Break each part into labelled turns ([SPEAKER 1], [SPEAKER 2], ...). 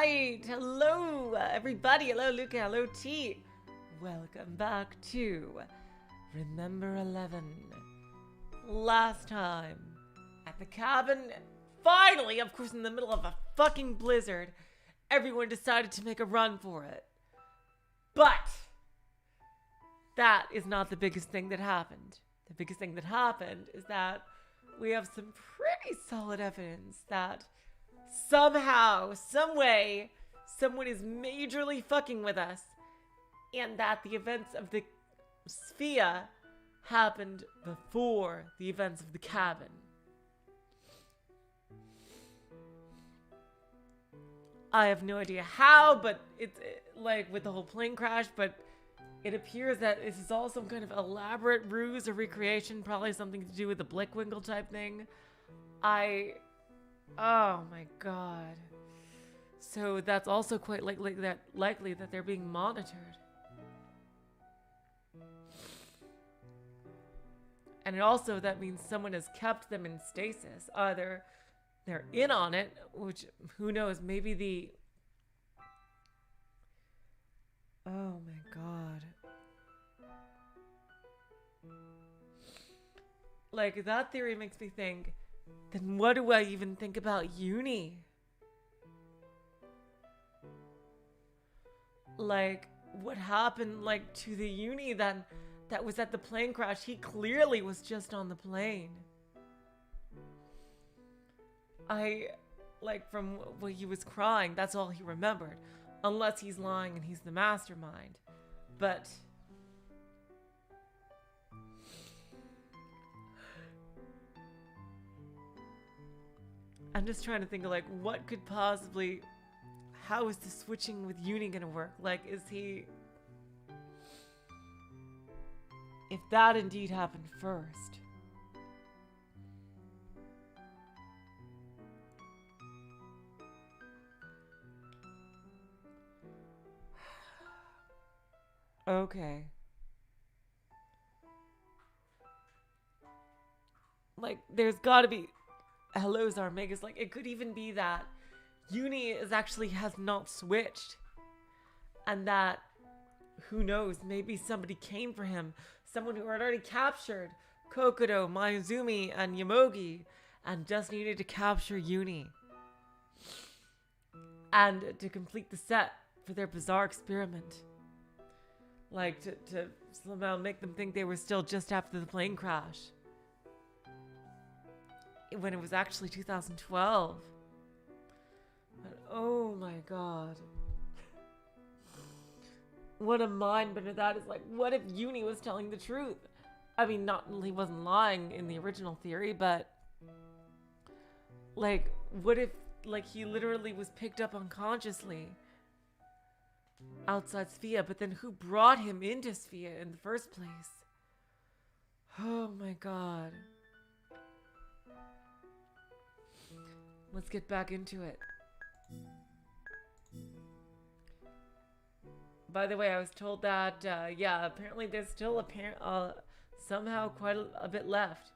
[SPEAKER 1] right. Hello, everybody. Hello, Luca. Hello, T. Welcome back to Remember 11. Last time at the cabin, finally, of course, in the middle of a fucking blizzard, everyone decided to make a run for it. But that is not the biggest thing that happened. The biggest thing that happened is that we have some pretty solid evidence that somehow, some way, someone is majorly fucking with us, and that the events of the SPHIA happened before the events of the cabin. I have no idea how, but it's like with the whole plane crash, but it appears that this is all some kind of elaborate ruse or recreation, probably something to do with the Blickwinkle type thing. Oh my god. So that's also quite likely that they're being monitored. And it also, that means someone has kept them in stasis. Either they're in on it, which, who knows, maybe the... Oh my god. Like, that theory makes me think, then what do I even think about Uni? Like, what happened, like, to the Uni that was at the plane crash? He clearly was just on the plane. Like, from when he was crying, that's all he remembered. Unless he's lying and he's the mastermind. But... I'm just trying to think of, like, what could possibly... How is the switching with Uni gonna work? Like, is he... If that indeed happened first... Okay. Like, there's gotta be... Hello, Zarmegas. Like, it could even be that Uni has not switched. And that, who knows, maybe somebody came for him. Someone who had already captured Kokoro, Mayuzumi, and Yamogi, and just needed to capture Uni. And to complete the set for their bizarre experiment. Like, to somehow make them think they were still just after the plane crash. When it was actually 2012. But, oh my god. What a mind bender that is. Like, what if Uni was telling the truth? I mean, he wasn't lying in the original theory, but... Like, what if, like, he literally was picked up unconsciously outside SPHIA, but then who brought him into SPHIA in the first place? Oh my god. Let's get back into it. By the way, I was told that, yeah, apparently there's still somehow quite a bit left.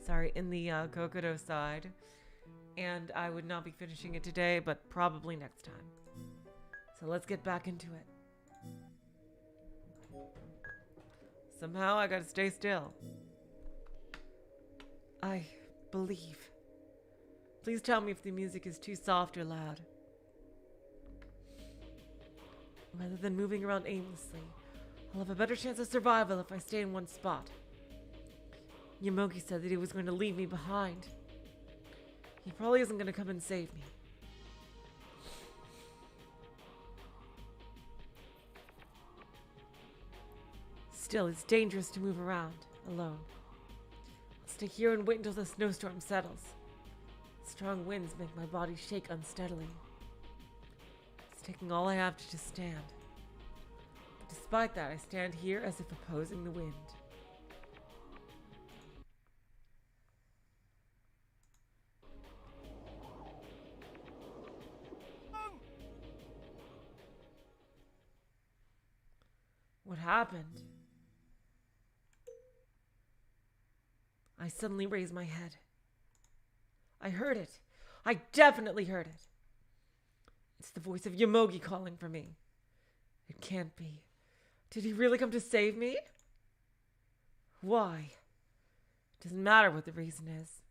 [SPEAKER 1] Sorry, in the Kokoro side. And I would not be finishing it today, but probably next time. So let's get back into it. Somehow I gotta stay still. I believe. Please tell me if the music is too soft or loud. Rather than moving around aimlessly, I'll have a better chance of survival if I stay in one spot. Yamogi said that he was going to leave me behind. He probably isn't going to come and save me. Still, it's dangerous to move around alone. I'll stay here and wait until the snowstorm settles. Strong winds make my body shake unsteadily. It's taking all I have to just stand. But despite that, I stand here as if opposing the wind. What happened? I suddenly raised my head. I heard it. I definitely heard it. It's the voice of Yomogi calling for me. It can't be. Did he really come to save me? Why? It doesn't matter what the reason is.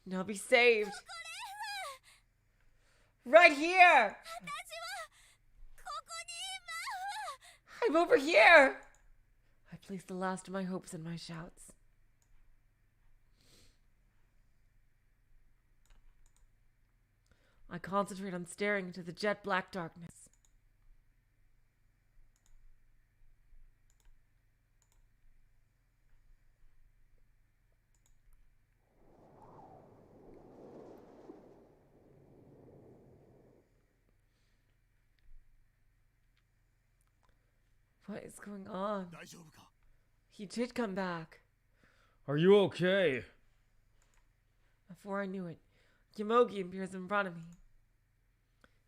[SPEAKER 1] And I'll be saved. Right here! I'm over here! I placed the last of my hopes in my shouts. I concentrate on staring into the jet black darkness. What is going on? He did come back.
[SPEAKER 2] Are you okay?
[SPEAKER 1] Before I knew it, Yomogi appears in front of me.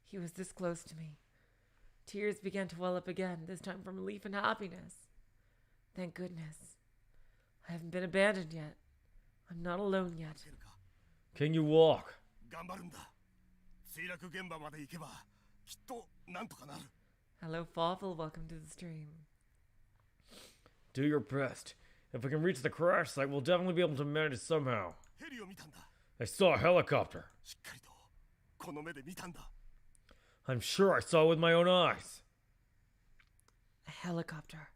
[SPEAKER 1] He was this close to me. Tears began to well up again, this time from relief and happiness. Thank goodness. I haven't been abandoned yet. I'm not alone yet.
[SPEAKER 2] Can you walk?
[SPEAKER 1] Hello, Fawful. Welcome to the stream.
[SPEAKER 2] Do your best. If we can reach the crash site, we'll definitely be able to manage it somehow. I saw a helicopter. I'm sure I saw it with my own eyes.
[SPEAKER 1] A helicopter.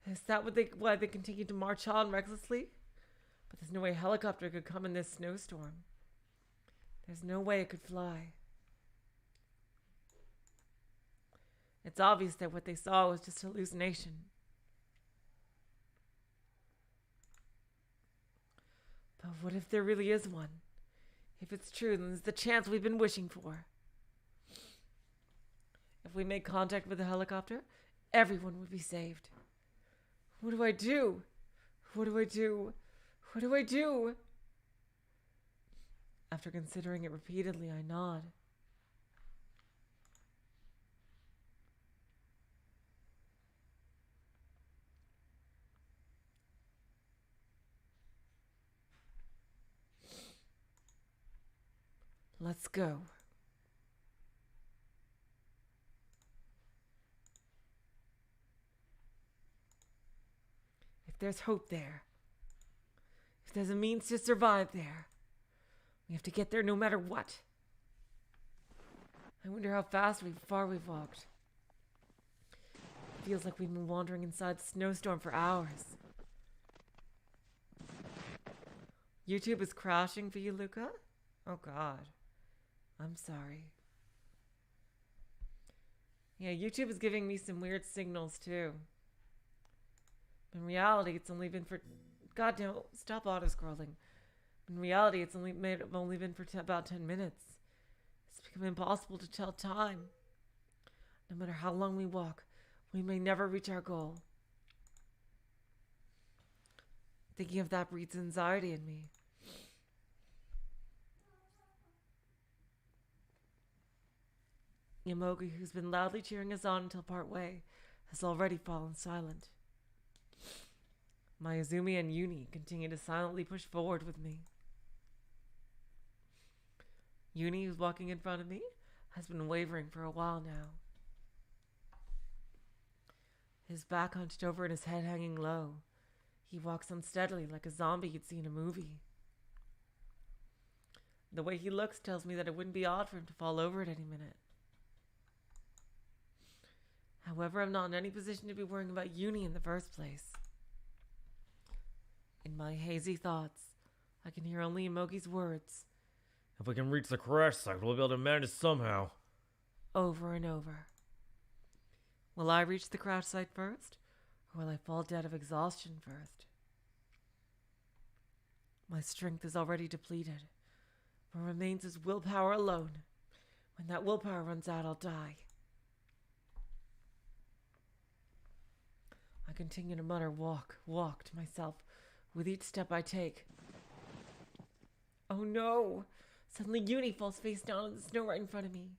[SPEAKER 1] Is that why they continue to march on recklessly? But there's no way a helicopter could come in this snowstorm. There's no way it could fly. It's obvious that what they saw was just hallucination. But what if there really is one? If it's true, then there's the chance we've been wishing for. If we make contact with the helicopter, everyone would be saved. What do I do? What do I do? What do I do? After considering it repeatedly, I nod. Let's go. If there's hope there, if there's a means to survive there, we have to get there no matter what. I wonder how far we've walked. It feels like we've been wandering inside the snowstorm for hours. YouTube is crashing for you, Luca? Oh God. I'm sorry. Yeah, YouTube is giving me some weird signals too. In reality, it's only been for... Goddamn, stop auto-scrolling. In reality, it's only been for about 10 minutes. It's become impossible to tell time. No matter how long we walk, we may never reach our goal. Thinking of that breeds anxiety in me. Yomogi, who's been loudly cheering us on until part way, has already fallen silent. Mayuzumi and Uni continue to silently push forward with me. Uni, who's walking in front of me, has been wavering for a while now. His back hunched over and his head hanging low. He walks unsteadily like a zombie you'd see in a movie. The way he looks tells me that it wouldn't be odd for him to fall over at any minute. However, I'm not in any position to be worrying about Uni in the first place. In my hazy thoughts, I can hear only Emogi's words.
[SPEAKER 2] If we can reach the crash site, we'll be able to manage it somehow.
[SPEAKER 1] Over and over. Will I reach the crash site first, or will I fall dead of exhaustion first? My strength is already depleted. What remains is willpower alone. When that willpower runs out, I'll die. I continue to mutter walk to myself with each step I take. Oh no! Suddenly Uni falls face down in the snow right in front of me.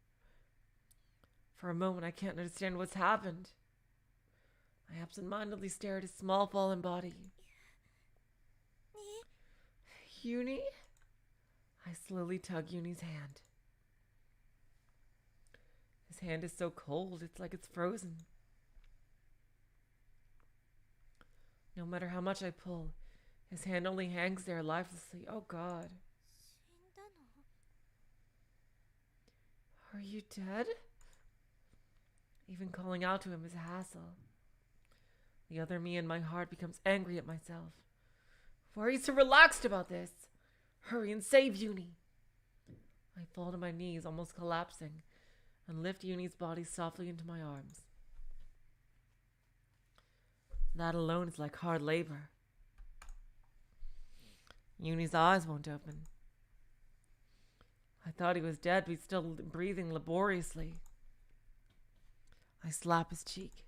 [SPEAKER 1] For a moment I can't understand what's happened. I absentmindedly stare at his small fallen body. Uni? I slowly tug Yuni's hand. His hand is so cold, it's like it's frozen. No matter how much I pull, his hand only hangs there lifelessly. Oh God. Are you dead? Even calling out to him is a hassle. The other me in my heart becomes angry at myself. Why are you so relaxed about this? Hurry and save Yuni. I fall to my knees, almost collapsing, and lift Yuni's body softly into my arms. That alone is like hard labor. Yuni's eyes won't open. I thought he was dead, but he's still breathing laboriously. I slap his cheek.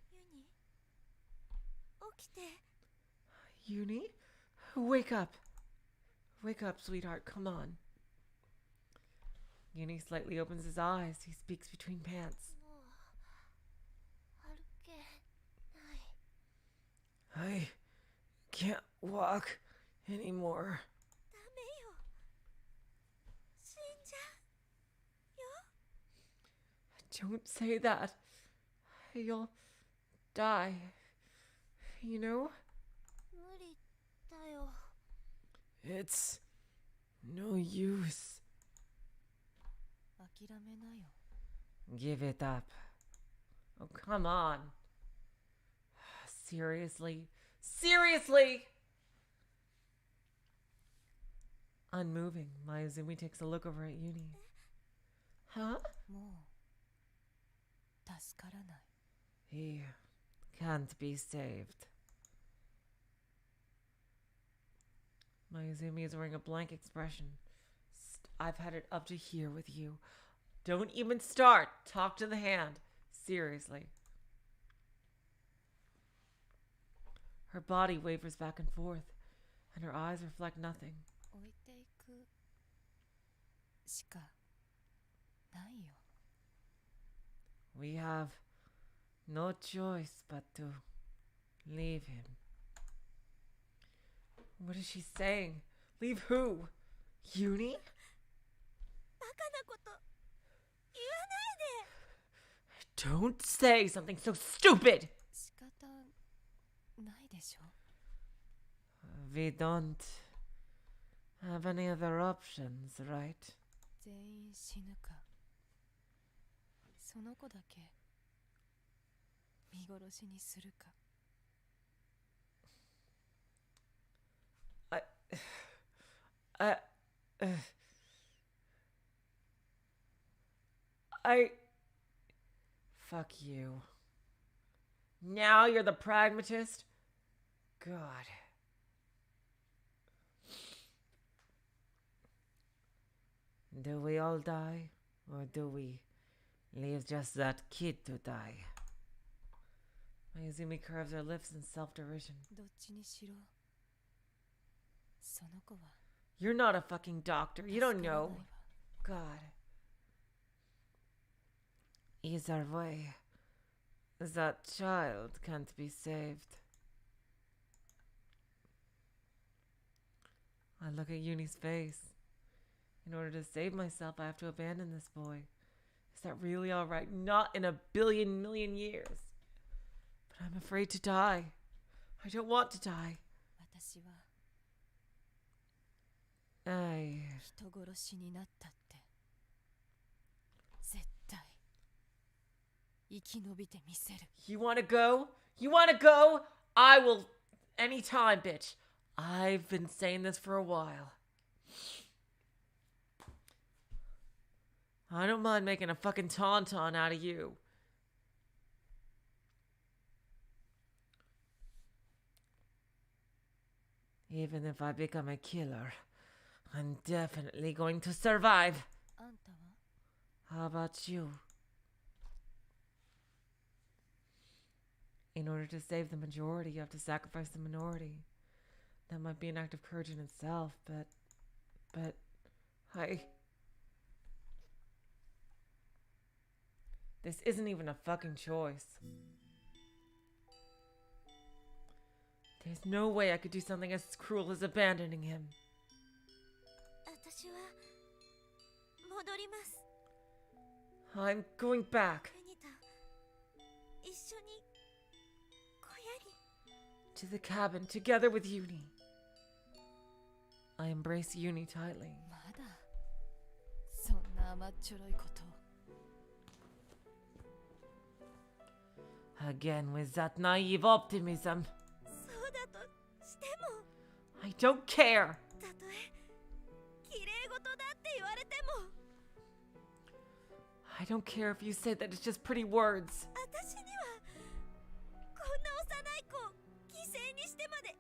[SPEAKER 1] Yuni? Wake up. Wake up, sweetheart. Come on. Yuni slightly opens his eyes. He speaks between pants. I can't walk anymore. Don't say that. You'll die. You know? It's no use. Give it up. Oh, come on. Seriously? Seriously? Unmoving, Mayuzumi takes a look over at Yuni. Huh? He can't be saved. Mayuzumi is wearing a blank expression. I've had it up to here with you. Don't even start. Talk to the hand. Seriously. Her body wavers back and forth, and her eyes reflect nothing. We have no choice but to leave him. What is she saying? Leave who? Yuni? Don't say something so stupid! We don't have any other options, right? Fuck you. Now you're the pragmatist? God. Do we all die? Or do we leave just that kid to die? Mayuzumi curves her lips in self-derision. You're not a fucking doctor. You don't know. God. Either way, that child can't be saved. I look at Yuni's face. In order to save myself, I have to abandon this boy. Is that really alright? Not in a billion million years. But I'm afraid to die. I don't want to die. You want to go? You want to go? I will anytime, bitch. I've been saying this for a while. I don't mind making a fucking tauntaun out of you. Even if I become a killer, I'm definitely going to survive. How about you? In order to save the majority, you have to sacrifice the minority. That might be an act of courage in itself, but this isn't even a fucking choice. There's no way I could do something as cruel as abandoning him.
[SPEAKER 3] 戻ります。
[SPEAKER 1] I'm going back
[SPEAKER 3] ユニタ、一緒に小屋に。
[SPEAKER 1] to the cabin together with Uni. I embrace Uni tightly.
[SPEAKER 4] まだそんな甘っちょろいこと。
[SPEAKER 1] Again with that naive optimism.
[SPEAKER 3] そうだとしても、
[SPEAKER 1] I don't care.
[SPEAKER 3] たとえ綺麗事だって言われても、
[SPEAKER 1] I don't care if you say that it's just pretty words.
[SPEAKER 3] 私にはこんな幼い子を犠牲にしてまで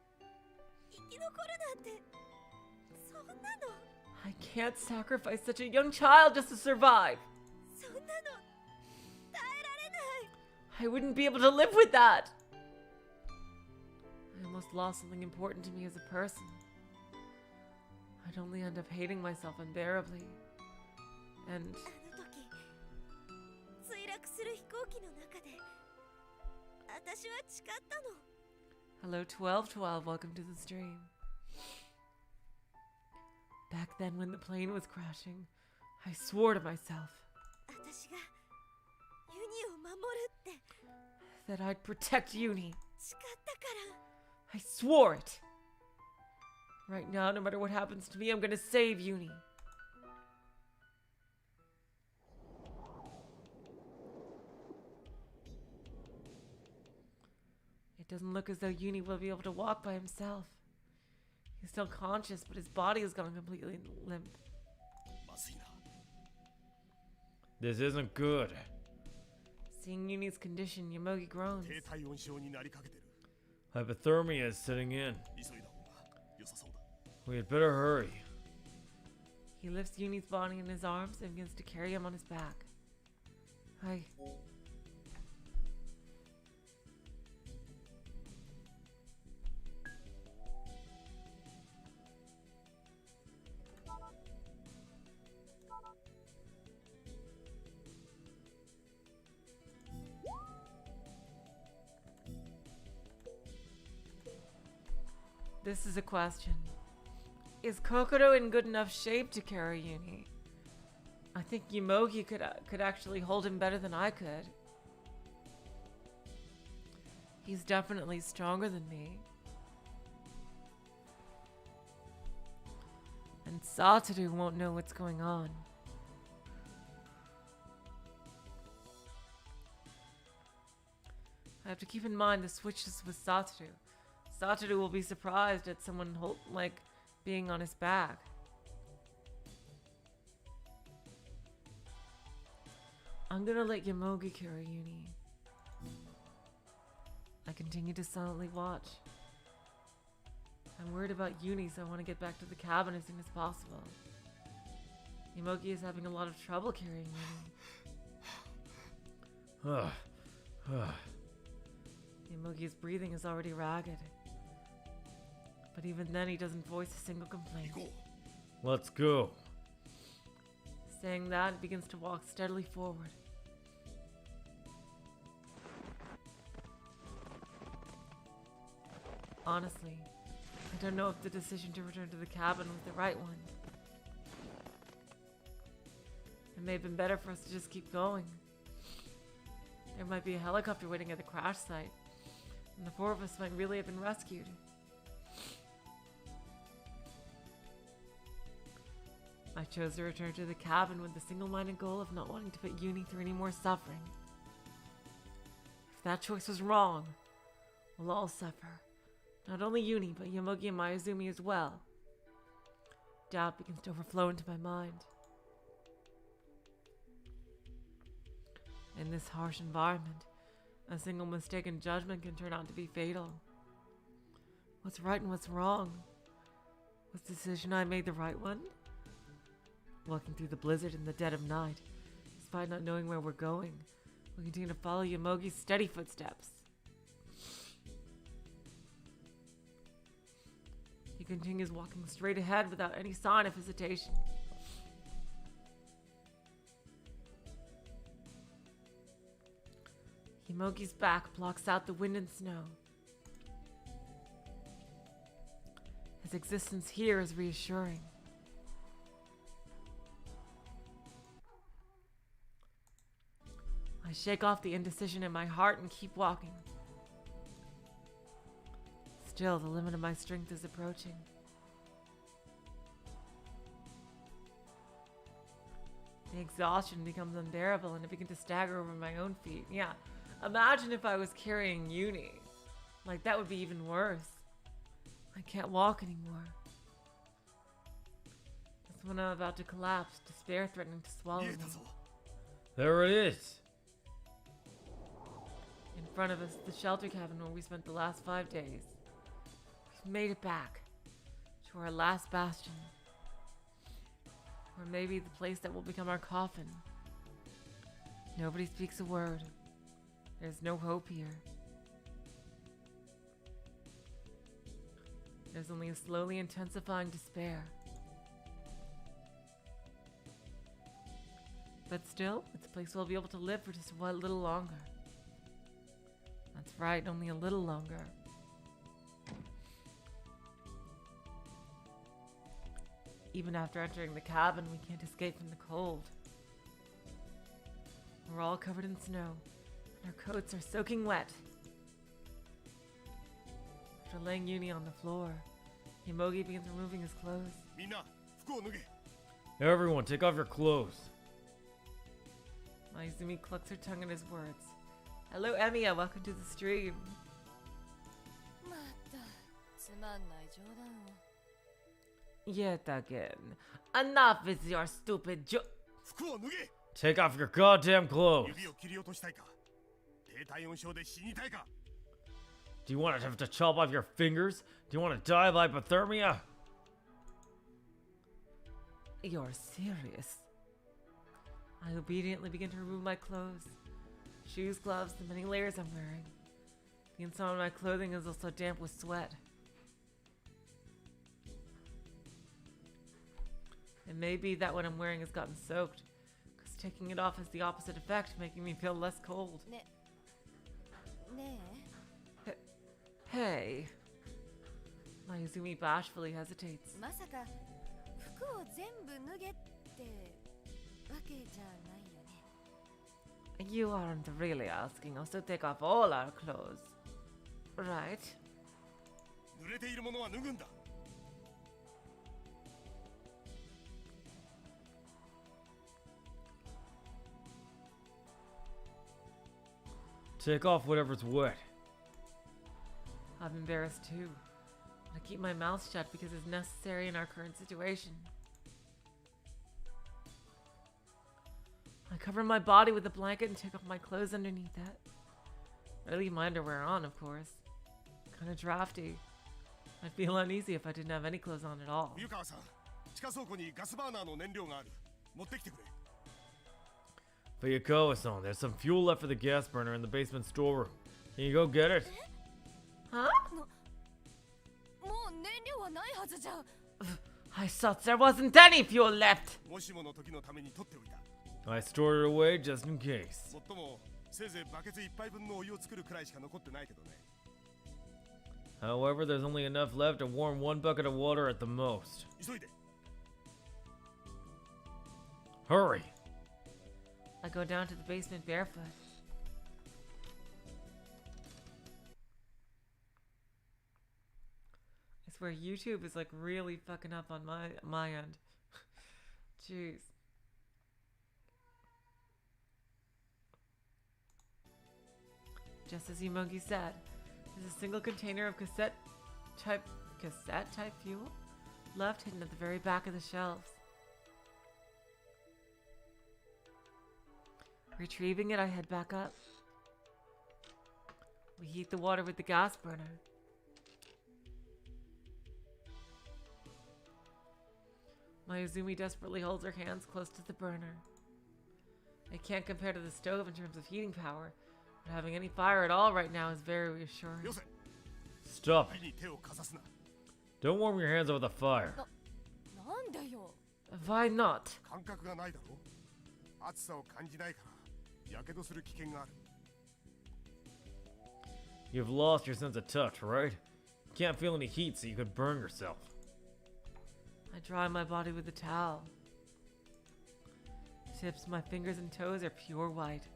[SPEAKER 3] 生き残るなんて、そんなの
[SPEAKER 1] I can't sacrifice such a young child just to survive.
[SPEAKER 3] そんなの耐えられない。
[SPEAKER 1] I wouldn't be able to live with that. I almost lost something important to me as a person. I'd only end up hating myself unbearably. And
[SPEAKER 3] あの時墜落する飛行機の中で私は誓ったの。
[SPEAKER 1] hello 1212, welcome to the stream. Back then when the plane was crashing, I swore to myself
[SPEAKER 3] 私がユニを守るって
[SPEAKER 1] that I'd protect Uni.
[SPEAKER 3] 誓ったから。
[SPEAKER 1] I swore it. Right now, no matter what happens to me, I'm gonna save Uni. It doesn't look as though Uni will be able to walk by himself. He's still conscious, but his body has gone completely limp.
[SPEAKER 2] This isn't good.
[SPEAKER 1] Seeing Uni's condition, Yamogi groans.
[SPEAKER 2] Hypothermia is setting in. We had better hurry.
[SPEAKER 1] He lifts Uni's body in his arms and begins to carry him on his back. This is a question. Is Kokoro in good enough shape to carry Uni? I think Yamogi could actually hold him better than I could. He's definitely stronger than me. And Satoru won't know what's going on. I have to keep in mind the switches with Satoru. Satoru will be surprised at someone being on his back. I'm gonna let Yamogi carry Uni. I continue to silently watch. I'm worried about Uni, so I want to get back to the cabin as soon as possible. Yamogi is having a lot of trouble carrying Uni. Yamogi's breathing is already ragged. But even then, he doesn't voice a single complaint.
[SPEAKER 2] Let's go.
[SPEAKER 1] Saying that, he begins to walk steadily forward. Honestly, I don't know if the decision to return to the cabin was the right one. It may have been better for us to just keep going. There might be a helicopter waiting at the crash site, and the four of us might really have been rescued. I chose to return to the cabin with the single-minded goal of not wanting to put Uni through any more suffering. If that choice was wrong, we'll all suffer. Not only Uni, but Yamogi and Mayuzumi as well. Doubt begins to overflow into my mind. In this harsh environment, a single mistaken judgment can turn out to be fatal. What's right and what's wrong? Was the decision I made the right one? Walking through the blizzard in the dead of night, despite not knowing where we're going, we continue to follow Yamogi's steady footsteps. He continues walking straight ahead without any sign of hesitation. Yamogi's back blocks out the wind and snow. His existence here is reassuring. I shake off the indecision in my heart and keep walking. Still, the limit of my strength is approaching. The exhaustion becomes unbearable and I begin to stagger over my own feet. Yeah, imagine if I was carrying Uni. Like, that would be even worse. I can't walk anymore. That's when I'm about to collapse, despair threatening to swallow me.
[SPEAKER 2] There it is.
[SPEAKER 1] In front of us, the shelter cabin where we spent the last 5 days. We've made it back to our last bastion. Or maybe the place that will become our coffin. Nobody speaks a word. There's no hope here. There's only a slowly intensifying despair. But still, it's a place we'll be able to live for just a little longer. That's right, only a little longer. Even after entering the cabin, we can't escape from the cold. We're all covered in snow, and our coats are soaking wet. After laying Uni on the floor, Yamogi begins removing his clothes.
[SPEAKER 2] Everyone, take off your clothes.
[SPEAKER 1] Maizumi clucks her tongue at his words. Hello, Emiya. Welcome to the stream.
[SPEAKER 4] またつまんない冗談を。
[SPEAKER 1] Yet again. Enough is your stupid
[SPEAKER 2] Take off your goddamn clothes. Do you want to have to chop off your fingers? Do you want to die of hypothermia?
[SPEAKER 1] You're serious. I obediently begin to remove my clothes. Shoes, gloves, the many layers I'm wearing. The inside of my clothing is also damp with sweat. It may be that what I'm wearing has gotten soaked, because taking it off has the opposite effect, making me feel less cold.
[SPEAKER 4] ねえ
[SPEAKER 1] Hey. Mayuzumi bashfully hesitates.
[SPEAKER 4] まさか服を全部脱げってわけじゃないよね。
[SPEAKER 1] You aren't really asking us to take off all our clothes, right?
[SPEAKER 2] Take off whatever's wet.
[SPEAKER 1] I'm embarrassed too. I keep my mouth shut because it's necessary in our current situation. I cover my body with a blanket and take off my clothes underneath that. I leave my underwear on, of course. Kinda drafty. I'd feel uneasy if I didn't have any clothes on at all.
[SPEAKER 2] Fuyukawa-san, there's some fuel left for the gas burner in the basement storeroom. Can you go get it?
[SPEAKER 1] Huh?
[SPEAKER 4] もう燃料はないはずじゃ。
[SPEAKER 1] I thought there wasn't any fuel left!
[SPEAKER 2] I stored it away just in case. However, there's only enough left to warm 1 bucket of water at the most. Hurry!
[SPEAKER 1] I go down to the basement barefoot. I swear YouTube is like really fucking up on my end. Jeez. Just as Yamogi said, there's a single container of cassette type fuel left hidden at the very back of the shelves. Retrieving it, I head back up. We heat the water with the gas burner. Mayuzumi desperately holds her hands close to the burner. It can't compare to the stove in terms of heating power, but having any fire at all right now is very reassuring.
[SPEAKER 2] Stop it. Don't warm your hands over the fire.
[SPEAKER 4] なんでよ。
[SPEAKER 1] Why not?
[SPEAKER 2] You've lost your sense of touch, right? You can't feel any heat, so you could burn yourself.
[SPEAKER 1] I dry my body with a towel. Tips, my fingers and toes are pure white.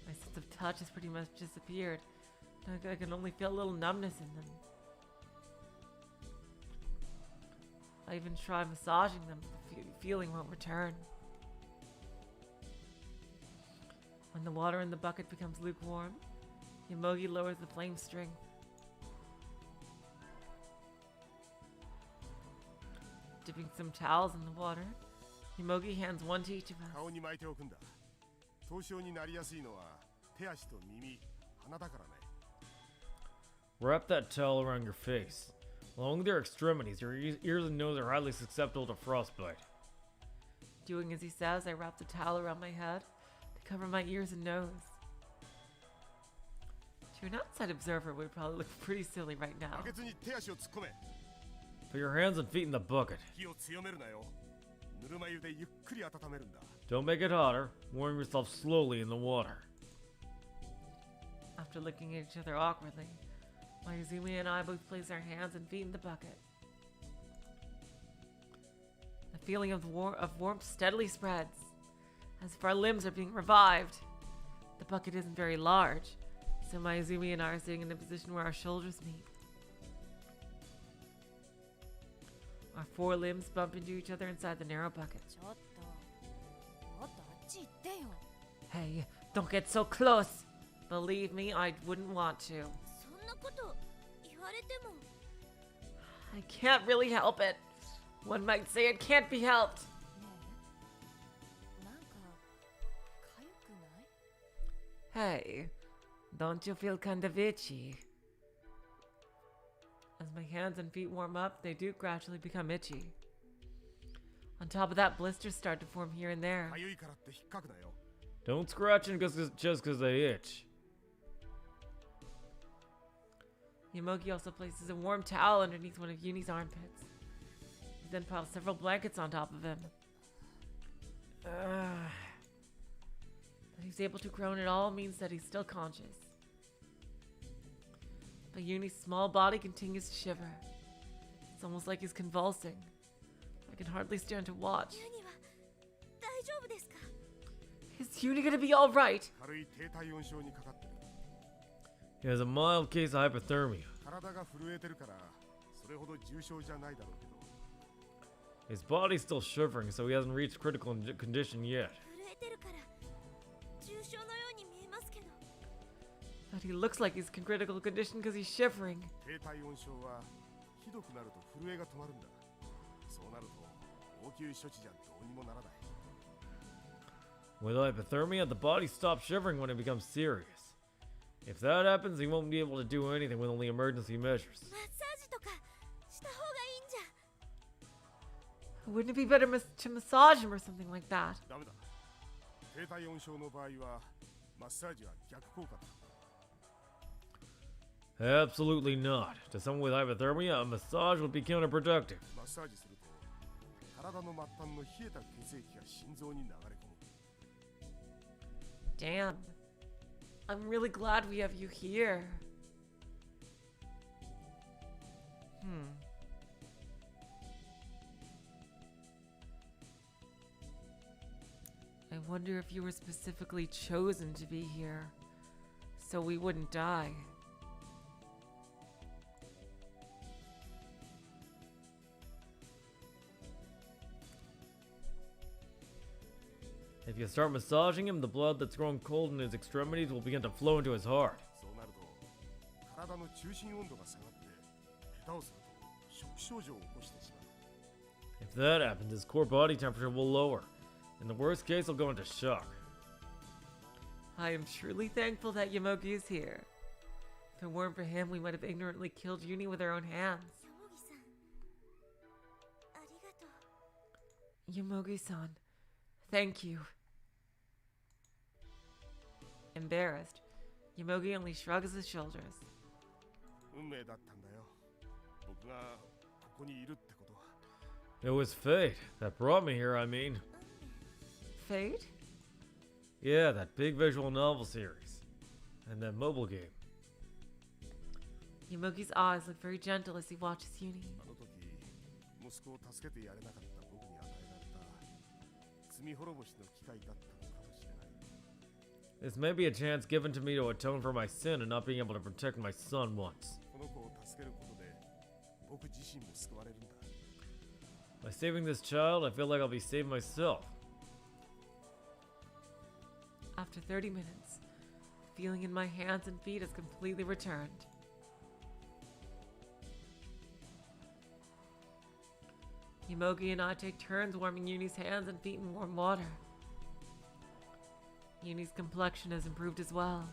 [SPEAKER 1] My sense of touch has pretty much disappeared. I can only feel a little numbness in them. I even try massaging them, but the feeling won't return. When the water in the bucket becomes lukewarm, Yomogi lowers the flame strength. Dipping some towels in the water, Yomogi hands one to each of us.
[SPEAKER 5] 顔に巻いておくんだ。凍傷になりやすいのは手足と耳、鼻だからね。
[SPEAKER 2] Wrap that towel around your face. Along with your extremities, your ears and nose are highly susceptible to frostbite.
[SPEAKER 1] Doing as he says, I wrap the towel around my head to cover my ears and nose. To an outside observer, would probably look pretty silly right now.
[SPEAKER 5] バケツに手足を突っ込め。
[SPEAKER 2] Put your hands and feet in the bucket.
[SPEAKER 5] 火を強めるなよ。ぬるま湯でゆっくり温めるんだ。
[SPEAKER 2] Don't make it hotter. Warm yourself slowly in the water.
[SPEAKER 1] After looking at each other awkwardly, Mayuzumi and I both place our hands and feet in the bucket. The feeling of warmth steadily spreads, as if our limbs are being revived. The bucket isn't very large, so Mayuzumi and I are sitting in a position where our shoulders meet. Our four limbs bump into each other inside the narrow bucket.
[SPEAKER 4] ちょっともっとあっち行ってよ。
[SPEAKER 1] Hey, don't get so close! Believe me, I wouldn't want to.
[SPEAKER 3] そんなこと言われても。
[SPEAKER 1] I can't really help it. One might say it can't be helped.
[SPEAKER 4] ねえ、なんかかゆくない？
[SPEAKER 1] Hey, don't you feel kind of itchy? As my hands and feet warm up, they do gradually become itchy. On top of that, blisters start to form here and there.
[SPEAKER 5] かゆいからって引っかくなよ。
[SPEAKER 2] Don't scratch them just because they itch.
[SPEAKER 1] Yomogi also places a warm towel underneath one of Yuni's armpits. He then piles several blankets on top of him. That he's able to groan at all means that he's still conscious. But Yuni's small body continues to shiver. It's almost like he's convulsing. I can hardly stand to watch.
[SPEAKER 3] ユニは大丈夫ですか？
[SPEAKER 1] Is Yuni gonna be alright?
[SPEAKER 5] 軽い低体温症にかかってる。
[SPEAKER 2] He has a mild case of hypothermia.
[SPEAKER 5] 体が震えてるからそれほど重症じゃないだろうけど。
[SPEAKER 2] His body's still shivering, so he hasn't reached critical condition yet.
[SPEAKER 3] 震えてるから重症のように見えますけど。
[SPEAKER 1] But he looks like he's in critical condition because he's shivering.
[SPEAKER 5] 低体温症はひどくなると震えが止まるんだ。そうなると応急処置じゃどうにもならない。
[SPEAKER 2] With hypothermia, the body stops shivering when it becomes serious. If that happens, he won't be able to do anything with only emergency measures.
[SPEAKER 3] マッサージとかした方がいいんじゃ。
[SPEAKER 1] Wouldn't it be better to massage him or something like that?
[SPEAKER 5] ダメだ。低体温症の場合はマッサージは逆効果だ。
[SPEAKER 2] Absolutely not. To someone with hypothermia, a massage would be counterproductive.
[SPEAKER 5] マッサージすると体の末端の冷えた血液が心臓に流れ込む。
[SPEAKER 1] Damn. I'm really glad we have you here. I wonder if you were specifically chosen to be here, so we wouldn't die.
[SPEAKER 2] If you start massaging him, the blood that's grown cold in his extremities will begin to flow into his heart.
[SPEAKER 5] そうなると体の中心温度が下がって下手をするとショック症状を起こしてしまう。
[SPEAKER 2] If that happens, his core body temperature will lower. In the worst case, he'll go into shock.
[SPEAKER 1] I am truly thankful that Yomogi is here. If it weren't for him, we might have ignorantly killed Yuni with our own hands.
[SPEAKER 3] よもぎさん、ありがとう。
[SPEAKER 1] Yomogi-san, thank you. Embarrassed, Yomogi only shrugs his shoulders.
[SPEAKER 5] 運命だったんだよ。僕がここにいるってことは。
[SPEAKER 2] It was fate that brought me here, I mean.
[SPEAKER 1] Fate?
[SPEAKER 2] Yeah, that big visual novel series. And that mobile game.
[SPEAKER 1] Yomogi's eyes look very gentle as he watches Yuni.
[SPEAKER 5] あの時息子を助けてやれなかった僕に与えられた罪滅ぼしの機会だったのかもしれない。
[SPEAKER 2] This may be a chance given to me to atone for my sin and not being able to protect my son once.
[SPEAKER 5] この子を助けることで僕自身も救われるんだ。
[SPEAKER 2] By saving this child, I feel like I'll be saving myself.
[SPEAKER 1] After 30 minutes, feeling in my hands and feet has completely returned. Yumogi and I take turns warming Yuni's hands and feet in warm water. Yuni's complexion has improved as well.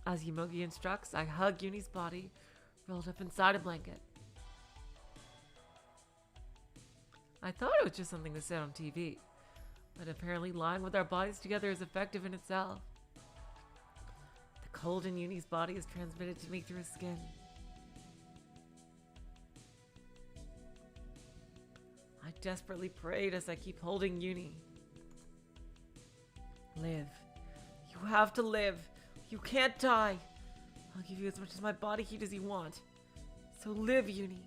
[SPEAKER 1] As Yumogi instructs, I hug Yuni's body, rolled up inside a blanket. I thought it was just something to say on TV, but apparently lying with our bodies together is effective in itself. The cold in Yuni's body is transmitted to me through his skin. I desperately prayed as I keep holding Yuni. Live. You have to live. You can't die. I'll give you as much of my body heat as you want. So live, Yuni.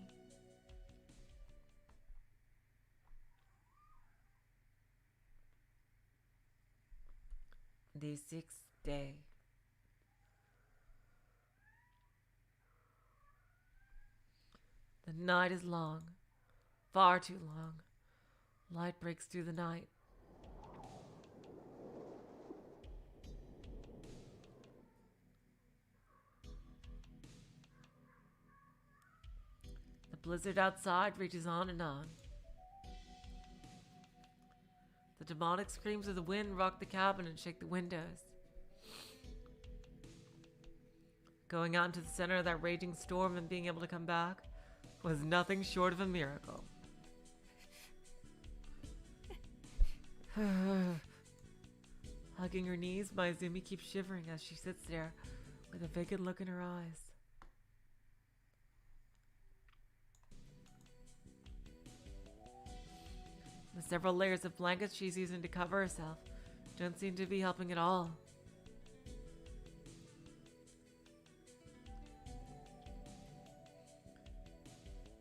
[SPEAKER 1] The 6th day. The night is long. Far too long. Light breaks through the night. The blizzard outside reaches on and on. The demonic screams of the wind rock the cabin and shake the windows. Going out into the center of that raging storm and being able to come back was nothing short of a miracle. Hugging her knees, Mayuzumi keeps shivering as she sits there with a vacant look in her eyes. The several layers of blankets she's using to cover herself don't seem to be helping at all.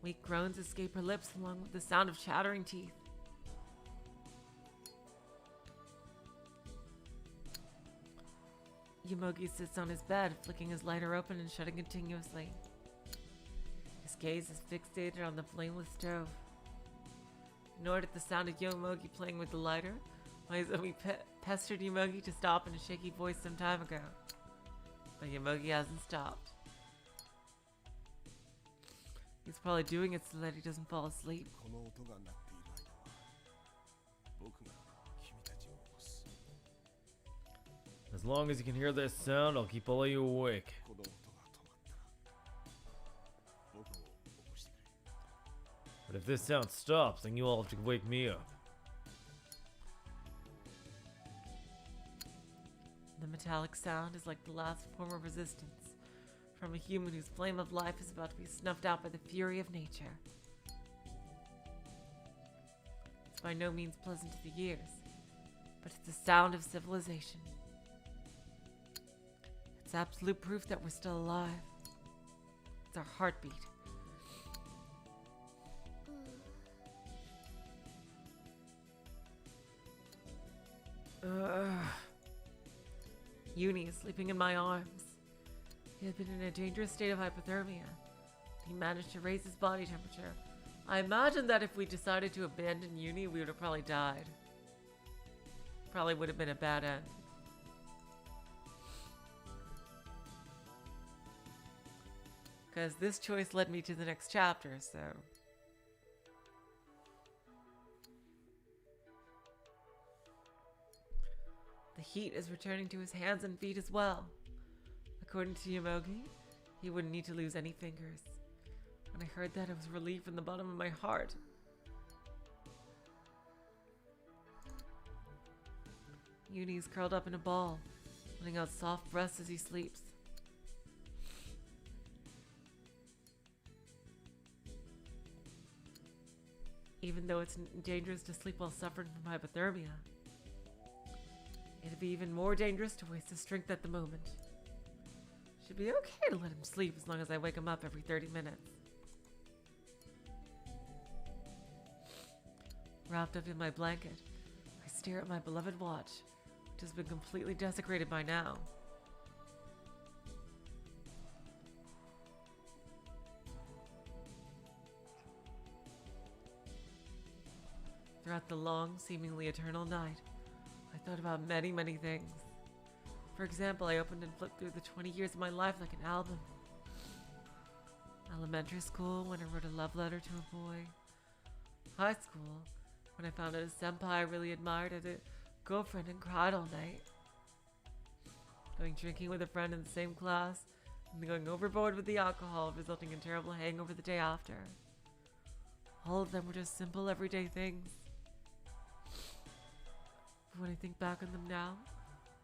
[SPEAKER 1] Weak groans escape her lips along with the sound of chattering teeth. Yumogi sits on his bed, flicking his lighter open and shutting continuously. His gaze is fixated on the flameless stove. Annoyed at the sound of Yumogi playing with the lighter, Mayuzumi pestered Yumogi to stop in a shaky voice some time ago. But Yumogi hasn't stopped. He's probably doing it so that he doesn't fall asleep.
[SPEAKER 5] この音が鳴っている間は僕が君たちを起こす。
[SPEAKER 2] As long as you can hear this sound, I'll keep all of you awake.
[SPEAKER 5] この音が止まったら僕を起こしてくれ。
[SPEAKER 2] But if this sound stops, then you all have to wake me up.
[SPEAKER 1] The metallic sound is like the last form of resistance from a human whose flame of life is about to be snuffed out by the fury of nature. It's by no means pleasant to the ears, but it's the sound of civilization. It's absolute proof that we're still alive. It's our heartbeat. Uni is sleeping in my arms. He had been in a dangerous state of hypothermia. He managed to raise his body temperature. I imagine that if we decided to abandon Uni, we would have probably died. Probably would have been a bad end. Because this choice led me to the next chapter, so... The heat is returning to his hands and feet as well. According to Yumogi, he wouldn't need to lose any fingers. When I heard that, it was relief from the bottom of my heart. Uni is curled up in a ball, letting out soft breaths as he sleeps. Even though it's dangerous to sleep while suffering from hypothermia, it'd be even more dangerous to waste his strength at the moment. Should be okay to let him sleep as long as I wake him up every 30 minutes. Wrapped up in my blanket, I stare at my beloved watch, which has been completely desecrated by now. Throughout the long, seemingly eternal night, I thought about many, many things. For example, I opened and flipped through the 20 years of my life like an album. Elementary school, when I wrote a love letter to a boy. High school, when I found out a senpai I really admired had a girlfriend and cried all night. Going drinking with a friend in the same class, and then going overboard with the alcohol, resulting in terrible hangover the day after. All of them were just simple, everyday things. But when I think back on them now,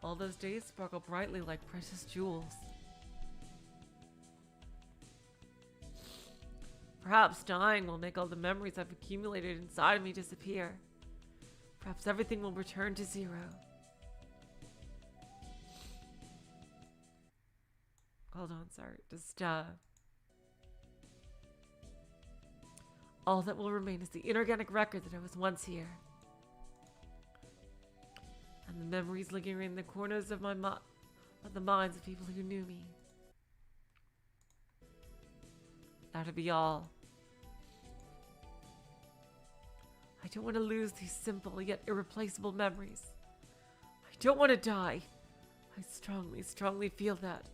[SPEAKER 1] all those days sparkle brightly like precious jewels. Perhaps dying will make all the memories I've accumulated inside of me disappear. Perhaps everything will return to zero. Hold on, sorry. Just, all that will remain is the inorganic record that I was once here. And the memories lingering in the corners of of the minds of people who knew me. That'll be all. I don't want to lose these simple yet irreplaceable memories. I don't want to die. I strongly, strongly feel that.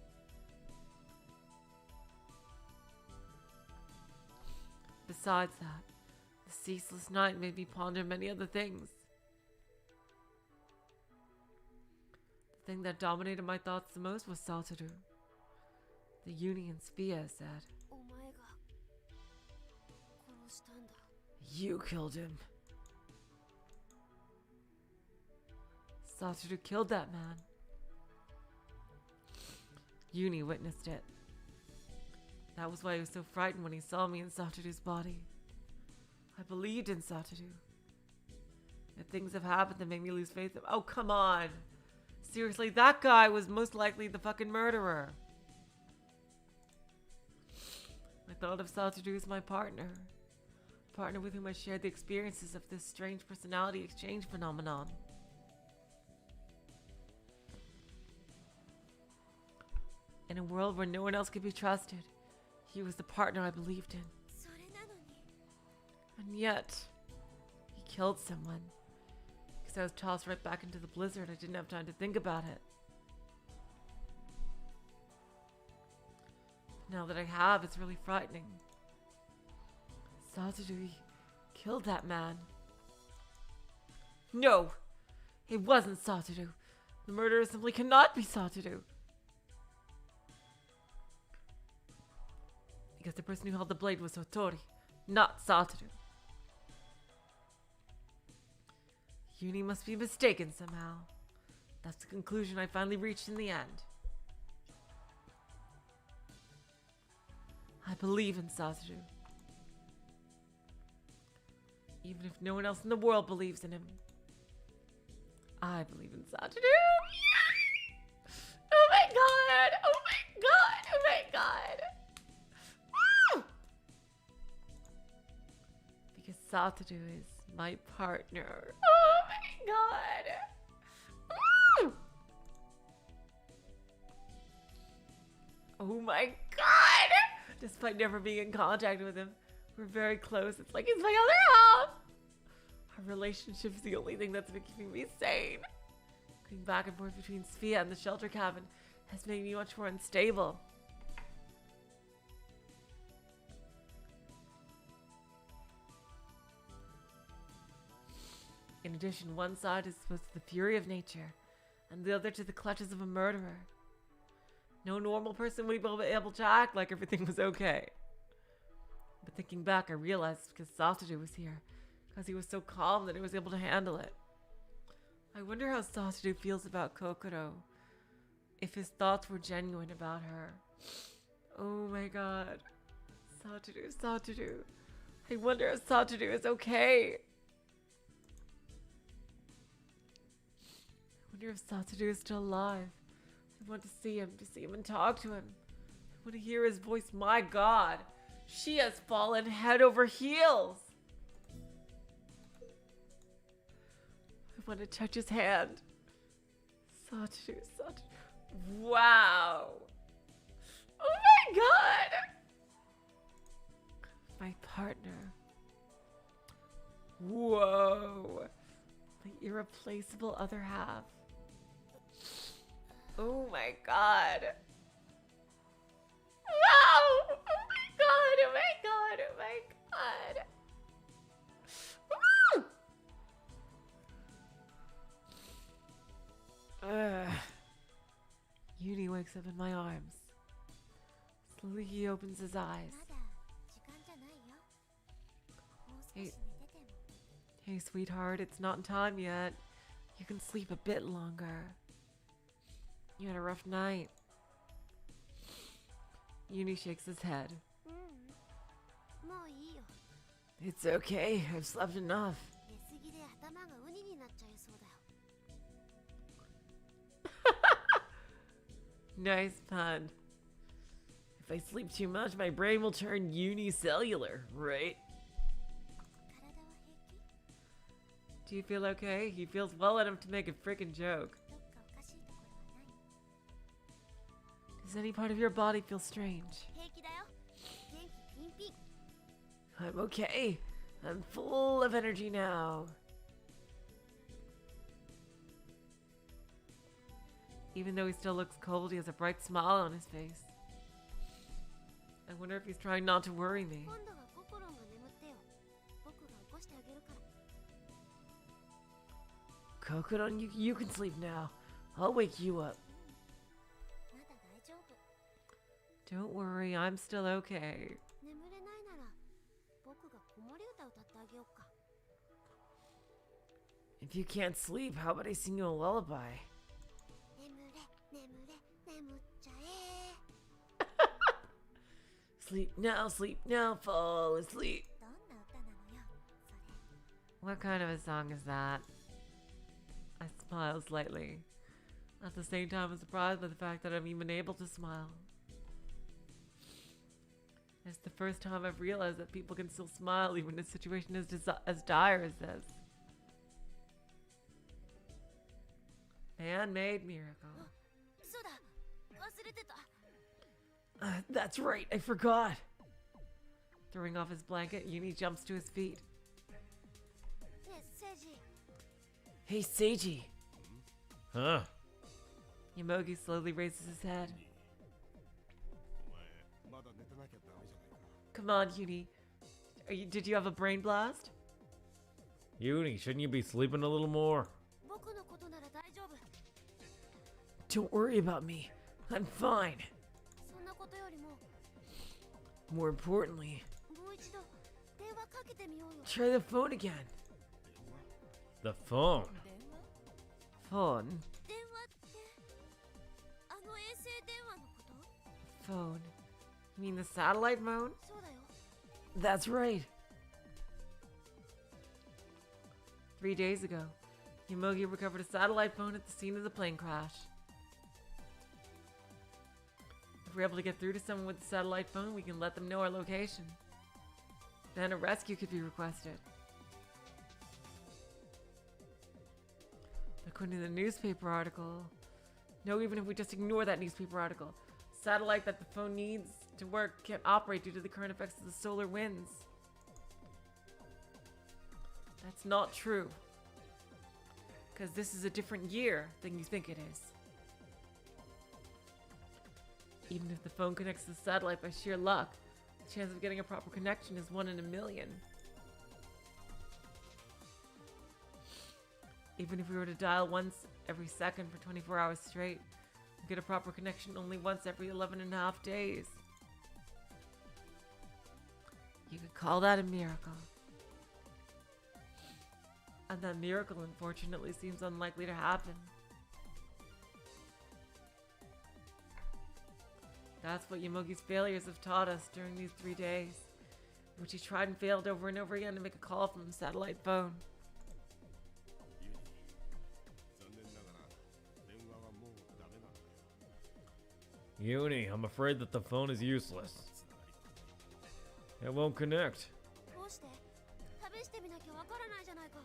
[SPEAKER 1] Besides that, the ceaseless night made me ponder many other things. The thing that dominated my thoughts the most was Satoru. The Uni and SPHIA said,
[SPEAKER 3] お前が殺したんだ。
[SPEAKER 1] You killed him. Satoru killed that man. Uni witnessed it. That was why he was so frightened when he saw me in Satoru's body. I believed in Satoru. Yet things have happened that made me lose faith. Oh, come on. Seriously, that guy was most likely the fucking murderer. I thought of Satoru as my partner. A partner with whom I shared the experiences of this strange personality exchange phenomenon. In a world where no one else could be trusted, he was the partner I believed in.
[SPEAKER 3] それなのに
[SPEAKER 1] And yet, he killed someone. Because I was tossed right back into the blizzard. I didn't have time to think about it. Now that I have, it's really frightening. Satoru killed that man. No! It wasn't Satoru. The murderer simply cannot be Satoru. Because the person who held the blade was Hotori, not Satoru. Uni must be mistaken somehow. That's the conclusion I finally reached in the end. I believe in Satoru. Even if no one else in the world believes in him. I believe in Satoru. Oh my god! Oh my god! Oh my god! Woo! Because Satoru is my partner. Oh my god! Woo! Oh my god! Despite never being in contact with him, we're very close. It's like he's my other half. Our relationship is the only thing that's been keeping me sane. Going back and forth between SPHIA and the shelter cabin has made me much more unstable. In addition, one side is exposed to the fury of nature, and the other to the clutches of a murderer. No normal person would be able to act like everything was okay. But thinking back, I realized because Satoru was here, because he was so calm that he was able to handle it. I wonder how Satoru feels about Kokoro, if his thoughts were genuine about her. Oh my god. Satoru. I wonder if Satoru is okay. I wonder if Satoru is still alive. I want to see him and talk to him. want to hear his voice. My god. She has fallen head over heels. I want to touch his hand. Such. Wow. Oh my god. My partner. Whoa. My irreplaceable other half. Oh my god. Wow! Oh my god! Oh my god! Oh my god! Uni wakes up in my arms. Slowly he opens his eyes.
[SPEAKER 3] まだ時間じゃないよ。もう少し寝てても。
[SPEAKER 1] Hey, sweetheart, it's not time yet. You can sleep a bit longer. You had a rough night. Uni shakes his head.
[SPEAKER 3] もういいよ。
[SPEAKER 1] It's okay. I've slept enough.
[SPEAKER 3] 寝すぎで頭がウニになっちゃいそうだよ。
[SPEAKER 1] Nice pun. If I sleep too much, my brain will turn unicellular, right?
[SPEAKER 3] 体は平気？
[SPEAKER 1] Do you feel okay? He feels well enough to make a freaking joke.
[SPEAKER 3] どっかおかしいところはない？
[SPEAKER 1] Does any part of your body feel strange?
[SPEAKER 3] 平気だよ。元気ピンピン。
[SPEAKER 1] I'm okay. I'm full of energy now. Even though he still looks cold, he has a bright smile on his face. I wonder if he's trying not to worry me.
[SPEAKER 3] 今度はココロンが眠ってよ。僕が起こしてあげるから。
[SPEAKER 1] Kokoro, you can sleep now. I'll wake you up.
[SPEAKER 3] まだ大丈夫。
[SPEAKER 1] Don't worry, I'm still okay.
[SPEAKER 3] 眠れないなら僕が子守歌歌ってあげようか。
[SPEAKER 1] If you can't sleep, how about I sing you a lullaby?
[SPEAKER 3] 眠っちゃえ。
[SPEAKER 1] Sleep now, fall asleep.
[SPEAKER 3] どんな歌なのよ、それ。
[SPEAKER 1] What kind of a song is that? I smile slightly. At the same time, I'm surprised by the fact that I'm even able to smile. It's the first time I've realized that people can still smile even in a situation as dire as this. Man-made miracle.
[SPEAKER 3] そうだ、忘れてた。
[SPEAKER 1] That's right, I forgot. Throwing off his blanket, Uni jumps to his feet.
[SPEAKER 3] ねえ、セイジ。
[SPEAKER 1] Hey, Seiji.
[SPEAKER 2] Huh?
[SPEAKER 1] Yomogi slowly raises his head.
[SPEAKER 5] お前まだ寝てなきゃダメじゃないか。
[SPEAKER 1] Come on, Uni. Did you have a brain blast?
[SPEAKER 2] Uni, shouldn't you be sleeping a little more?
[SPEAKER 3] 僕のことなら大丈夫。
[SPEAKER 1] Don't worry about me. I'm fine.
[SPEAKER 3] そんなことよりも、
[SPEAKER 1] More importantly,
[SPEAKER 3] もう一度電話かけてみようよ。
[SPEAKER 1] try the phone again.
[SPEAKER 2] The phone.
[SPEAKER 1] Phone?
[SPEAKER 3] 電話ってあの衛星電話のこと？
[SPEAKER 1] Phone? You mean the satellite phone?
[SPEAKER 3] そうだよ。
[SPEAKER 1] That's right. 3 days ago, Yomogi recovered a satellite phone at the scene of the plane crash. If we're able to get through to someone with the satellite phone, we can let them know our location. Then a rescue could be requested. According to the newspaper article... No, even if we just ignore that newspaper article. Satellite that the phone needs to work can't operate due to the current effects of the solar winds. That's not true. Because this is a different year than you think it is. Even if the phone connects to the satellite by sheer luck, the chance of getting a proper connection is 1 in a million. Even if we were to dial once every second for 24 hours straight, we get a proper connection only once every 11.5 days. You could call that a miracle. And that miracle, unfortunately, seems unlikely to happen. That's what Yomogi's failures have taught us during these 3 days, in which he tried and failed over and over again to make a call from the satellite phone.
[SPEAKER 5] ユニ、残念ながら電話はもうダメなんだよ。
[SPEAKER 2] Uni, I'm afraid that the phone is useless. It won't connect.
[SPEAKER 3] どうして試してみなきゃわからないじゃないか。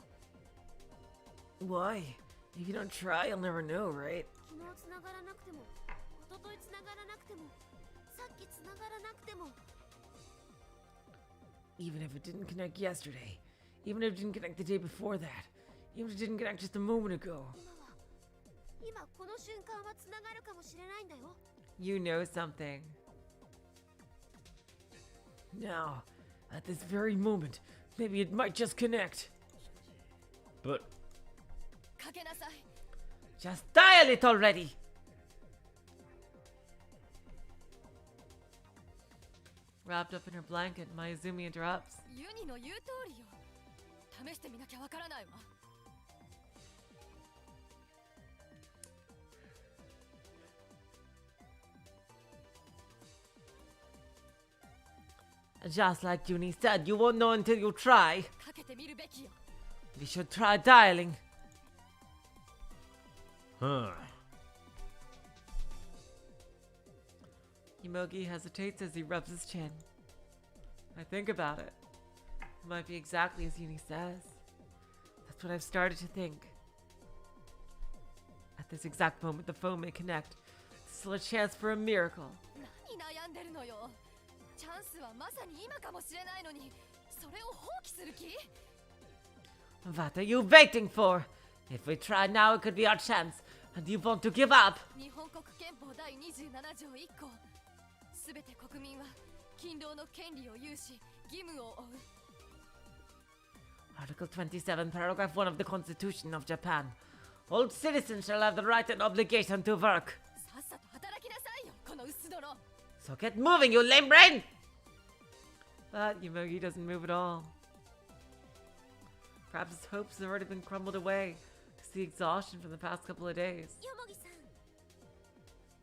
[SPEAKER 1] Why? If you don't try, you'll never know, right?
[SPEAKER 3] 昨日繋がらなくても、一昨日繋がらなくても、さっき繋がらなくても。
[SPEAKER 1] Even if it didn't connect yesterday, even if it didn't connect the day before that, even if it didn't connect just a moment ago.
[SPEAKER 3] 今この瞬間は繋がるかもしれないんだよ。
[SPEAKER 1] You know something. Now, at this very moment, maybe it might just connect.
[SPEAKER 2] But
[SPEAKER 4] かけなさい。
[SPEAKER 1] Just dial it already! Wrapped up in her blanket, Mayuzumi interrupts.
[SPEAKER 4] ユニの言う通りよ。試してみなきゃわからないわ。
[SPEAKER 1] Just like Junie said, you won't know until you try.
[SPEAKER 4] かけてみるべきよ。
[SPEAKER 1] You should try dialing.
[SPEAKER 2] huh.
[SPEAKER 1] Yomogi hesitates as he rubs his chin. I think about it. It might be exactly as Uni says. That's what I've started to think. At this exact moment, the phone may connect. Still a chance for a miracle.
[SPEAKER 4] 何悩んでるのよ。チャンスはまさに今かもしれないのに、それを放棄する気？
[SPEAKER 1] What are you waiting for? If we try now, it could be our chance. And you want to give up?
[SPEAKER 4] 日本国憲法第27条1項。すべて国民は勤労の権利を有し、義務を負う。
[SPEAKER 1] Article 27, paragraph 1 of the Constitution of Japan. All citizens shall have the right and obligation to work.
[SPEAKER 4] さっさと働きなさいよ、この薄泥。
[SPEAKER 1] So get moving, you lame brain! But Yomogi doesn't move at all. Perhaps his hopes have already been crumbled away. It's the exhaustion from the past couple of days.
[SPEAKER 3] よもぎさん、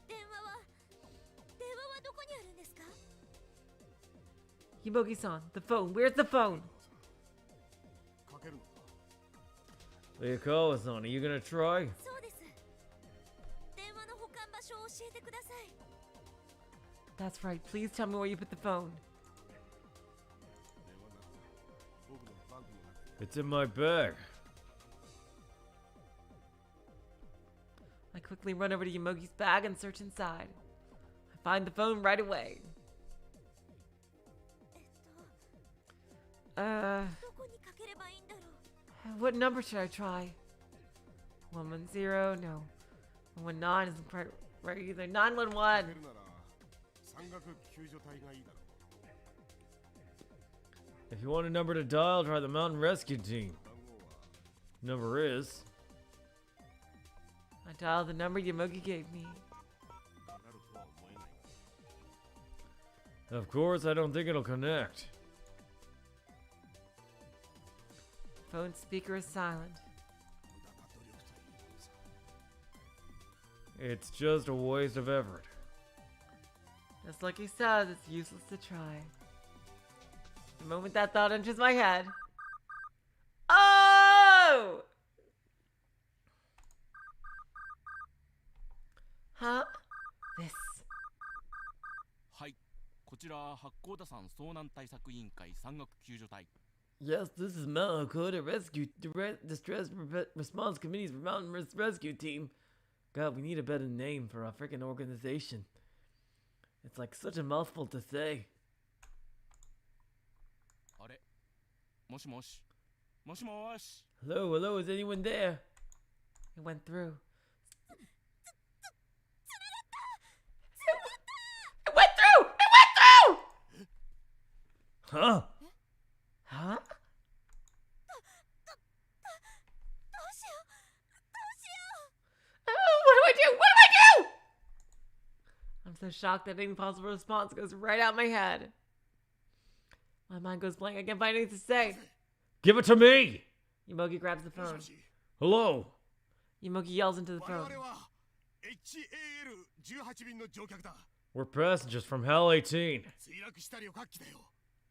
[SPEAKER 3] 電話はどこにあるんですか？
[SPEAKER 1] Yomogi-san, the phone. Where's the phone?
[SPEAKER 5] かけるのか。
[SPEAKER 2] Leokawa-san, are you gonna try?
[SPEAKER 3] そうです。電話の保管場所を教えてください。
[SPEAKER 1] That's right. Please tell me where you put the phone.
[SPEAKER 5] 電話なら僕のバッグの中に。
[SPEAKER 2] It's in my bag.
[SPEAKER 1] I quickly run over to Yomogi's bag and search inside. I find the phone right away.
[SPEAKER 3] どこにかければいいんだろう。
[SPEAKER 1] What number should I try? 110? No. 119 isn't quite right either. 911!
[SPEAKER 5] かけるなら山岳救助隊がいいだろう。
[SPEAKER 2] If you want a number to dial, try the Mountain Rescue Team.
[SPEAKER 5] 番号は
[SPEAKER 2] Number is...
[SPEAKER 1] I dialed the number Yomogi gave me.
[SPEAKER 5] かかるとは思えないが。
[SPEAKER 2] Of course, I don't think it'll connect.
[SPEAKER 1] Phone speaker is silent.
[SPEAKER 5] 無駄な努力ということさ。
[SPEAKER 2] It's just a waste of effort.
[SPEAKER 1] Just like he says, it's useless to try. The moment that thought enters my head. Oh! Huh? This.
[SPEAKER 6] はい、こちら八甲田山遭難対策委員会山岳救助隊。
[SPEAKER 1] Yes, this is Mount Kokoro Distress Response Committee's Mountain Rescue Team. God, we need a better name for our freaking organization. It's like such a mouthful to say.
[SPEAKER 6] あれ、もしもし、もしもし。
[SPEAKER 1] Hello, hello, is anyone there? It went through. It went through! It went through!
[SPEAKER 2] Huh?
[SPEAKER 1] Huh?
[SPEAKER 3] どうしよう。どうしよう。
[SPEAKER 1] Oh, what do I do? What do I do? I'm so shocked that any possible response goes right out my head. My mind goes blank. I can't find anything to say.
[SPEAKER 2] Give it to me!
[SPEAKER 1] Yomogi grabs the
[SPEAKER 5] もし
[SPEAKER 1] phone.
[SPEAKER 5] もし。
[SPEAKER 2] Hello?
[SPEAKER 1] Yomogi yells into the
[SPEAKER 5] 我
[SPEAKER 1] phone.
[SPEAKER 5] 々は HAL18 便の乗客だ。
[SPEAKER 2] We're passengers from HAL 18.
[SPEAKER 5] 墜落した旅客機だよ。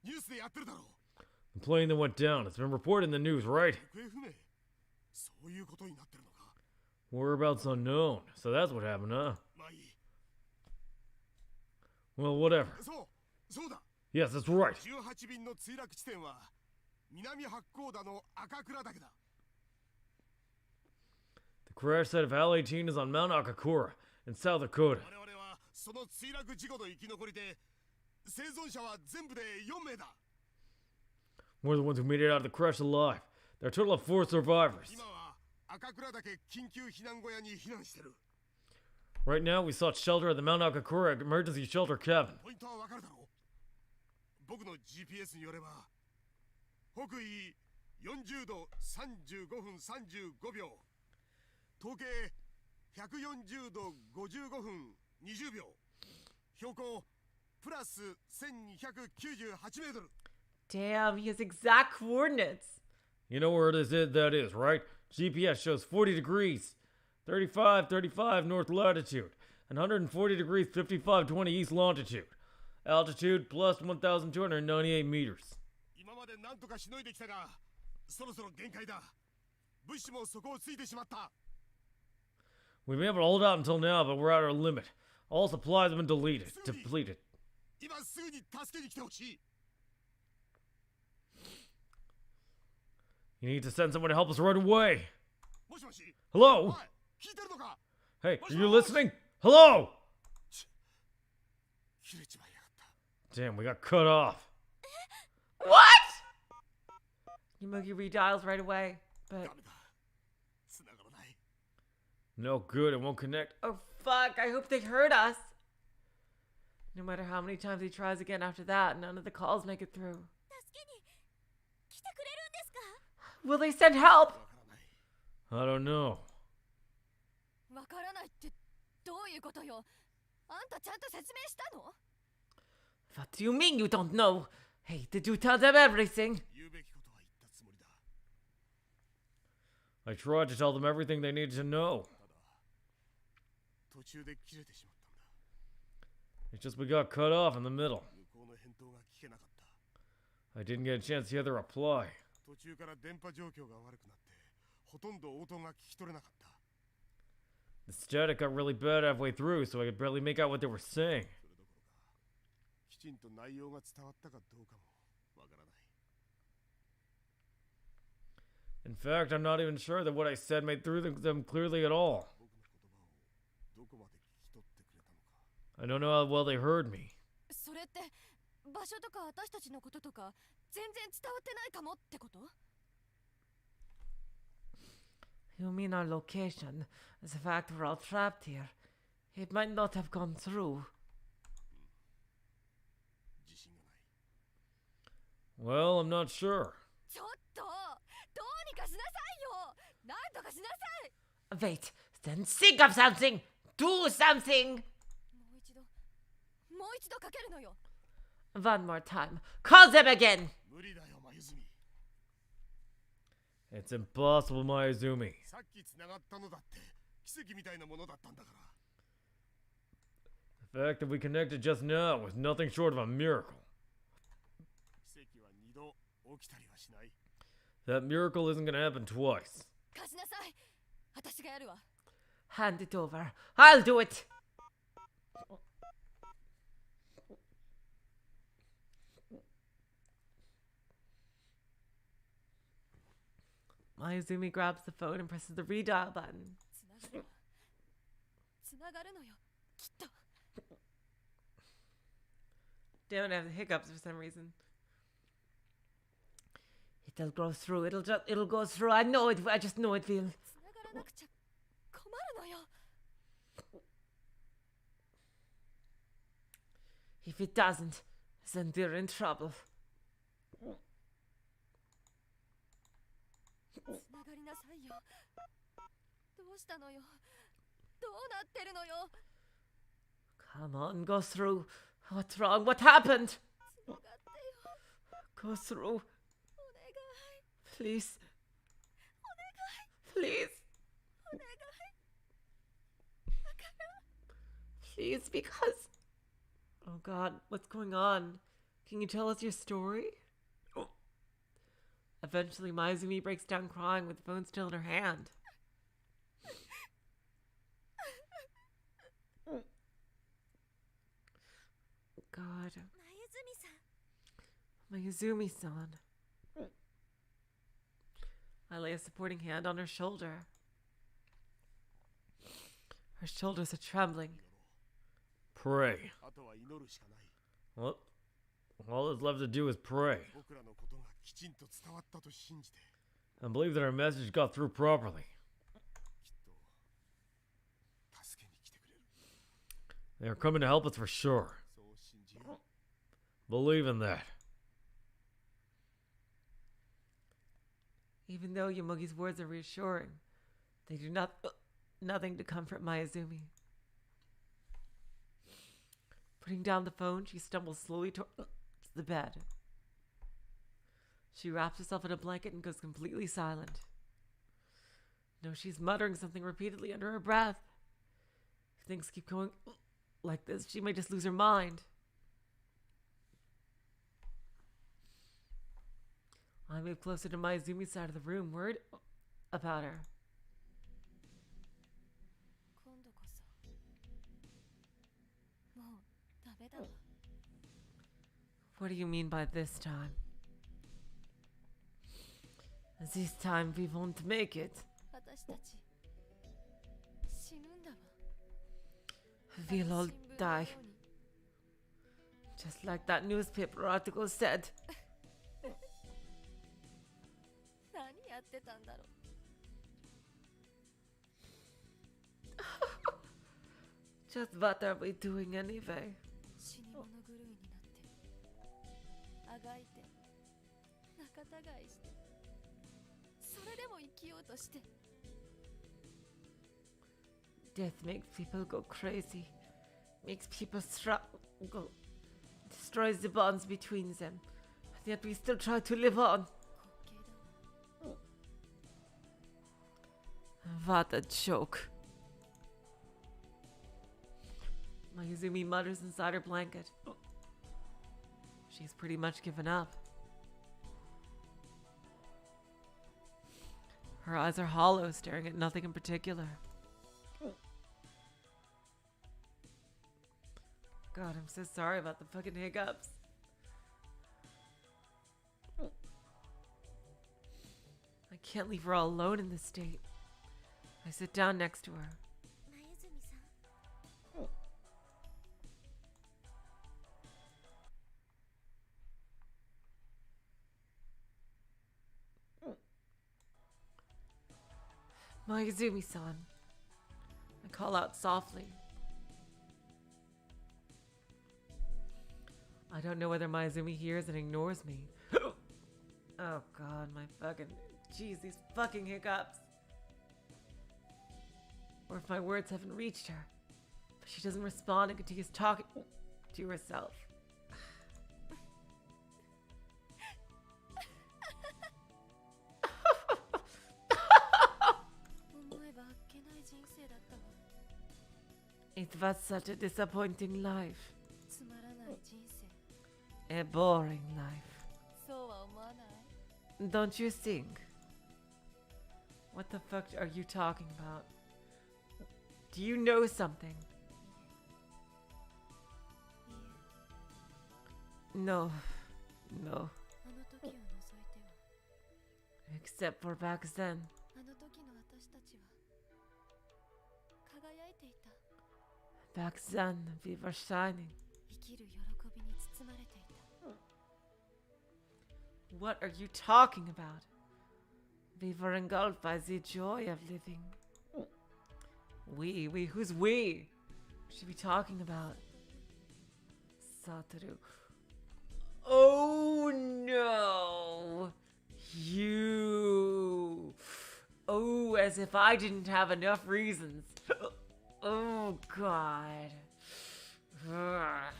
[SPEAKER 5] ニュースでやってるだろう。
[SPEAKER 2] The plane that went down. It's been reported in the news, right?
[SPEAKER 5] 行方不明。そういうことになってるのか。
[SPEAKER 2] Whereabouts unknown. So that's what happened, huh?
[SPEAKER 5] まあいい。
[SPEAKER 2] Well, whatever.
[SPEAKER 5] そうだ
[SPEAKER 2] Yes, that's right.
[SPEAKER 5] 18便の墜落地点は南八甲田の赤倉岳だ
[SPEAKER 2] The crash site of HAL-18 is on Mount Akakura in South Dakota.
[SPEAKER 5] 我々はその墜落事故の生き残りで生存者は全部で4名だ
[SPEAKER 2] We're the ones who made it out of the crash alive. There are a total of 4 survivors.
[SPEAKER 5] 今は赤倉岳緊急避難小屋に避難してる
[SPEAKER 2] Right now, we sought shelter at the Mount Akakura emergency shelter cabin.
[SPEAKER 5] ポイントはわかるだろう僕の GPS によれば北緯40度35分35秒東経140度55分20秒標高プラス1298メートル
[SPEAKER 1] Damn, he has exact coordinates.
[SPEAKER 2] You know where that is, right? GPS shows 40 degrees, 35 north latitude, and 140 degrees, 5520 east longitude. Altitude plus 1,298 meters.
[SPEAKER 5] 今まで何とかしのいできたがそろそろ限界だ物資もそこをついてしまった
[SPEAKER 2] We've been able to hold out until now, but we're at our limit. All supplies have been depleted.
[SPEAKER 5] 今すぐに助けに来てほしい
[SPEAKER 2] You need to send someone to help us right away.
[SPEAKER 5] もしもし
[SPEAKER 2] Hello?
[SPEAKER 5] おい聞いてるのか
[SPEAKER 2] Hey, are you listening? Hello?
[SPEAKER 5] 切れちまいやがった
[SPEAKER 2] Damn, we got cut off.
[SPEAKER 1] What? Yumugi redials right away, but
[SPEAKER 5] ダメだ繋がらない
[SPEAKER 2] No good, it won't connect.
[SPEAKER 1] oh fuck, I hope they heard us. No matter how many times he tries again after that, none of the calls make it through.
[SPEAKER 3] 助けに来てくれるんですか
[SPEAKER 1] Will they send help?
[SPEAKER 5] わからない
[SPEAKER 2] I don't know.
[SPEAKER 4] わからないってどういうことよ。あんたちゃんと説明したの？
[SPEAKER 1] What do you mean you don't know? Hey, did you tell them everything?
[SPEAKER 5] 言うべきことは言ったつもりだ
[SPEAKER 2] I tried to tell them everything they needed to know.
[SPEAKER 5] ただ途中で切れてしまったんだ
[SPEAKER 2] It's just we got cut off in the middle.
[SPEAKER 5] 向こうの返答が聞けなかった
[SPEAKER 2] I didn't get a chance to hear the reply.
[SPEAKER 5] 途中から電波状況が悪くなってほとんど応答が聞き取れなかった
[SPEAKER 2] The static got really bad halfway through, so I could barely make out what they were saying.
[SPEAKER 5] それどころかきちんと内容が伝わったかどうかもわからない
[SPEAKER 2] In fact, I'm not even sure that what I said made through them clearly at all.
[SPEAKER 5] 僕の言葉をどこまで聞き取ってくれたのか
[SPEAKER 2] I don't know how well they heard me.
[SPEAKER 4] それって場所とか私たちのこととか全然伝わってないかもってこと？
[SPEAKER 1] You mean our location? As a fact, we're all trapped here. It might not have gone through.
[SPEAKER 5] 自信がない
[SPEAKER 2] Well, I'm not sure.
[SPEAKER 4] ちょっとどうにかしなさいよ。なんとかしなさい。
[SPEAKER 1] Wait, then think of something! Do something!
[SPEAKER 4] もう一度かけるのよ。
[SPEAKER 1] One more time. Call them again!
[SPEAKER 5] 無理だよ眉住
[SPEAKER 2] It's impossible, Mayuzumi.
[SPEAKER 5] さっき繋がったのだって奇跡みたいなものだったんだから
[SPEAKER 2] The fact that we connected just now was nothing short of a miracle.
[SPEAKER 5] 奇跡は二度起きたりはしない
[SPEAKER 2] That miracle isn't gonna happen twice.
[SPEAKER 4] 貸しなさい。私がやるわ。
[SPEAKER 1] Hand it over. I'll do it! Mayuzumi grabs the phone and presses the redial button.
[SPEAKER 4] つながるのよ。きっと。
[SPEAKER 1] Don't have the hiccups for some reason. It'll go through. It'll go through. I know it. I just know it will.
[SPEAKER 4] つながらなくちゃ困るのよ。
[SPEAKER 1] If it doesn't, then they're in trouble.
[SPEAKER 4] つながりなさいよ。どうしたのよ。どうなってるのよ。
[SPEAKER 1] Come on, go through. What's wrong? What happened?
[SPEAKER 4] つながってよ。
[SPEAKER 1] Go through.
[SPEAKER 4] お願い。
[SPEAKER 1] Please.
[SPEAKER 4] お願い。
[SPEAKER 1] Please.
[SPEAKER 4] お願い。だから。
[SPEAKER 1] Please, because... Oh God, what's going on? Can you tell us your story? Eventually, Mayuzumi breaks down crying with the phone still in her hand. God.
[SPEAKER 3] 前住さん
[SPEAKER 1] Mayuzumi-san. I lay a supporting hand on her shoulder. Her shoulders are trembling.
[SPEAKER 2] Pray.
[SPEAKER 5] あとは祈るしかない。
[SPEAKER 2] Well, all that's left to do is pray
[SPEAKER 5] 僕らのことがきちんと伝わったと信じて、
[SPEAKER 2] and believe that our message got through properly.
[SPEAKER 5] きっと助けに来てくれる。
[SPEAKER 2] They are coming to help us for sure.
[SPEAKER 5] そう信じよう。
[SPEAKER 2] Believe in that.
[SPEAKER 1] Even though Yomogi's words are reassuring, they do nothing to comfort Mayuzumi. Putting down the phone, she stumbles slowly towards the bed. She wraps herself in a blanket and goes completely silent. No, she's muttering something repeatedly under her breath. If things keep going like this, she may just lose her mind. I move closer to Mayuzumi's side of the room, worried about her.
[SPEAKER 4] 今度こそもうダメだわ。
[SPEAKER 1] What do you mean by this time? This time we won't make it.
[SPEAKER 4] 私たち死ぬんだわ。
[SPEAKER 1] We'll all
[SPEAKER 4] 新聞の
[SPEAKER 1] die.
[SPEAKER 4] ように
[SPEAKER 1] Just like that newspaper article said.
[SPEAKER 4] 何やってたんだろう。
[SPEAKER 1] Just what are we doing anyway?
[SPEAKER 4] 死に物狂いになってあがいて仲違いしてそれでも生きようとして
[SPEAKER 1] Death makes people go crazy. Makes people struggle. Destroys the bonds between them. And yet we still try to live on.
[SPEAKER 4] 滑稽だわ。
[SPEAKER 1] What a joke. Mayuzumi mutters inside her blanket. She's pretty much given up. Her eyes are hollow, staring at nothing in particular. God, I'm so sorry about the fucking hiccups. I can't leave her all alone in this state. I sit down next to her.
[SPEAKER 3] 前住さん
[SPEAKER 1] Mayuzumi-san. I call out softly. I don't know whether Mayuzumi hears and ignores me. Oh god, my fucking... Jeez, these fucking hiccups. Or if my words haven't reached her. But she doesn't respond and continues talking to herself.
[SPEAKER 4] 思えばあっけない人生だったわ。
[SPEAKER 1] It was such a disappointing life.
[SPEAKER 4] つまらない人生。
[SPEAKER 1] A boring life.
[SPEAKER 4] そうは思わない？
[SPEAKER 1] Don't you think? What the fuck are you talking about? Do you know something?
[SPEAKER 4] い
[SPEAKER 1] No. No.
[SPEAKER 4] え、あの時を除いては、
[SPEAKER 1] Except for back then.
[SPEAKER 4] あの時の私たちは輝いていた。
[SPEAKER 1] Back then, we were shining.
[SPEAKER 4] 生きる喜びに包まれていた。
[SPEAKER 1] What are you talking about? We were engulfed by the joy of living. We, who's we? What should we be talking about? Satoru. Oh no! You! Oh, as if I didn't have enough reasons. Oh god. Ugh.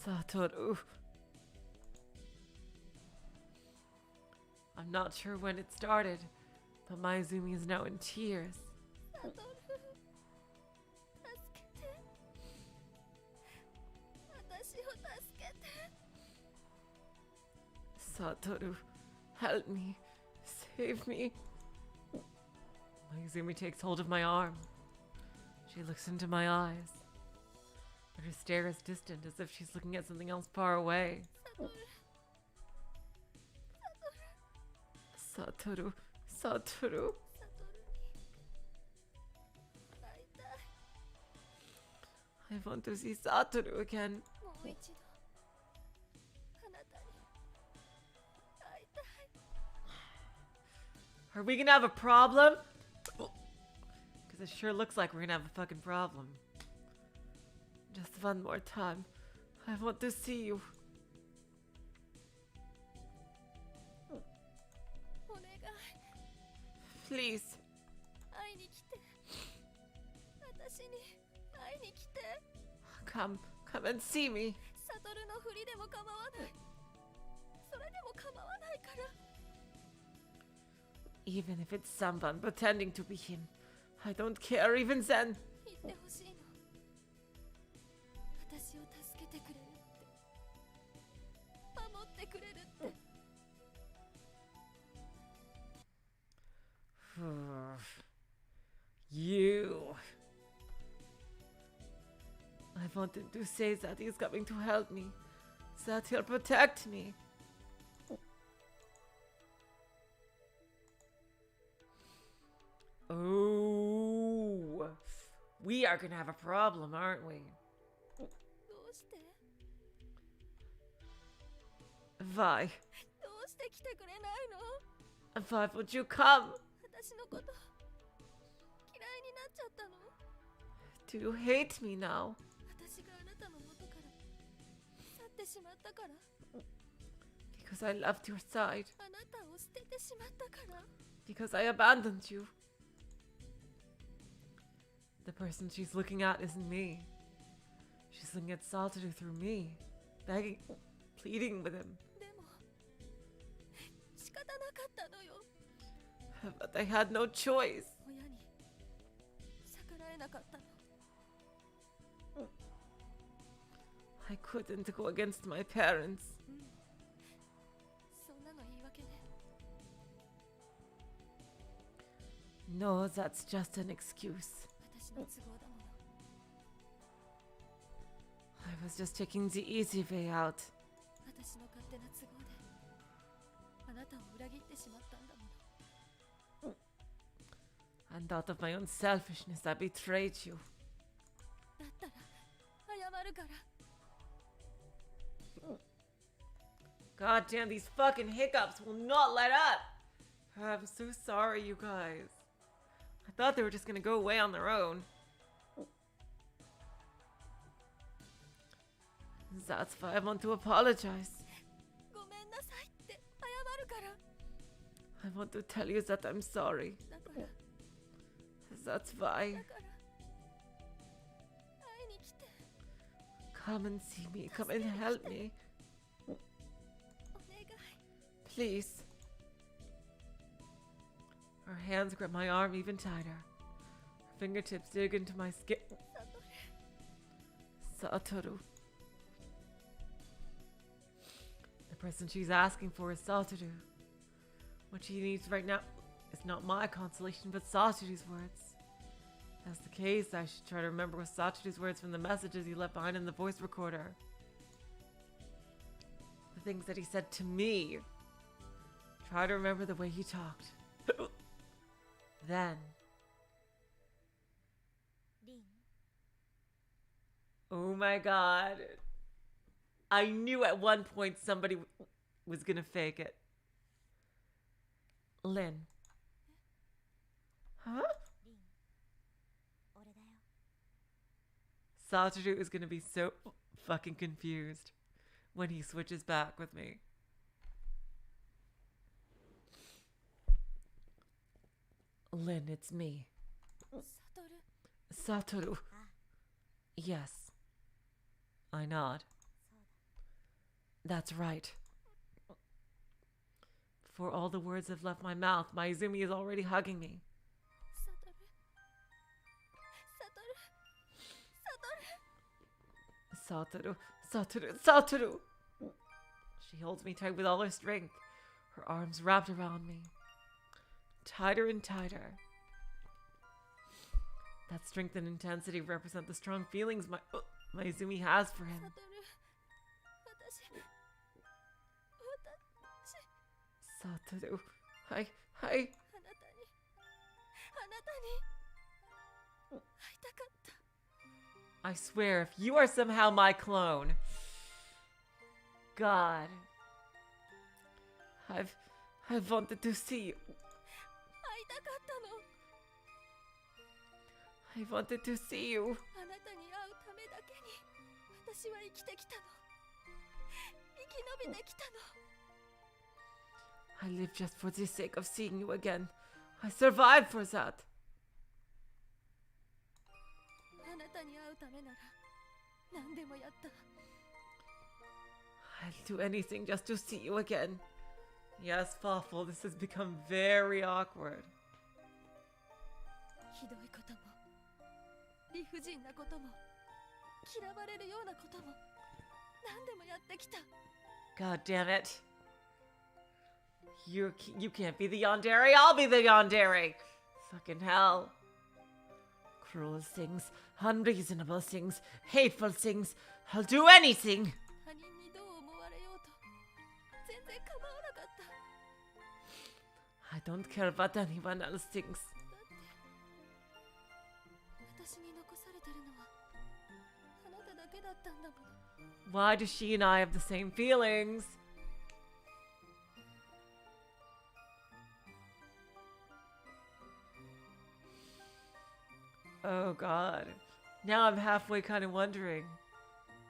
[SPEAKER 1] Satoru. I'm not sure when it started, but Mayuzumi is now in tears.
[SPEAKER 4] サトル、助けて。私を助けて。
[SPEAKER 1] Satoru, help me. Save me. Izumi takes hold of my arm. She looks into my eyes. But her stare is distant, as if she's looking at something else far away. Satoru. Satoru.
[SPEAKER 4] 会いたい
[SPEAKER 1] I want to see Satoru again.
[SPEAKER 4] もう一度あなたに会いたい
[SPEAKER 1] Are we gonna have a problem? Because it sure looks like we're gonna have a fucking problem. Just one more time. I want to see you.
[SPEAKER 4] お願い
[SPEAKER 1] Please.
[SPEAKER 4] 会いに来て私に会いに来て
[SPEAKER 1] Come and see me.
[SPEAKER 4] サトルのふりでも構わないそれでも構わないから
[SPEAKER 1] Even if it's someone pretending to be him. I don't care even then.
[SPEAKER 4] 言ってほしいの私を助けてくれるって守ってくれるって
[SPEAKER 1] You. I wanted to say that he's coming to help me. That he'll protect me. Oh. We are gonna have a problem, aren't we?
[SPEAKER 4] どうして
[SPEAKER 1] Vi.
[SPEAKER 4] どうして来てくれないの
[SPEAKER 1] Vi, would you come?
[SPEAKER 4] 私のこと嫌いになっちゃったの
[SPEAKER 1] Do you hate me now?
[SPEAKER 4] 私があなたの元から去ってしまったから
[SPEAKER 1] Because I left your side.
[SPEAKER 4] あなたを捨ててしまったから
[SPEAKER 1] Because I abandoned you. The person she's looking at isn't me. She's looking at Satoru through me, begging, pleading with him.
[SPEAKER 4] でも仕方なかったのよ
[SPEAKER 1] But I had no choice.
[SPEAKER 4] 親に逆らえなかったの
[SPEAKER 1] I couldn't go against my parents.
[SPEAKER 4] そんなの言い訳ね
[SPEAKER 1] No, that's just an excuse.
[SPEAKER 4] 私の都合だもの
[SPEAKER 1] I was just taking the easy way out.
[SPEAKER 4] 私の勝手な都合であなたを裏切ってしまったんだもの
[SPEAKER 1] And out of my own selfishness, I betrayed you.
[SPEAKER 4] だったら謝るから
[SPEAKER 1] God damn, these fucking hiccups will not let up. I'm so sorry, you guys. I thought they were just gonna go away on their own. That's why I want to apologize.
[SPEAKER 4] ごめんなさいって謝るから
[SPEAKER 1] I want to tell you that I'm sorry.
[SPEAKER 4] だから
[SPEAKER 1] That's why.
[SPEAKER 4] だから会いに来て
[SPEAKER 1] Come and see me. Come and help me.
[SPEAKER 4] お願い
[SPEAKER 1] Please. Her hands grip my arm even tighter. Her fingertips dig into my skin.
[SPEAKER 4] サトル
[SPEAKER 1] Satoru. The person she's asking for is Satoru. What she needs right now is not my consolation, but Satoru's words. If that's the case, I should try to remember what Satoru's words from the messages he left behind in the voice recorder. The things that he said to me. Try to remember the way he talked. Then,
[SPEAKER 3] リン
[SPEAKER 1] oh my god. I knew at one point somebody was gonna fake it. Lynn. Huh?
[SPEAKER 3] リン俺だよ
[SPEAKER 1] Satoru is gonna be so fucking confused when he switches back with me. Lynn, it's me.
[SPEAKER 4] サトル
[SPEAKER 1] Satoru.
[SPEAKER 3] あ
[SPEAKER 1] Yes. I nod.
[SPEAKER 3] そうだ
[SPEAKER 1] That's right. Before all the words have left my mouth, my Izumi is already hugging me.
[SPEAKER 4] サトルサトルサトル
[SPEAKER 1] Satoru, Satoru, Satoru. She holds me tight with all her strength, her arms wrapped around me. Tighter and tighter. That strength and intensity represent the strong feelings my Izumi has for him.
[SPEAKER 3] 私
[SPEAKER 1] Satoru. Hi.
[SPEAKER 3] あなたに会いたかった
[SPEAKER 1] I swear, if you are somehow my clone. God. I've wanted to see you.
[SPEAKER 3] 会いたかったの
[SPEAKER 1] I wanted to see you.
[SPEAKER 3] あなたに会うためだけに私は生きてきたの生き延びてきたの
[SPEAKER 1] I live just for the sake of seeing you again. I survived for that.
[SPEAKER 3] あなたに会うためなら何でもやった
[SPEAKER 1] I'll do anything just to see you again. Yes, Fawful, this has become very awkward.
[SPEAKER 3] ひどいことも理不尽なことも嫌われるようなことも何でもやってきた
[SPEAKER 1] God damn it. You can't be the yandere, I'll be the yandere. Fucking hell. Cruel things, unreasonable things, hateful things. I'll do anything.
[SPEAKER 3] 他人にどう思われようと全然構わなかった
[SPEAKER 1] I don't care what anyone else thinks.
[SPEAKER 3] だって私に残されてるのはあなただけだったんだもの
[SPEAKER 1] Why do she and I have the same feelings? Oh god. Now I'm halfway kind of wondering.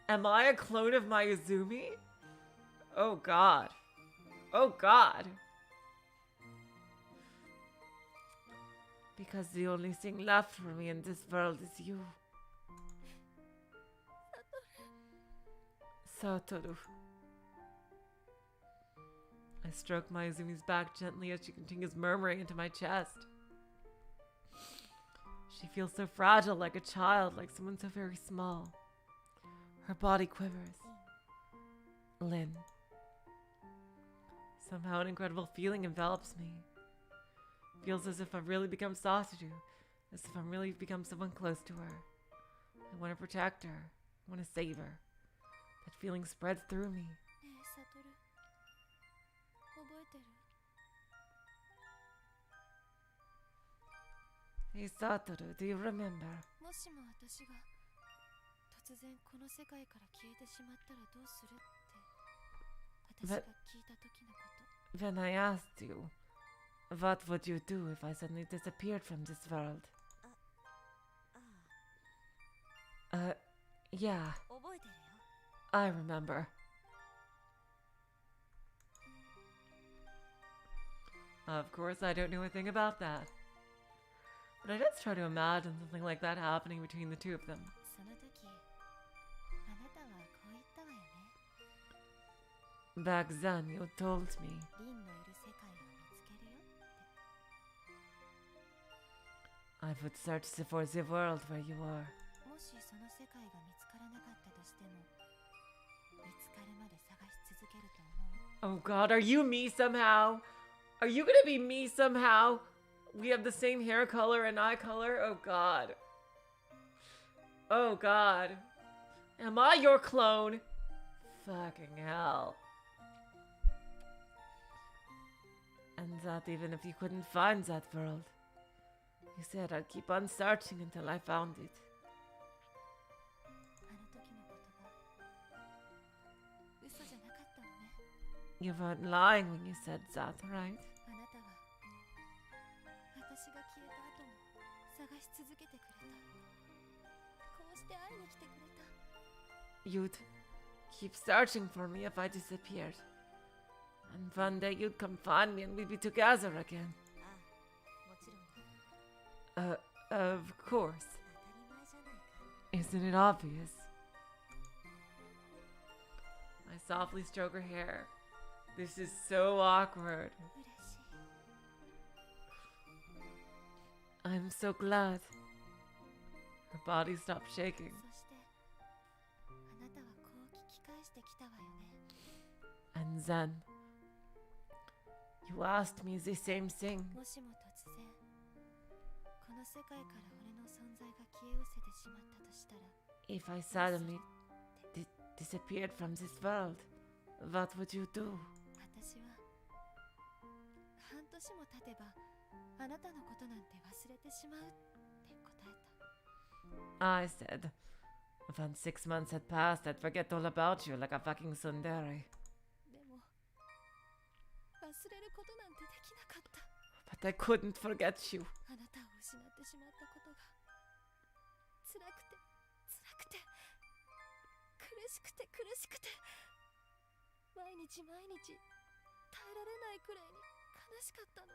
[SPEAKER 1] Am I a clone of my Izumi? Oh god. Oh god. Because the only thing left for me in this world is you. Satoru. I stroke my Izumi's back gently as she continues murmuring into my chest. She feels so fragile, like a child, like someone so very small. Her body quivers. Lin. Somehow an incredible feeling envelops me. Feels as if I've really become Satoru, as if I'm really become someone close to her. I want to protect her. I want to save her. That feeling spreads through me.
[SPEAKER 3] ねえサトル覚えてる
[SPEAKER 1] Hey Satoru, do you remember?
[SPEAKER 3] もしも私が突然この世界から消えてしまったらどうするって私が聞いた時のこと
[SPEAKER 1] When I asked you, what would you do if I suddenly disappeared from this world? Yeah,
[SPEAKER 3] 覚えてるよ
[SPEAKER 1] I remember. Of course, I don't know a thing about that. But I just try to imagine something like that happening between the two of them.
[SPEAKER 3] その時あなたはこう言ったわよね
[SPEAKER 1] Back then, you told me
[SPEAKER 3] リンのいる世界を見つけるよって
[SPEAKER 1] I would search for the world where you are.
[SPEAKER 3] もしその世界が見つからなかったとしても見つかるまで探し続けると思う
[SPEAKER 1] Oh god, are you me somehow? Are you gonna be me somehow? We have the same hair color and eye color? Oh god. Oh god. Am I your clone? Fucking hell. And that even if you couldn't find that world. You said I'd keep on searching until I found it.
[SPEAKER 3] あの時の言葉嘘じゃなかったのね
[SPEAKER 1] You weren't lying when you said that, right?
[SPEAKER 3] あなたは私が消えた後も探し続けてくれたこうして会いに来てくれた
[SPEAKER 1] You'd keep searching for me if I disappeared. And one day you'd come find me and we'd be together again.
[SPEAKER 3] もちろんね
[SPEAKER 1] Of course.
[SPEAKER 3] 当たり前じゃないか
[SPEAKER 1] Isn't it obvious? I softly stroke her hair. This is so awkward.
[SPEAKER 3] 嬉しい
[SPEAKER 1] I'm so glad. Her body stopped shaking.
[SPEAKER 3] そしてあなたはこう聞き返してきたわよね
[SPEAKER 1] And then you asked me the same thing.
[SPEAKER 3] もしも突然この
[SPEAKER 4] の世界から俺の存在が消え失せてしまったとしたら
[SPEAKER 1] If I suddenly disappeared from this world, what would you do?
[SPEAKER 4] 私は半年も経てばあなたのことなんて忘れてしまうって答えた。
[SPEAKER 1] I said, when 6 months had passed, I'd forget all about you like a fucking tsundere.
[SPEAKER 4] でも忘れることなんてできなかった。
[SPEAKER 1] But I couldn't forget you.
[SPEAKER 4] あなたを失ってしまったことが辛くて辛くて苦しくて苦しくて毎日毎日耐えられないくらいに悲しかったの。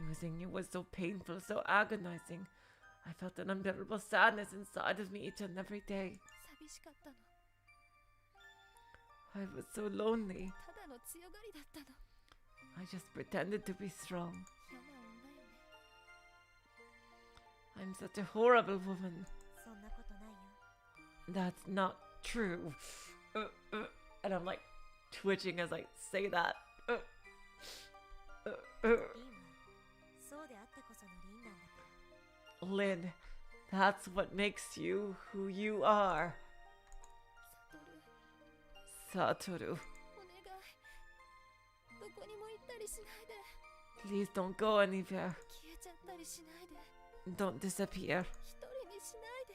[SPEAKER 1] Losing you was so painful, so agonizing. I felt an unbearable sadness inside of me each and every day.
[SPEAKER 4] 寂しかったの。
[SPEAKER 1] I was so lonely.
[SPEAKER 4] ただの強がりだったの。
[SPEAKER 1] I just pretended to be strong.
[SPEAKER 4] 嫌な女よね。
[SPEAKER 1] I'm such a horrible woman.
[SPEAKER 3] そんなことないよ。
[SPEAKER 1] That's not true. And I'm like twitching as I say that.
[SPEAKER 3] リンはそうであってこそのリンなんだから。
[SPEAKER 1] Lynn, that's what makes you who you are.
[SPEAKER 4] サトル、
[SPEAKER 1] Satoru,
[SPEAKER 4] お願い。どこにも行ったりしないで。
[SPEAKER 1] please don't go anywhere.
[SPEAKER 4] 消えちゃったりしないで。
[SPEAKER 1] Don't disappear.
[SPEAKER 4] 一人にしないで。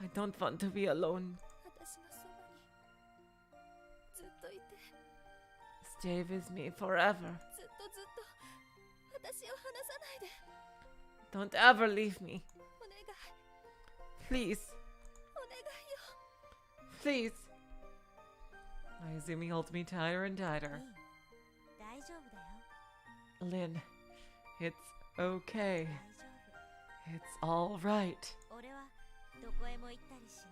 [SPEAKER 1] I don't want to be alone.
[SPEAKER 4] 私のそばにずっといて。
[SPEAKER 1] Stay with me forever.
[SPEAKER 4] ずっとずっと私を離さないで。
[SPEAKER 1] Don't ever leave me.
[SPEAKER 4] お願い。
[SPEAKER 1] Please,
[SPEAKER 4] お願いよ。
[SPEAKER 1] please. Mayuzumi holds me tighter and
[SPEAKER 3] リ
[SPEAKER 1] tighter.
[SPEAKER 3] ン、大丈夫だよ。
[SPEAKER 1] Lynn, it's okay.
[SPEAKER 3] 大丈
[SPEAKER 1] It's all right.
[SPEAKER 3] 夫。俺はどこへも行ったりし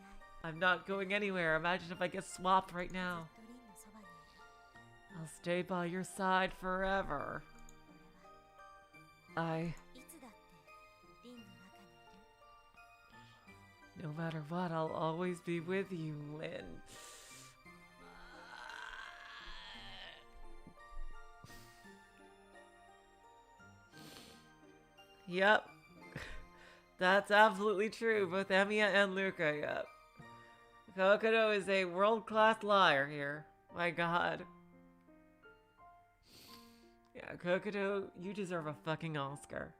[SPEAKER 3] ない。
[SPEAKER 1] I'm not going anywhere. Imagine if I get swapped right
[SPEAKER 3] ず
[SPEAKER 1] now.
[SPEAKER 3] っとリンのそばにいる。
[SPEAKER 1] I'll stay by your side forever.
[SPEAKER 3] 俺は
[SPEAKER 1] I,
[SPEAKER 3] いつだってリンの中にいる。
[SPEAKER 1] no matter what, I'll always be with you, Lynn. Yep. That's absolutely true. Both Emiya and Luca, yep. Kokoro is a world-class liar here. My god. Yeah, Kokoro, you deserve a fucking Oscar.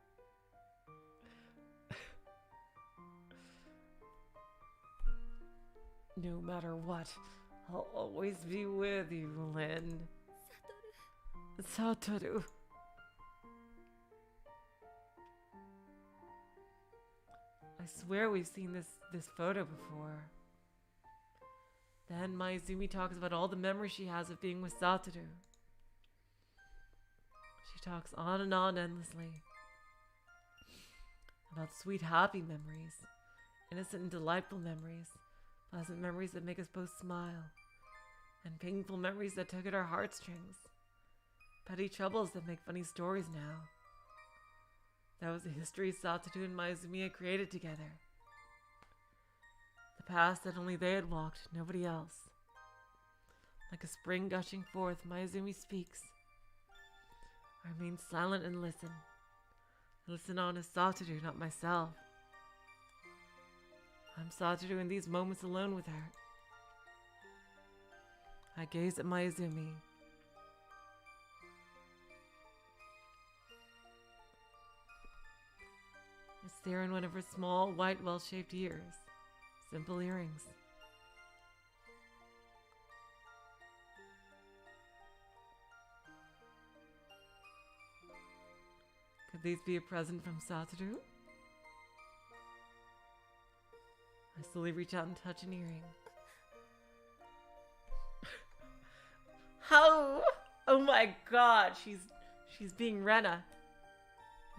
[SPEAKER 1] No matter what, I'll always be with you, Lynn.
[SPEAKER 4] サトル、
[SPEAKER 1] Satoru. I swear we've seen this photo before. Then Mayuzumi talks about all the memories she has of being with Satoru. She talks on and on endlessly. About sweet, happy memories. Innocent and delightful memories. Pleasant memories that make us both smile. And painful memories that tug at our heartstrings. Petty troubles that make funny stories now. That was the history Satoru and Mayuzumi had created together. The past that only they had walked, nobody else. Like a spring gushing forth, Mayuzumi speaks. I remain silent and listen. I listen on as Satoru, not myself. I'm Satoru in these moments alone with her. I gaze at Mayuzumi. I stare in one of her small, white, well-shaped ears. Simple earrings. Could these be a present from Satoru? I slowly reach out and touch an earring. How? Oh my god, she's being Rena.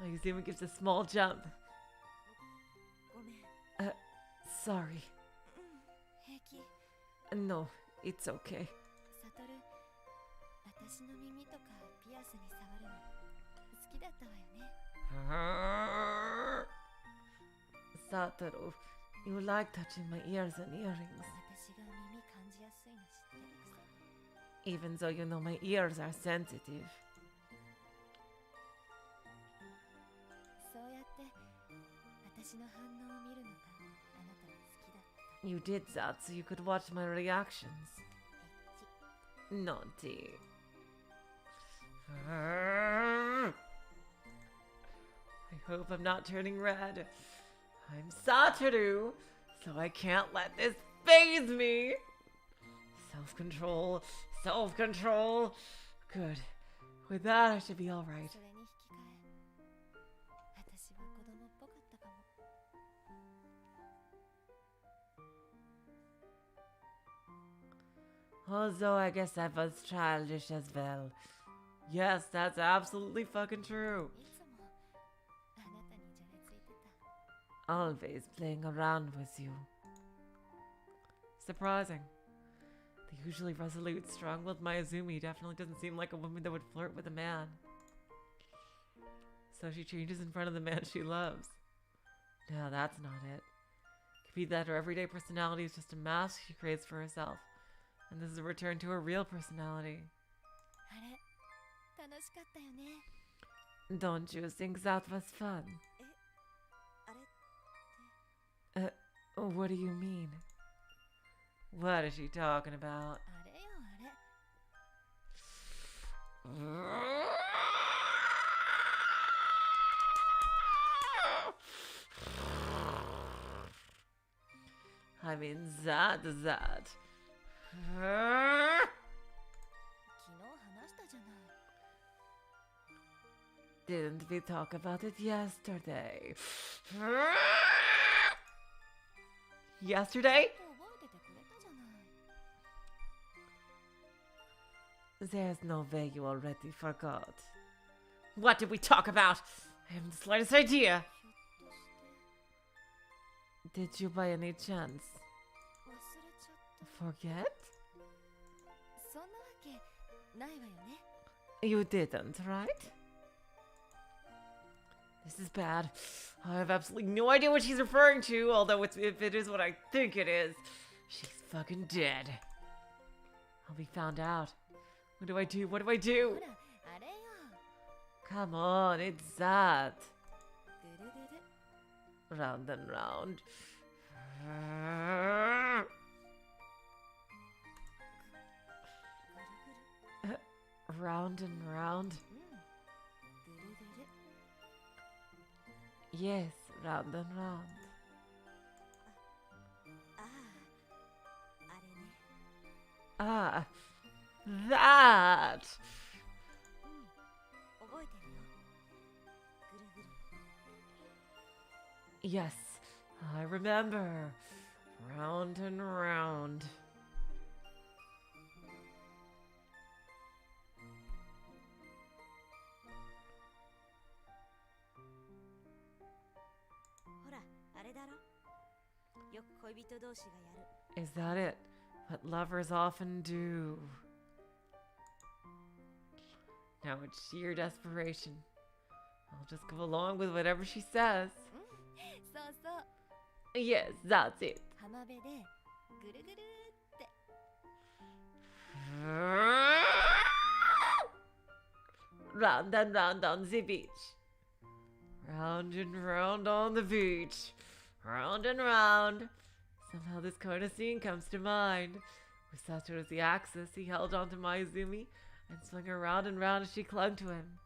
[SPEAKER 1] Mayuzumi gives a small jump.
[SPEAKER 3] ごめん。
[SPEAKER 1] Sorry.
[SPEAKER 4] 平気。
[SPEAKER 1] No, it's okay.
[SPEAKER 4] サトル、私の耳とかピアスに触るの好きだったわよね。
[SPEAKER 1] Satoru, you like touching my ears and earrings.
[SPEAKER 4] 私が耳感じやすいの知ってるくせに。
[SPEAKER 1] Even though you know my ears are sensitive.
[SPEAKER 4] 私の反応を見るのがあなたが好きだった。
[SPEAKER 1] You did that so you could watch my reactions.
[SPEAKER 4] エッチ。
[SPEAKER 1] Naughty. I hope I'm not turning red. I'm Satoru, so I can't let this faze me. Self-control, self-control. Good. With that, I should be all right.
[SPEAKER 4] それに引き換え、私は子供っぽかったかも。
[SPEAKER 1] Although I guess I was childish as well. Yes, that's absolutely fucking true.
[SPEAKER 4] いつもあなたにじゃれついてた。
[SPEAKER 1] Always playing around with you. Surprising. The usually resolute, strong-willed Mayuzumi definitely doesn't seem like a woman that would flirt with a man. So she changes in front of the man she loves. No, that's not it. Could be that her everyday personality is just a mask she creates for herself. And this is a return to her real personality.
[SPEAKER 4] あれ、楽しかったよね。
[SPEAKER 1] Don't you think that was fun?
[SPEAKER 3] あれって。
[SPEAKER 1] What do you mean? What is she talking about?
[SPEAKER 4] あれよあれ。
[SPEAKER 1] I mean that.
[SPEAKER 4] 昨日話したじゃない。
[SPEAKER 1] Didn't we talk about it yesterday? Yesterday?
[SPEAKER 4] 覚えててくれたじゃない。
[SPEAKER 1] There's no way you already forgot. What did we talk about? I haven't the slightest idea.
[SPEAKER 4] ひょっとして
[SPEAKER 1] Did you by any chance
[SPEAKER 4] 忘れちゃった。
[SPEAKER 1] forget?
[SPEAKER 4] そんなわけないわよね。
[SPEAKER 1] You didn't, right? This is bad. I have absolutely no idea what she's referring to, although if it is what I think it is, she's fucking dead. I'll be found out. What do I do? What do I
[SPEAKER 4] ほ
[SPEAKER 1] do?
[SPEAKER 4] ら、あれよ。
[SPEAKER 1] Come on, it's that.
[SPEAKER 4] ぐるぐる。
[SPEAKER 1] Round and round. Round and round.
[SPEAKER 4] うん。ぐるぐる。
[SPEAKER 1] Yes, round and round.
[SPEAKER 3] ああ、あれね。
[SPEAKER 1] Ah, that.
[SPEAKER 3] 覚えてるよ。ぐるぐる。
[SPEAKER 1] Yes, I remember. Round and round.
[SPEAKER 3] ほら、あれだろ。よく恋人同士がやる。
[SPEAKER 1] Is that it? What lovers often do. Now it's sheer desperation. I'll just go along with whatever she says.
[SPEAKER 4] そうそう。
[SPEAKER 1] Yes, that's it.
[SPEAKER 4] 浜辺でぐるぐるって。
[SPEAKER 1] Round and round on the beach. Round and round on the beach. Round and round. Somehow this kind of scene comes to mind. With Satoru as the axis, he held onto Mayuzumi and swung her round and round as she clung to him.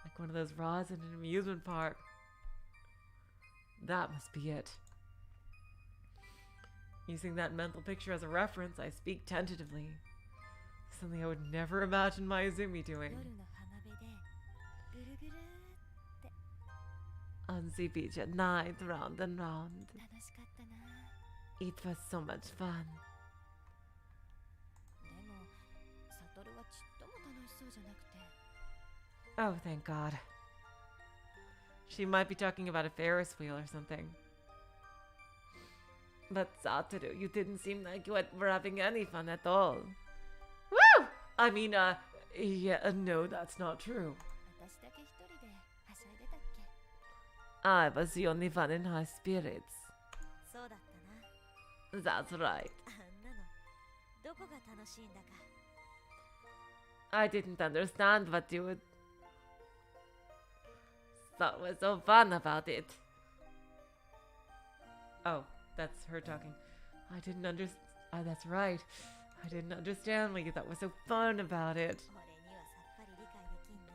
[SPEAKER 1] Like one of those rods in an amusement park. That must be it. Using that mental picture as a reference, I speak tentatively. Something I would never imagine Mayuzumi
[SPEAKER 4] 夜
[SPEAKER 1] doing.
[SPEAKER 4] の浜辺でぐるぐるって。
[SPEAKER 1] On the beach at night, round and round.
[SPEAKER 4] 楽しかったな。
[SPEAKER 1] It was so much fun.
[SPEAKER 4] でも、サトルはちっとも楽しそうじゃなくて。
[SPEAKER 1] Oh, thank God. She might be talking about a Ferris wheel or something. But Satoru, you didn't seem like you were having any fun at all. Woo! I mean, yeah, no, that's not true.
[SPEAKER 4] 私だけ一人ではしゃいでたっけ。
[SPEAKER 1] I was the only one in high spirits.
[SPEAKER 3] そうだったな。
[SPEAKER 1] That's right.
[SPEAKER 3] あんなの、どこが楽しいんだか。
[SPEAKER 1] I didn't understand what you thought was so fun about it. Oh, that's her talking. I didn't understand. That's right. I didn't understand what you thought was so fun about it.
[SPEAKER 3] 俺にはさっぱり理解できんね。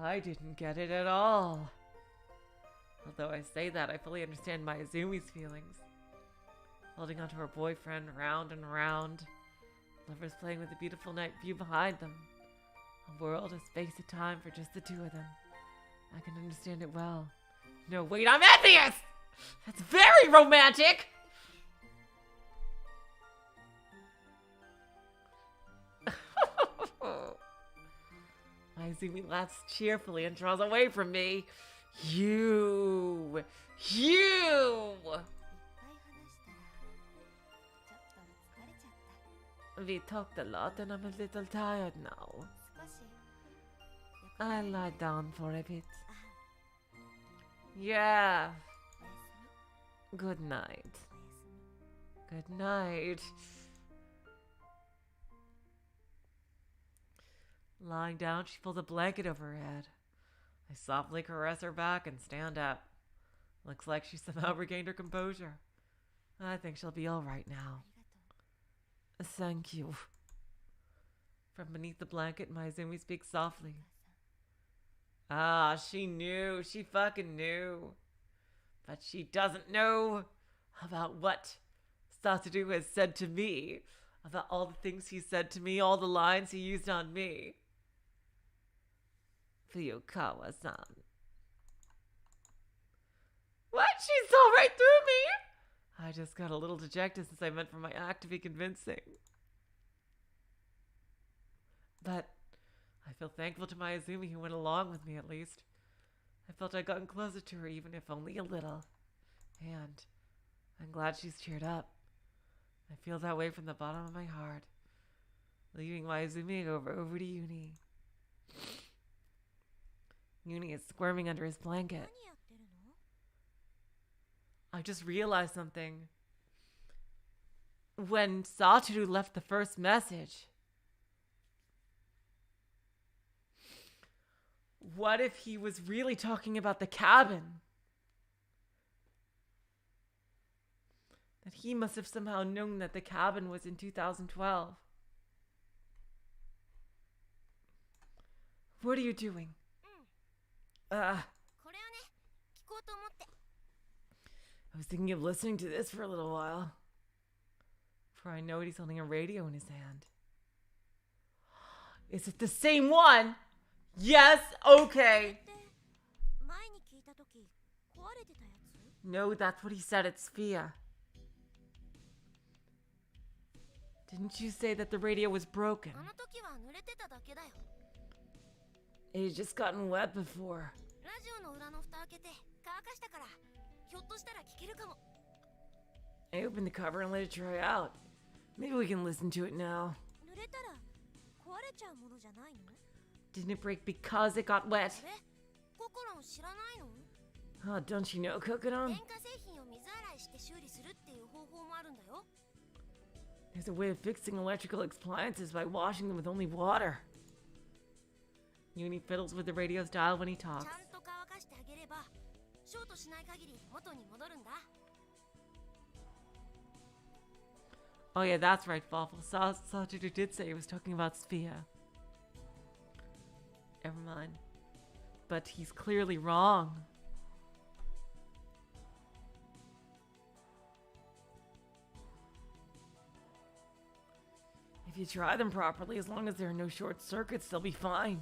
[SPEAKER 1] I didn't get it at all. Although I say that, I fully understand Maizumi's feelings. Holding onto her boyfriend round and round. Lovers playing with the beautiful night view behind them. A world, a space, a time for just the two of them. I can understand it well. No, wait, I'm envious! That's very romantic! Maizumi laughs cheerfully and draws away from me. You!
[SPEAKER 3] いっぱい話したらちょっと疲れちゃった。
[SPEAKER 1] We talked a lot and I'm a little tired now.
[SPEAKER 3] 少し
[SPEAKER 1] I'll lie down for a bit.
[SPEAKER 3] あ、
[SPEAKER 1] Yeah.
[SPEAKER 3] おやすみ
[SPEAKER 1] Good night.
[SPEAKER 3] おやすみ。
[SPEAKER 1] Good night. Lying down, she pulls a blanket over her head. I softly caress her back and stand up. Looks like she somehow regained her composure. I think she'll be all right
[SPEAKER 3] あ
[SPEAKER 1] now.
[SPEAKER 3] りがとう。
[SPEAKER 1] Thank you. From beneath the blanket, Maizumi speaks softly. Ah, she knew. She fucking knew. But she doesn't know about what Satoru has said to me. About all the things he said to me, all the lines he used on me. Fuyukawa-san. What? She saw right through me? I just got a little dejected since I meant for my act to be convincing. But I feel thankful to Maizumi who went along with me at least. I felt I'd gotten closer to her even if only a little. And I'm glad she's cheered up. I feel that way from the bottom of my heart. Leaving Maizumi over to Uni. Uni is squirming under his blanket.
[SPEAKER 3] 何やってるの？
[SPEAKER 1] I just realized something. When Satoru left the first message, what if he was really talking about the cabin? That he must have somehow known that the cabin was in 2012. What are you doing?
[SPEAKER 3] これをね、聞こうと思って。
[SPEAKER 1] I was thinking of listening to this for a little while. For I know he's holding a radio in his hand. Is it the same one? Yes, okay.
[SPEAKER 3] で、前に聞いたとき、壊れてたやつ？
[SPEAKER 1] No, that's what he said at SPHIA. Didn't you say that the radio was broken?
[SPEAKER 3] あの時は濡れてただけだよ。
[SPEAKER 1] It had just gotten wet before.
[SPEAKER 3] ラジオの裏の蓋開けて乾かしたから、ひょっとしたら聞けるかも。
[SPEAKER 1] I opened the cover and let it dry out. Maybe we can listen to it now.
[SPEAKER 3] 濡れたら壊れちゃうものじゃないの？
[SPEAKER 1] Didn't it break because it got wet?
[SPEAKER 3] え、ココロン知らないの？
[SPEAKER 1] Oh, don't you know, Kokoro?
[SPEAKER 3] 電化製品を水洗いして修理するっていう方法もあるんだよ。
[SPEAKER 1] There's a way of fixing electrical appliances by washing them with only water. Uni fiddles with the radio's dial when he
[SPEAKER 3] ち
[SPEAKER 1] talks.
[SPEAKER 3] ゃんと乾かしてあげれば、ショートしない限り元に戻るんだ。
[SPEAKER 1] Oh yeah, that's right, Fawful. Satoru did say he was talking about SPHIA. Never mind. But he's clearly wrong. If you try them properly, as long as there are no short circuits, they'll be fine.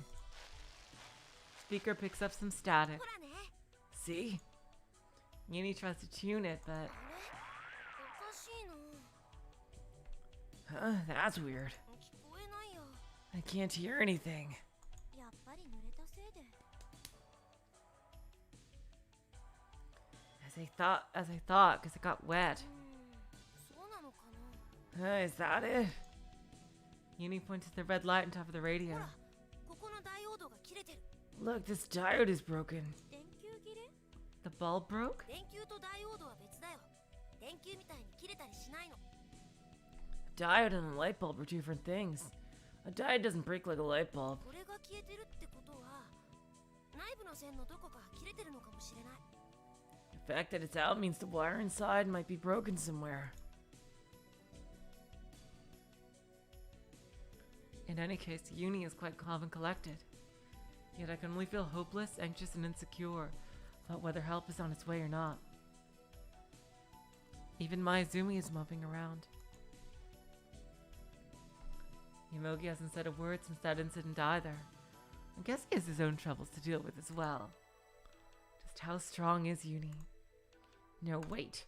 [SPEAKER 1] Speaker picks up some static.
[SPEAKER 3] ほらね、
[SPEAKER 1] See? Uni tries to tune it, but...
[SPEAKER 3] あれ？おかしいの。
[SPEAKER 1] Huh, that's weird.
[SPEAKER 3] 聞こえないよ。
[SPEAKER 1] I can't hear anything.
[SPEAKER 3] やっぱり濡れたせいで。
[SPEAKER 1] As I thought, because it got wet.
[SPEAKER 3] そうなのかな。
[SPEAKER 1] Is that it? Uni points at the red light on top of the radio.
[SPEAKER 3] ほら、ここのダイオードが切れてる。
[SPEAKER 1] Look, this diode is broken.
[SPEAKER 3] 電球切れ？
[SPEAKER 1] The bulb broke?
[SPEAKER 3] 電球とダイオードは別だよ。電球みたいに切れたりしないの。
[SPEAKER 1] A diode and a light bulb are two different things. A diode doesn't break like a light bulb.
[SPEAKER 3] これが消えてるってことは、内部の線のどこか切れてるのかもしれない。
[SPEAKER 1] The fact that it's out means the wire inside might be broken somewhere. In any case, Uni is quite calm and collected. Yet I can only feel hopeless, anxious, and insecure about whether help is on its way or not. Even Mayuzumi is moping around. Yomogi hasn't said a word since that incident either. I guess he has his own troubles to deal with as well. Just how strong is Uni? No, wait.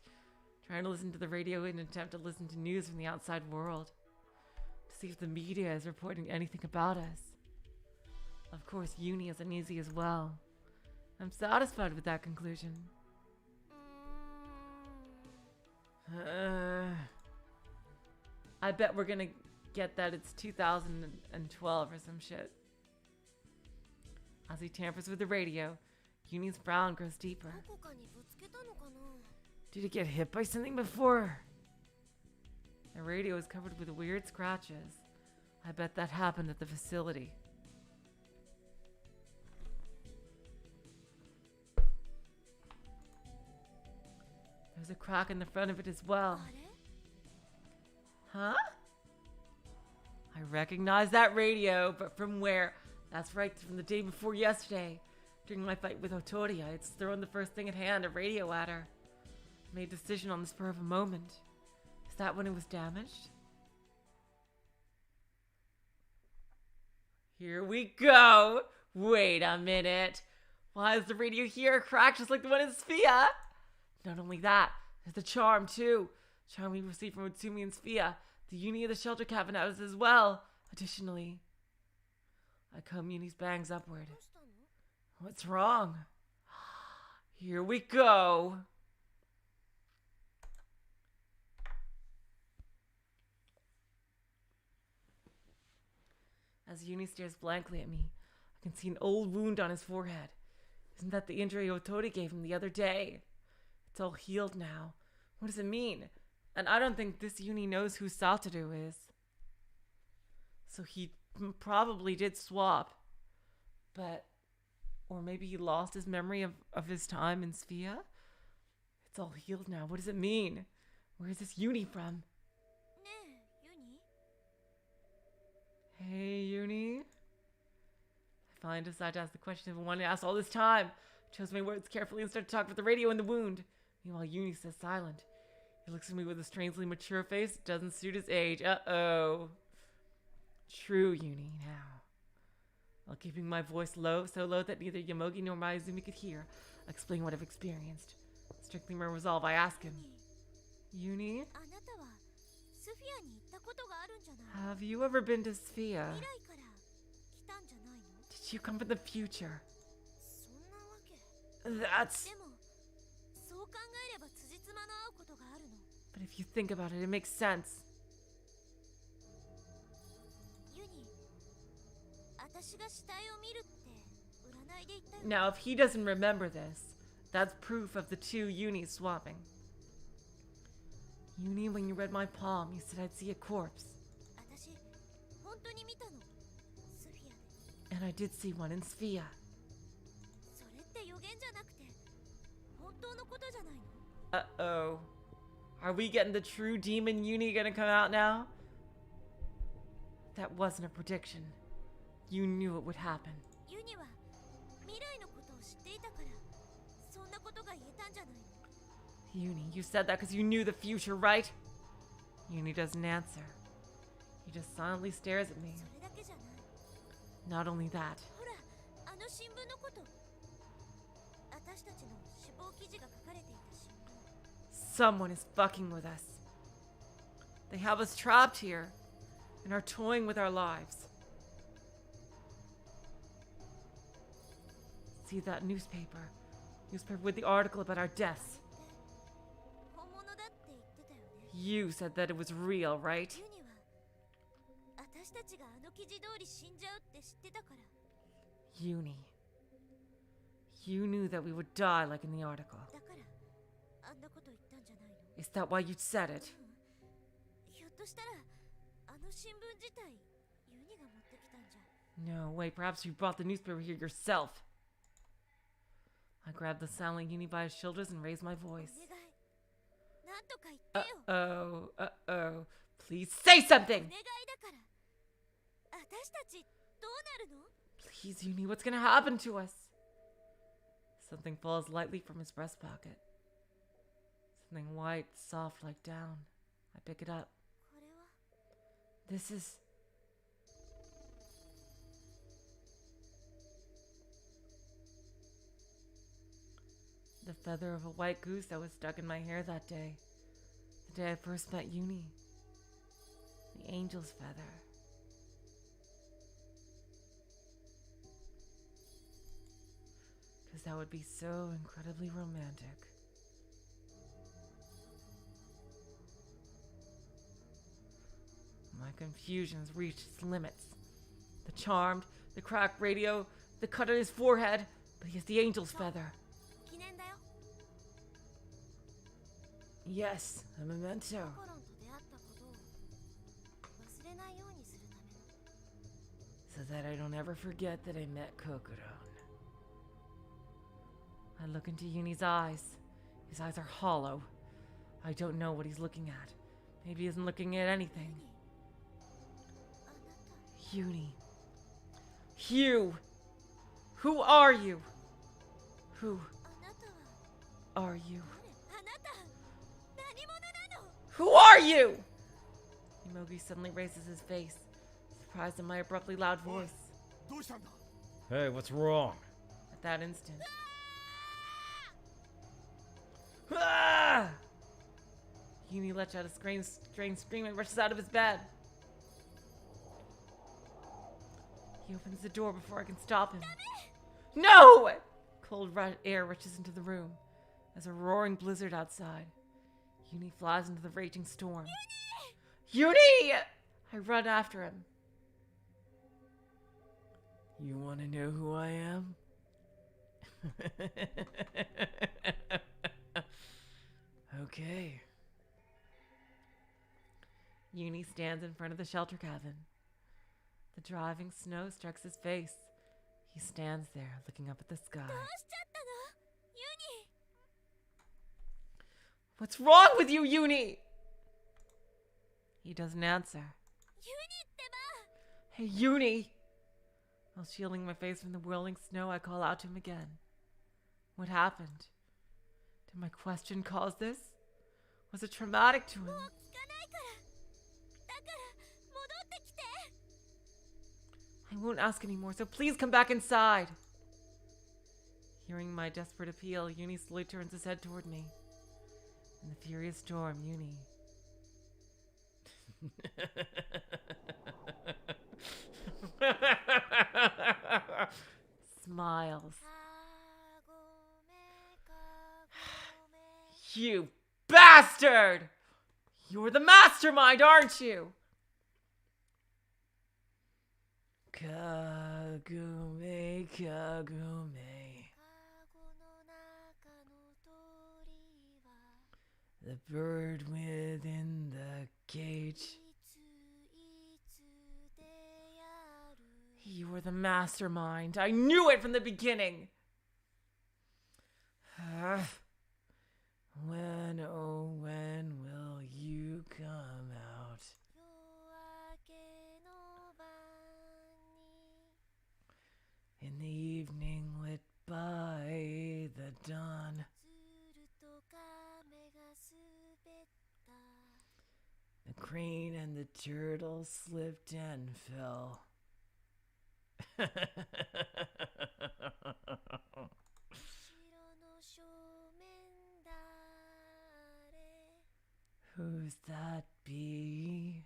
[SPEAKER 1] Trying to listen to the radio in an attempt to listen to news from the outside world. To see if the media is reporting anything about us. Of course, Uni is uneasy as well. I'm satisfied with that conclusion. I bet we're gonna get that it's 2012 or some shit. As he tampers with the radio, Uni's frown grows deeper.
[SPEAKER 3] どこかにぶつけたのかな
[SPEAKER 1] Did he get hit by something before? The radio is covered with weird scratches. I bet that happened at the facility. There's a crack in the front of it as well.
[SPEAKER 3] あれ
[SPEAKER 1] Huh? I recognize that radio, but from where? That's right, from the day before yesterday. During my fight with Otori, I had thrown the first thing at hand, a radio at her. I made a decision on the spur of a moment. Is that when it was damaged? Here we go! Wait a minute. Why is the radio here cracked just like the one in SPHIA? Not only that, there's the charm too. Charm we received from Utsumi and SPHIA. The Uni of the shelter cabin has as well. Additionally, I comb Uni's bangs upward.
[SPEAKER 3] どうしたの
[SPEAKER 1] What's wrong? Here we go. As Uni stares blankly at me, I can see an old wound on his forehead. Isn't that the injury Otori gave him the other day? It's all healed now. What does it mean? And I don't think this Uni knows who Satoru is. So he probably did swap. But, or maybe he lost his memory of his time in SPHIA? It's all healed now. What does it mean? Where is this Uni from?
[SPEAKER 3] ねえユニ
[SPEAKER 1] Hey, Uni. I finally decide to ask the question I've been wanting to ask all this time. Chose my words carefully and started to talk with the radio in the wound. Meanwhile, Uni stays silent. He looks at me with a strangely mature face. Doesn't suit his age. Uh-oh. True, Uni, now. While keeping my voice low, so low that neither Yomogi nor Mayuzumi could hear, I explain what I've experienced. Strictly my resolve, I ask him. Uni,
[SPEAKER 3] あなたはスフィアに行ったことがあるんじゃない
[SPEAKER 1] have you ever been to SPHIA?
[SPEAKER 3] 未来から来たんじゃないの
[SPEAKER 1] Did you come from the future?
[SPEAKER 3] そんなわけ
[SPEAKER 1] That's...
[SPEAKER 3] でもそう考えれば辻褄の合うことがあるの
[SPEAKER 1] But if you think about it, it makes sense.
[SPEAKER 3] ユニ私が死体を見るって占いで言ったよ
[SPEAKER 1] Now, if he doesn't remember this, that's proof of the two Unis swapping. Uni, when you read my palm, you said I'd see a corpse.
[SPEAKER 3] 私本当に見たのスフィアで
[SPEAKER 1] And I did see one in SPHIA.
[SPEAKER 3] それって予言じゃなくて本当のことじゃないの
[SPEAKER 1] Uh-oh. Are we getting the true demon Uni gonna come out now? That wasn't a prediction. You knew it would happen.
[SPEAKER 3] ユニは未来のことを知っていたからそんなことが言えたんじゃないの
[SPEAKER 1] Uni, you said that because you knew the future, right? Uni doesn't answer. He just silently stares at me.
[SPEAKER 3] それだけじゃない
[SPEAKER 1] Not only that,
[SPEAKER 3] ほらあの新聞のこと私たちの死亡記事が書かれていた新聞
[SPEAKER 1] someone is fucking with us. They have us trapped here and are toying with our lives. See that newspaper? Newspaper with the article about our deaths.
[SPEAKER 3] 本物だって言ってたよね
[SPEAKER 1] You said that it was real, right?
[SPEAKER 3] ユニは私たちがあの記事通り死んじゃうって知ってたから
[SPEAKER 1] Uni. You knew that we would die like in the article.
[SPEAKER 3] だからあんなこと言ったんじゃないの
[SPEAKER 1] Is that why you said it?
[SPEAKER 3] ひょっとしたらあの新聞自体ユニが持ってきたんじゃ
[SPEAKER 1] No, wait, perhaps you brought the newspaper here yourself. I grabbed the silent Uni by his shoulders and raised my voice.
[SPEAKER 3] お願いなんとか言ってよ
[SPEAKER 1] Uh-oh. Please say
[SPEAKER 3] お
[SPEAKER 1] something!
[SPEAKER 3] 願いだから私たちどうなるの
[SPEAKER 1] Please, Uni, what's gonna happen to us? Something falls lightly from his breast pocket. Something white, soft like down. I pick it up.
[SPEAKER 3] これは
[SPEAKER 1] This is... the feather of a white goose that was stuck in my hair that day. The day I first met Uni. The angel's feather. Because that would be so incredibly romantic. My confusion has reached its limits. The charmed, the cracked radio, the cut on his forehead, but he has the angel's feather.
[SPEAKER 3] 記念だよ
[SPEAKER 1] Yes, a memento.
[SPEAKER 3] コロンと出会ったことを忘れないようにするための
[SPEAKER 1] So that I don't ever forget that I met Kokoro. I look into Uni's eyes. His eyes are hollow. I don't know what he's looking at. Maybe he isn't looking at anything.
[SPEAKER 3] あなた
[SPEAKER 1] Uni. Hugh! Who are you? Who
[SPEAKER 3] あなたは
[SPEAKER 1] are you?
[SPEAKER 3] あなた何者なの
[SPEAKER 1] Who are you? Emogi suddenly raises his face, surprised at my abruptly loud voice.
[SPEAKER 5] どうしたんだ
[SPEAKER 2] Hey, what's wrong?
[SPEAKER 1] At that instant. Ah! Uni lets out a strange scream and rushes out of his bed. He opens the door before I can stop him. No! Cold air rushes into the room. There's a roaring blizzard outside. Uni flies into the raging storm. Uni! I run after him. You want to know who I am? Okay. Uni stands in front of the shelter cabin. The driving snow strikes his face. He stands there, looking up at the sky.
[SPEAKER 3] どうしちゃったのユニ
[SPEAKER 1] What's wrong with you, Uni? He doesn't answer.
[SPEAKER 3] ユニってば
[SPEAKER 1] Hey, Uni! While shielding my face from the whirling snow, I call out to him again. What happened? Did my question cause this? Was it traumatic to him?
[SPEAKER 3] もう聞かないからだから戻ってきて
[SPEAKER 1] I won't ask anymore, so please come back inside. Hearing my desperate appeal, Uni slowly turns his head toward me. In the furious storm, Uni... smiles.
[SPEAKER 3] かごめかごめ
[SPEAKER 1] You bastard! You're the mastermind, aren't you? Kagume, Kagume.
[SPEAKER 3] かごの中の鳥は
[SPEAKER 1] The bird within the cage.
[SPEAKER 3] いつでやる
[SPEAKER 1] You were the mastermind. I knew it from the beginning. When, oh, when will you come out?
[SPEAKER 3] 夜明けの晩に
[SPEAKER 1] In the evening lit by the dawn.
[SPEAKER 3] ずると亀が滑った
[SPEAKER 1] The crane and the turtle slipped and fell.
[SPEAKER 3] 城の正面だれ
[SPEAKER 1] Who's that behind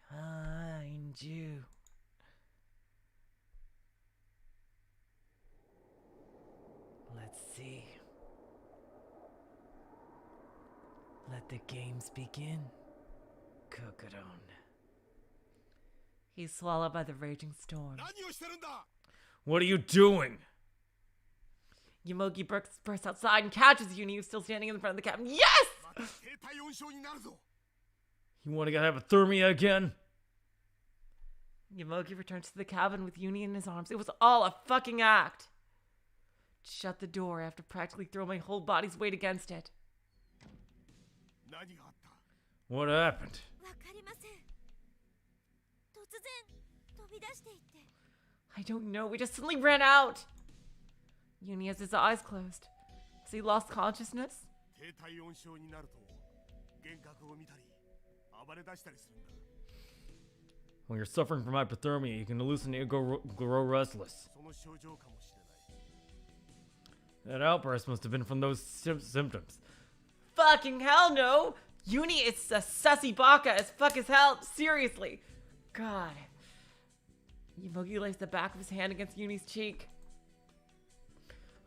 [SPEAKER 1] you? Let's see. Let the games begin, Kokoro. He's swallowed by the raging storm.
[SPEAKER 5] 何をしてるんだ
[SPEAKER 2] What are you doing?
[SPEAKER 1] Yamogi bursts outside and catches Uni, who's still standing in front of the cabin. Yes!
[SPEAKER 5] また低体温症になるぞ
[SPEAKER 2] You want to get hypothermia again?
[SPEAKER 1] Yamogi returns to the cabin with Uni in his arms. It was all a fucking act. shut the door. I have to practically throw my whole body's weight against it.
[SPEAKER 5] 何があった？
[SPEAKER 2] What happened?
[SPEAKER 3] わかりません。突然飛び出していって。
[SPEAKER 1] I don't know. We just suddenly ran out. Uni has his eyes closed. Has he lost consciousness?
[SPEAKER 5] 低体温症になると幻覚を見たり暴れ出したりするんだ。
[SPEAKER 2] When you're suffering from hypothermia, you can hallucinate and grow restless.
[SPEAKER 5] その症状かもしれない。
[SPEAKER 2] That outburst must have been from those symptoms.
[SPEAKER 1] Fucking hell no! Uni is a sussy baka as fuck as hell. Seriously. God. Yomogi lays the back of his hand against Uni's cheek.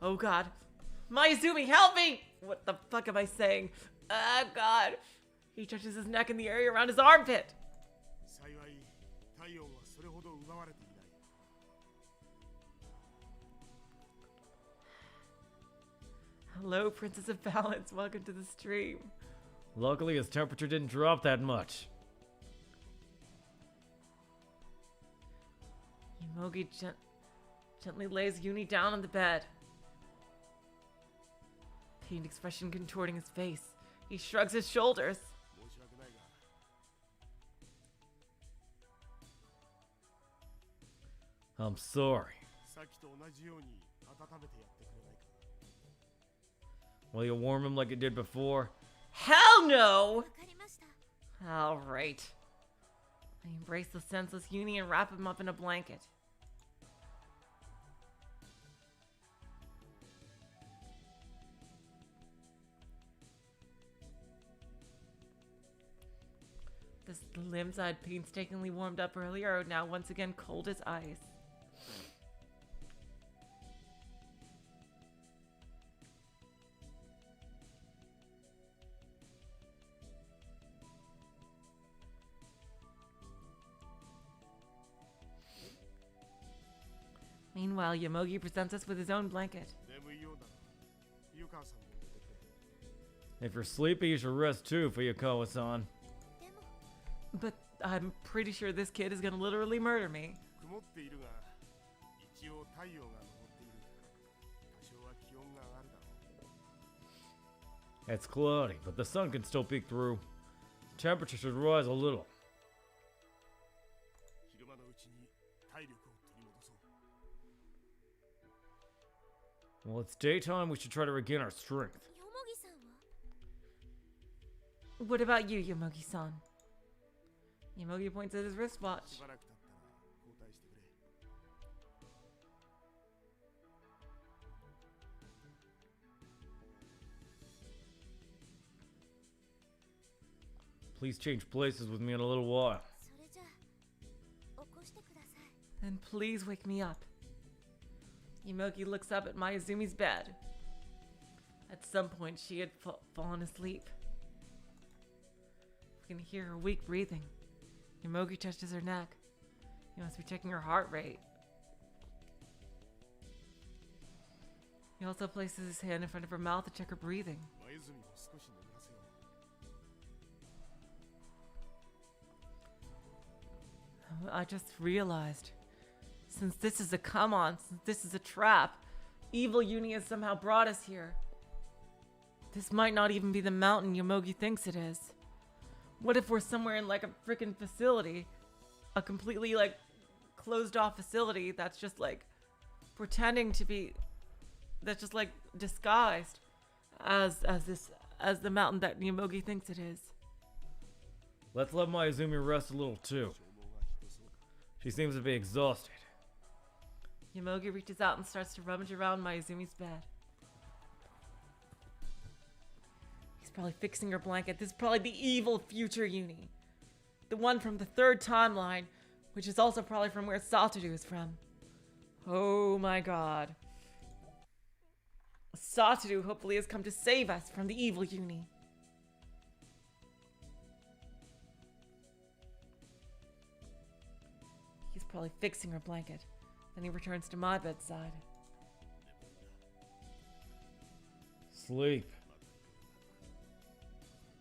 [SPEAKER 1] Oh god. Mayuzumi, help me! What the fuck am I saying? Ah, god. He touches his neck in the area around his armpit.
[SPEAKER 5] 幸い体温はそれほど奪われていない。
[SPEAKER 1] Hello, Princess of Balance. Welcome to the stream.
[SPEAKER 2] Luckily, his temperature didn't drop that much.
[SPEAKER 1] Yomogi gently lays Uni down on the bed. Pained expression contorting his face. He shrugs his shoulders.
[SPEAKER 5] 申し訳ないが
[SPEAKER 2] I'm sorry.
[SPEAKER 5] さっきと同じように温めてやってくれないか。
[SPEAKER 2] Will you warm him like you did before?
[SPEAKER 1] Hell no!
[SPEAKER 3] わかりました。
[SPEAKER 1] Alright. I embrace the senseless Uni and wrap him up in a blanket. The limbs I had painstakingly warmed up earlier are now once again cold as ice. Meanwhile, Yomogi presents us with his own blanket.
[SPEAKER 5] 眠いようだな。湯川さんも寝てくれ。
[SPEAKER 2] If you're sleepy, you should rest too, Fuyukawa-san.
[SPEAKER 3] でも
[SPEAKER 1] But I'm pretty sure this kid is gonna literally murder me.
[SPEAKER 5] 曇っているが、一応太陽が昇っている。多少は気温が上がるだろう。
[SPEAKER 2] It's cloudy, but the sun can still peek through. Temperature should rise a little.
[SPEAKER 5] 昼間のうちに体力を取り戻そう。
[SPEAKER 2] Well, it's daytime, we should try to regain our strength.
[SPEAKER 3] よもぎさんは
[SPEAKER 1] What about you, Yomogi-san? Yomogi points at his wristwatch.
[SPEAKER 5] しばらく経ったら交代してくれ。
[SPEAKER 2] Please change places with me in a little while.
[SPEAKER 3] それじゃあ起こしてください。
[SPEAKER 1] Then please wake me up. Yomogi looks up at Mayuzumi's bed. At some point, she had fallen asleep. We can hear her weak breathing. Yomogi touches her neck. He must be checking her heart rate. He also places his hand in front of her mouth to check her breathing.
[SPEAKER 5] 前泉も少し眠らせよう。
[SPEAKER 1] I just realized, since this is a come-on, since this is a trap, evil Uni has somehow brought us here. This might not even be the mountain Yomogi thinks it is. What if we're somewhere in like a freaking facility? A completely like closed off facility that's just like pretending to be, that's just like disguised as the mountain that Yomogi thinks it is.
[SPEAKER 2] Let's let Mayuzumi rest a little too.
[SPEAKER 5] 消耗がひどそうだ。
[SPEAKER 2] She seems to be exhausted.
[SPEAKER 1] Yomogi reaches out and starts to rummage around Mayuzumi's bed. He's probably fixing her blanket. This is probably the evil future Uni. The one from the third timeline, which is also probably from where Satoru is from. Oh my god. Satoru hopefully has come to save us from the evil Uni. He's probably fixing her blanket. Then he returns to my bedside.
[SPEAKER 2] Sleep.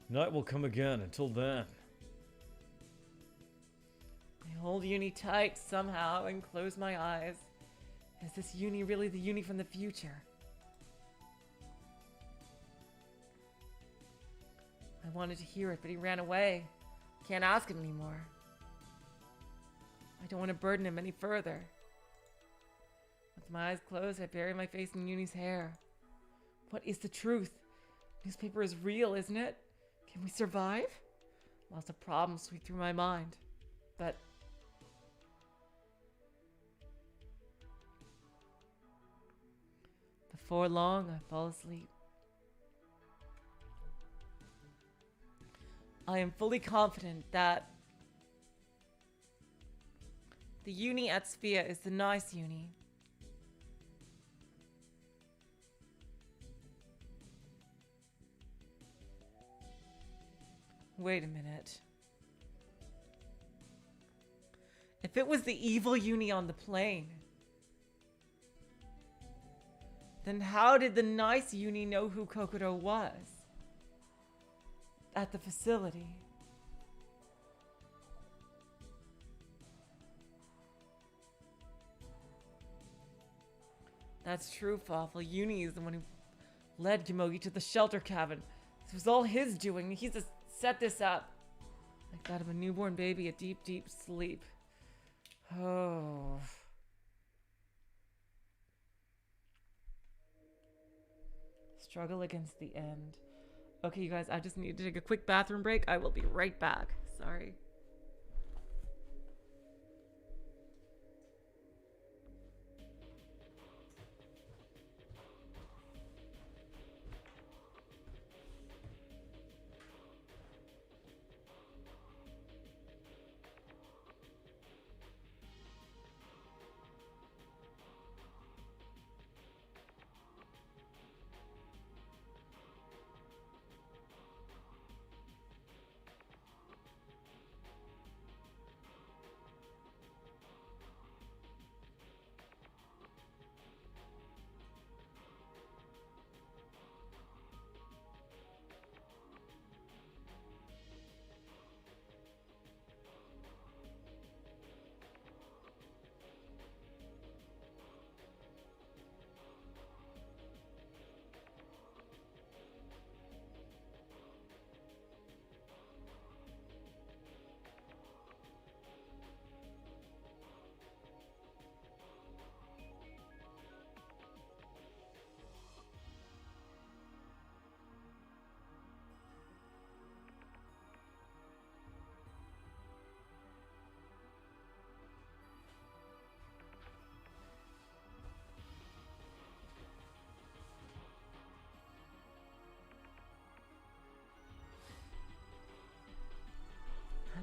[SPEAKER 2] Night will come again. Until then.
[SPEAKER 1] I hold Uni tight somehow and close my eyes. Is this Uni really the Uni from the future? I wanted to hear it, but he ran away. Can't ask him anymore. I don't want to burden him any further. With my eyes closed, I bury my face in Uni's hair. What is the truth? Newspaper is real, isn't it? Can we survive? Lots of problems sweep through my mind. But before long, I fall asleep. I am fully confident that the uni at SPHIA is the nice uni. Wait a minute. If it was the evil uni on the plane, then how did the nice uni know who Kokoro was at the facility? That's true, Fawful. Uni is the one who led Gimogi to the shelter cabin. This was all his doing. He's just set this up. Like that of a newborn baby, a deep, deep sleep. Oh. Struggle against the end. Okay, you guys, I just need to take a quick bathroom break. I will be right back. Sorry.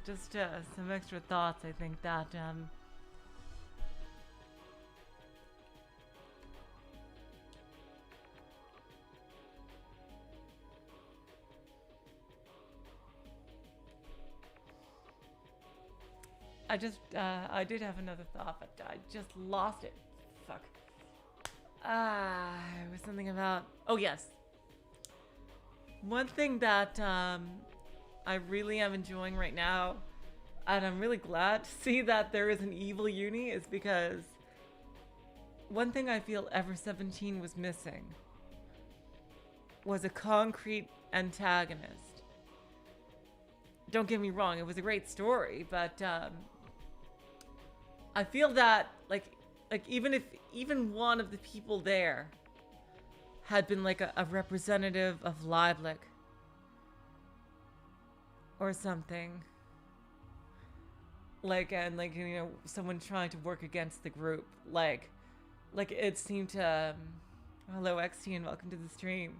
[SPEAKER 1] Just some extra thoughts. I think that I did have another thought, but I just lost it. Fuck. It was something about. Oh yes. One thing that I really am enjoying right now, and I'm really glad to see that there is an evil uni, is because one thing I feel Ever 17 was missing was a concrete antagonist. Don't get me wrong, it was a great story, but I feel that like even one of the people there had been like a representative of Lieblich or something, like, and like, you know, someone trying to work against the group, like it seemed to hello XT and welcome to the stream,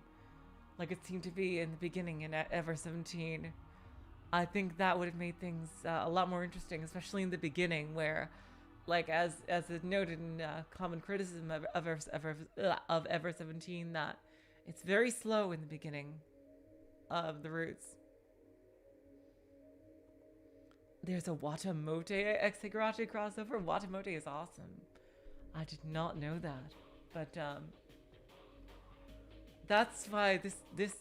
[SPEAKER 1] like it seemed to be in the beginning in Ever 17. I think that would have made things a lot more interesting, especially in the beginning, where like as is noted in common criticism of Ever 17, that it's very slow in the beginning of the routes. There's a Watamote Exegrate crossover. Watamote is awesome. I did not know that, but that's why this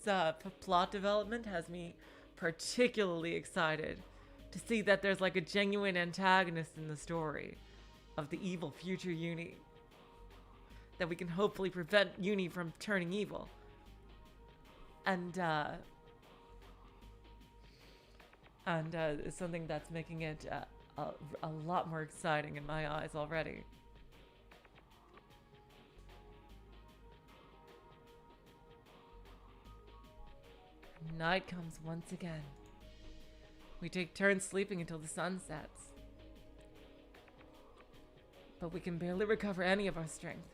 [SPEAKER 1] plot development has me particularly excited to see that there's like a genuine antagonist in the story of the evil future Uni, that we can hopefully prevent Uni from turning evil. And And it's something that's making it a lot more exciting in my eyes already. Night comes once again. We take turns sleeping until the sun sets. But we can barely recover any of our strength.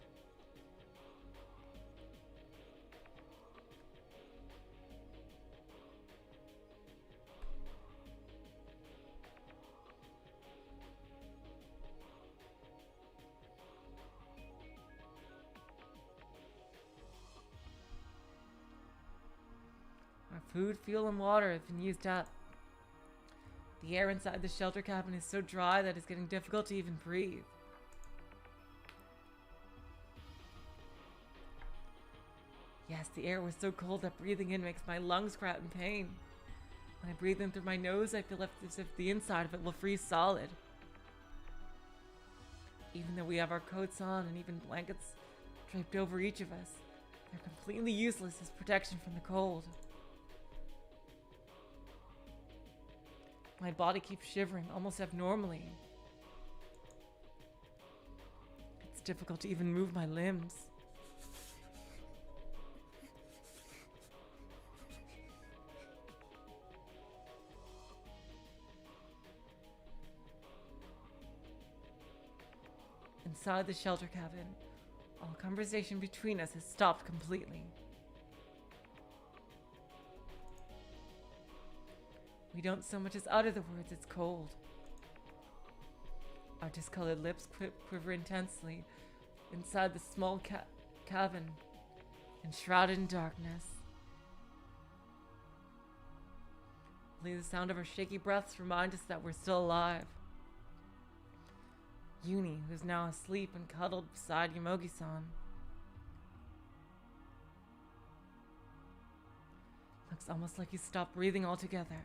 [SPEAKER 1] Our food, fuel, and water have been used up. The air inside the shelter cabin is so dry that it's getting difficult to even breathe. Yes, the air was so cold that breathing in makes my lungs cry out in pain. When I breathe in through my nose, I feel as if the inside of it will freeze solid. Even though we have our coats on and even blankets draped over each of us, they're completely useless as protection from the cold. My body keeps shivering almost abnormally. It's difficult to even move my limbs. Inside the shelter cabin, all conversation between us has stopped completely. We don't so much as utter the words, "It's cold." Our discolored lips quiver intensely inside the small cabin, enshrouded in darkness. Only the sound of our shaky breaths remind us that we're still alive. Uni, who's now asleep and cuddled beside Yomogi-san, looks almost like he's stopped breathing altogether.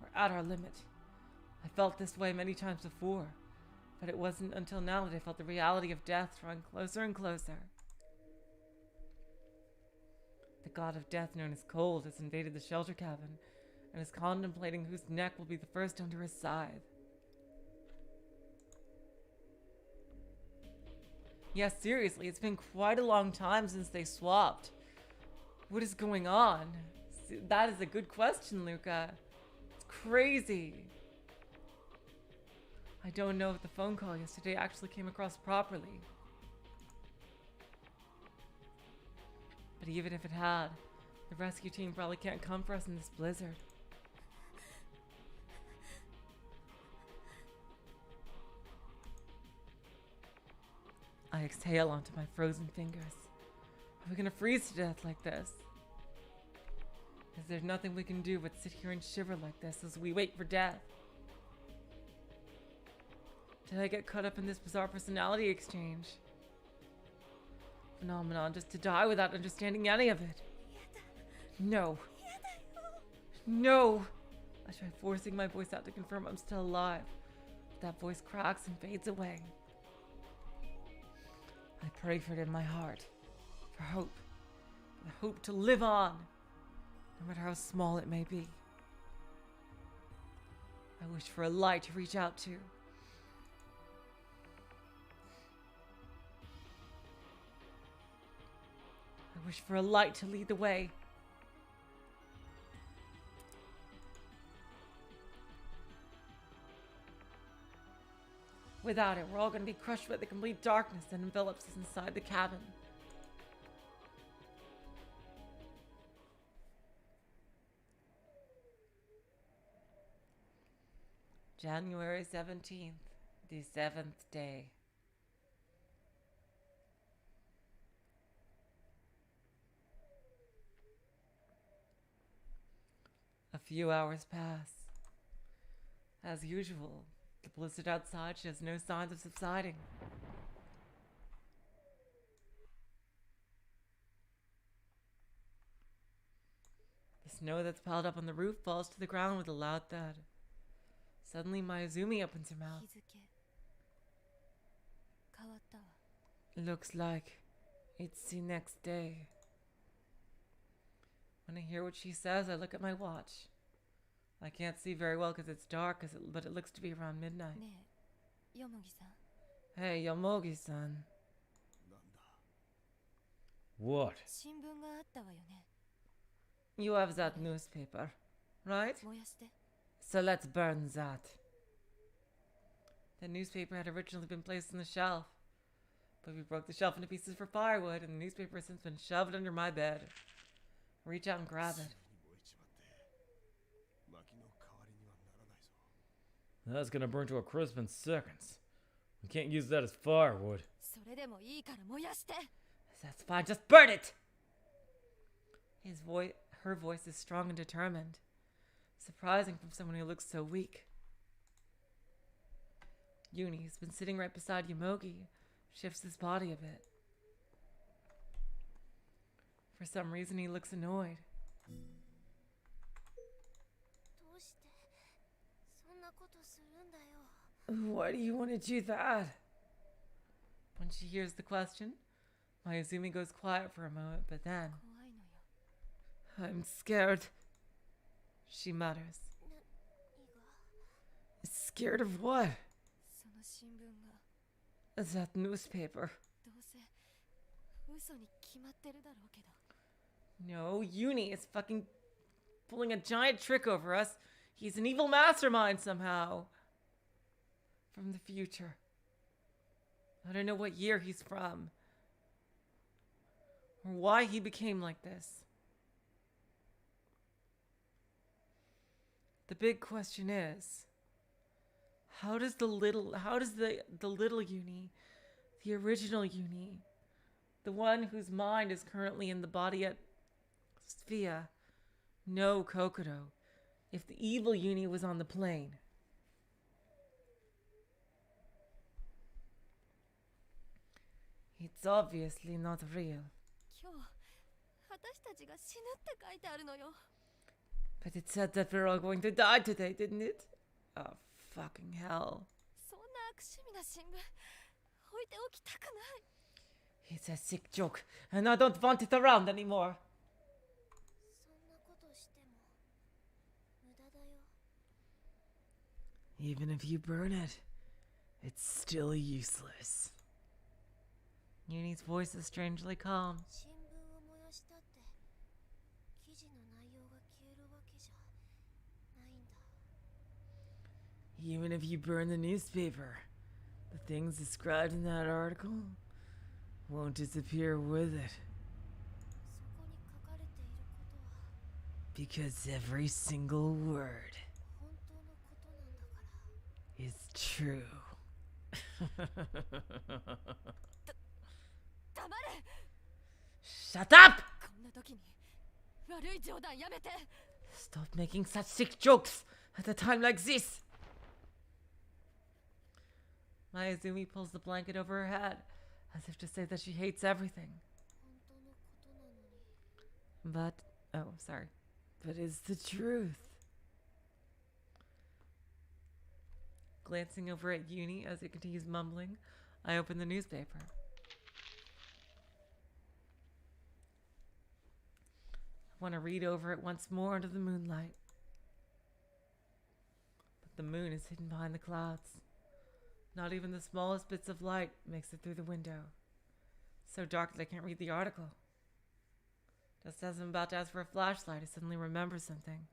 [SPEAKER 1] We're at our limit. I felt this way many times before, but it wasn't until now that I felt the reality of death drawing closer and closer. The god of death, known as Cold, has invaded the shelter cabin and is contemplating whose neck will be the first under his scythe. Yes, seriously, it's been quite a long time since they swapped. What is going on? That is a good question, Luca. It's crazy. I don't know if the phone call yesterday actually came across properly. But even if it had, the rescue team probably can't come for us in this blizzard. I exhale onto my frozen fingers. Are we gonna freeze to death like this? Is there nothing we can do but sit here and shiver like this as we wait for death? Did I get caught up in this bizarre personality exchange phenomenon just to die without understanding any of it? No. No! I try forcing my voice out to confirm I'm still alive. That voice cracks and fades away. I pray for it in my heart, for hope, for the hope to live on, no matter how small it may be. I wish for a light to reach out to. I wish for a light to lead the way. Without it, we're all going to be crushed by the complete darkness that envelops us inside the cabin. January 17th, the 7th day. A few hours pass. As usual, the blizzard outside shows no signs of subsiding. The snow that's piled up on the roof falls to the ground with a loud thud. Suddenly, Mayuzumi opens her mouth. Looks like it's the next day. When I hear what she says, I look at my watch. I can't see very well because it's dark, but it looks to be around midnight.
[SPEAKER 4] ねえよもぎさん
[SPEAKER 1] Hey, Yomogi-san.
[SPEAKER 5] なんだ
[SPEAKER 2] What?
[SPEAKER 4] 新聞があったわよね
[SPEAKER 1] You have that newspaper, right?
[SPEAKER 4] 燃やして
[SPEAKER 1] So let's burn that. The newspaper had originally been placed on the shelf, but we broke the shelf into pieces for firewood, and the newspaper has since been shoved under my bed. Reach out and grab it.
[SPEAKER 5] 燃えちまって薪の代わりにはならないぞ
[SPEAKER 2] That's gonna burn to a crisp in seconds. We can't use that as firewood.
[SPEAKER 4] それでもいいから燃やして
[SPEAKER 1] That's fine, just burn it! Her voice is strong and determined. Surprising from someone who looks so weak. Uni, who's been sitting right beside Yomogi, shifts his body a bit. For some reason, he looks annoyed.
[SPEAKER 3] どうしてそんなことするんだよ
[SPEAKER 1] Why do you want to do that? When she hears the question, Mayuzumi goes quiet for a moment, but then,
[SPEAKER 4] 怖いのよ
[SPEAKER 1] I'm scared, she mutters.
[SPEAKER 3] 何が
[SPEAKER 1] Scared of what?
[SPEAKER 4] その新聞が
[SPEAKER 1] That newspaper.
[SPEAKER 4] どうせ嘘に決まってるだろうけど
[SPEAKER 1] No, Uni is fucking pulling a giant trick over us. He's an evil mastermind somehow. From the future. I don't know what year he's from. Or why he became like this. The big question is, how does the little Uni, the original Uni, the one whose mind is currently in the body at SPHIA, know Kokoro if the evil Uni was on the plane? It's obviously not real.
[SPEAKER 4] 今日私たちが死ぬって書いてあるのよ
[SPEAKER 1] But it said that we're all going to die today, didn't it? Oh, fucking hell.
[SPEAKER 4] そんな悪趣味な新聞置いておきたくない
[SPEAKER 1] It's a sick joke, and I don't want it around anymore.
[SPEAKER 3] そんなことしても無駄だよ
[SPEAKER 1] Even if you burn it, it's still useless. Uni's voice is strangely calm.
[SPEAKER 3] 新聞を燃やしたって記事の内容が消えるわけじゃないんだ
[SPEAKER 1] Even if you burn the newspaper, the things described in that article won't disappear with it.
[SPEAKER 3] そこに書かれていることは
[SPEAKER 1] Because every single word
[SPEAKER 3] 本当のことなんだから
[SPEAKER 1] is true.
[SPEAKER 4] 黙れ
[SPEAKER 1] Shut up!
[SPEAKER 4] こんな時に悪い冗談やめて
[SPEAKER 1] Stop making such sick jokes at a time like this. Mayuzumi pulls the blanket over her head, as if to say that she hates everything.
[SPEAKER 3] 本当のことなのに
[SPEAKER 1] But it's the truth. Glancing over at Uni as he continues mumbling, I open the newspaper. I want to read over it once more under the moonlight. But the moon is hidden behind the clouds. Not even the smallest bits of light makes it through the window. So dark that I can't read the article. Just as I'm about to ask for a flashlight, I suddenly remember something.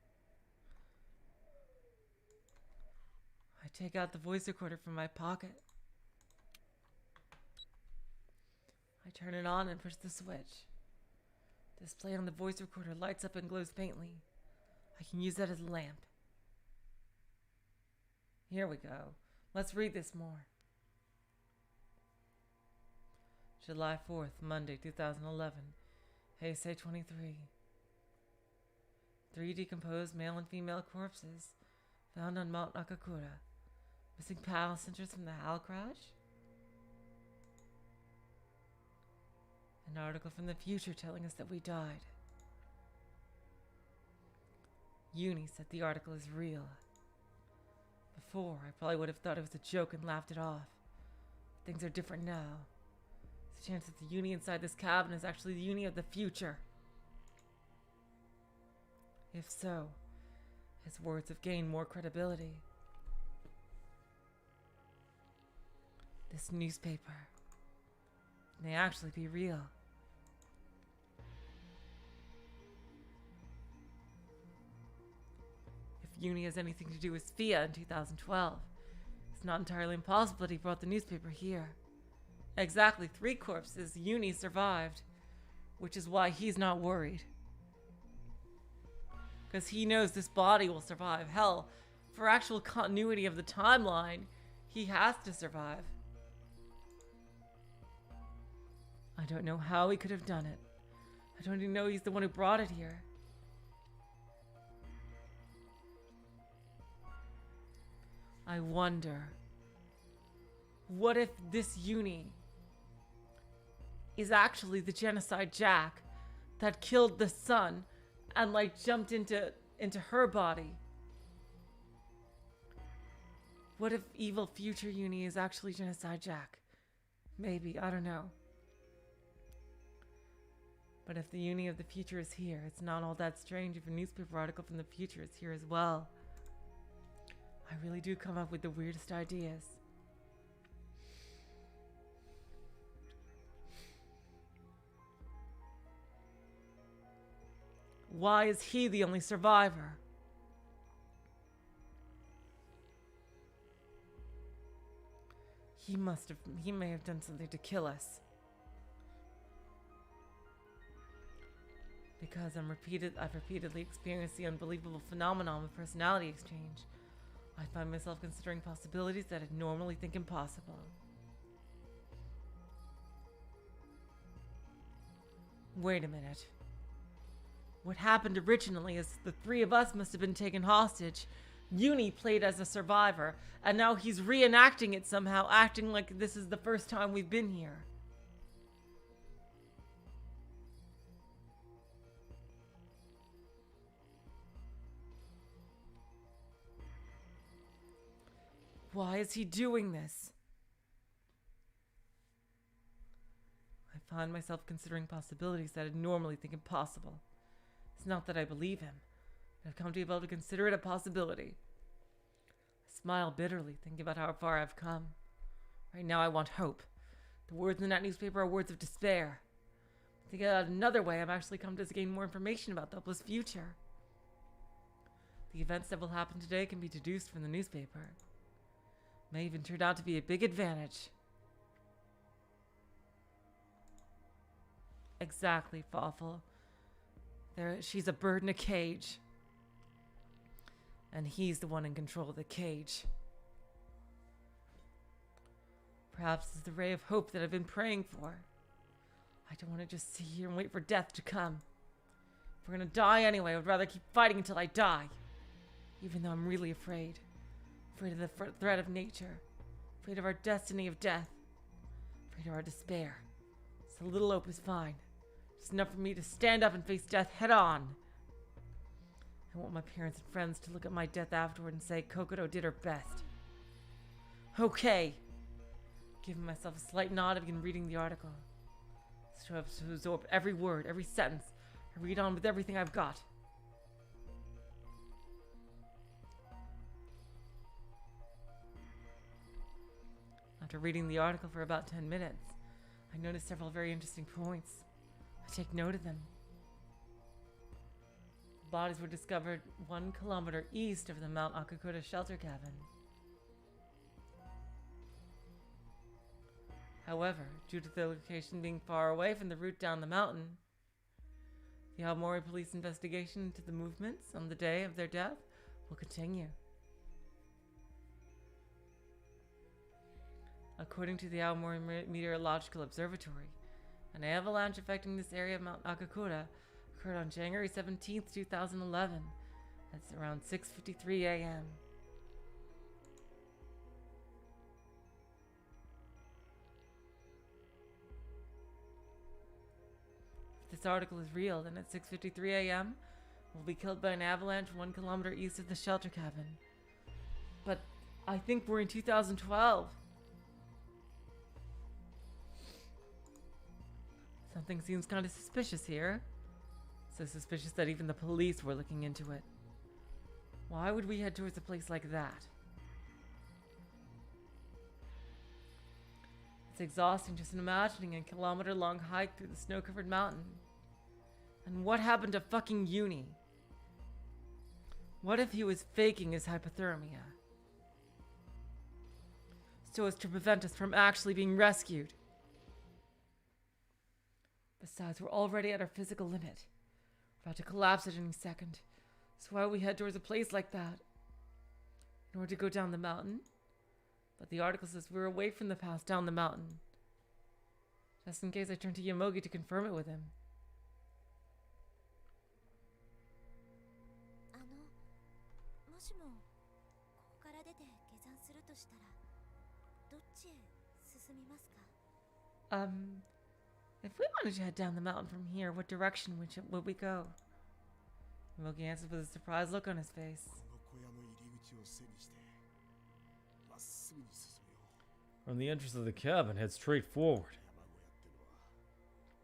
[SPEAKER 1] I take out the voice recorder from my pocket. I turn it on and push the switch. Display on the voice recorder lights up and glows faintly. I can use that as a lamp. Here we go. Let's read this more. July 4th, Monday, 2011. Heisei 23. 3 decomposed male and female corpses found on Mount Nakakura. Missing passengers from the HAL crash? An article from the future telling us that we died. Uni said the article is real. Before, I probably would have thought it was a joke and laughed it off. Things are different now. There's a chance that the Uni inside this cabin is actually the Uni of the future. If so, His words have gained more credibility. This newspaper may actually be real. If Uni has anything to do with SPHIA in 2012, it's not entirely impossible that he brought the newspaper here. Exactly 3 corpses Uni survived, which is why he's not worried. Because he knows this body will survive. Hell, for actual continuity of the timeline, he has to survive. I don't know how he could have done it. I don't even know he's the one who brought it here. I wonder, what if this Uni is actually the genocide Jack that killed the son and like jumped into her body? What if evil future Uni is actually genocide Jack? Maybe, I don't know. But if the Uni of the future is here, it's not all that strange if a newspaper article from the future is here as well. I really do come up with the weirdest ideas. Why is he the only survivor? He may have done something to kill us. Because I've repeatedly experienced the unbelievable phenomenon of personality exchange. I find myself considering possibilities that I'd normally think impossible. Wait a minute. What happened originally is the 3 of us must have been taken hostage. Uni played as a survivor, and now he's reenacting it somehow, acting like this is the first time we've been here. Why is he doing this? I find myself considering possibilities that I'd normally think impossible. It's not that I believe him, but I've come to be able to consider it a possibility. I smile bitterly, thinking about how far I've come. Right now I want hope. The words in that newspaper are words of despair. To get out another way, I've actually come to gain more information about the hopeless future. The events that will happen today can be deduced from the newspaper. May even turn out to be a big advantage. Exactly, Fawful. She's a bird in a cage. And he's the one in control of the cage. Perhaps it's the ray of hope that I've been praying for. I don't want to just sit here and wait for death to come. If we're gonna die anyway, I would rather keep fighting until I die. Even though I'm really afraid. Afraid of the threat of nature. Afraid of our destiny of death. Afraid of our despair. So a little hope is fine. It's enough for me to stand up and face death head on. I want my parents and friends to look at my death afterward and say Kokoro did her best. Okay. Giving myself a slight nod and begin reading the article. So I have to absorb every word, every sentence. I read on with everything I've got. After reading the article for about 10 minutes, I noticed several very interesting points. I take note of them. The bodies were discovered 1 kilometer east of the Mount Akakura shelter cabin. However, due to the location being far away from the route down the mountain, the Aomori police investigation into the movements on the day of their death will continue. According to the Aomori Meteorological Observatory, an avalanche affecting this area of Mount Akakura occurred on January 17th, 2011. That's around 6:53 a.m. If this article is real, then at 6:53 a.m. we'll be killed by an avalanche 1 kilometer east of the shelter cabin. But I think we're in 2012. Something seems kind of suspicious here. So suspicious that even the police were looking into it. Why would we head towards a place like that? It's exhausting just imagining a kilometer-long hike through the snow-covered mountain. And what happened to fucking Uni? What if he was faking his hypothermia? So as to prevent us from actually being rescued. Besides, we're already at our physical limit. We're about to collapse at any second. So why would we head towards a place like that? In order to go down the mountain? But the article says we're away from the path down the mountain. Just in case I turn to Yomogi to confirm it with him.
[SPEAKER 3] もしもここから出て下山するとしたらどっちへ進みますか？
[SPEAKER 1] If we wanted to head down the mountain from here, what direction would we go? Yomogi answers with a surprised look on his face.
[SPEAKER 5] この小屋の入り口を背にしてまっすぐに進むよ。
[SPEAKER 2] From the entrance of the cabin, head straight forward.
[SPEAKER 5] 山小屋ってのは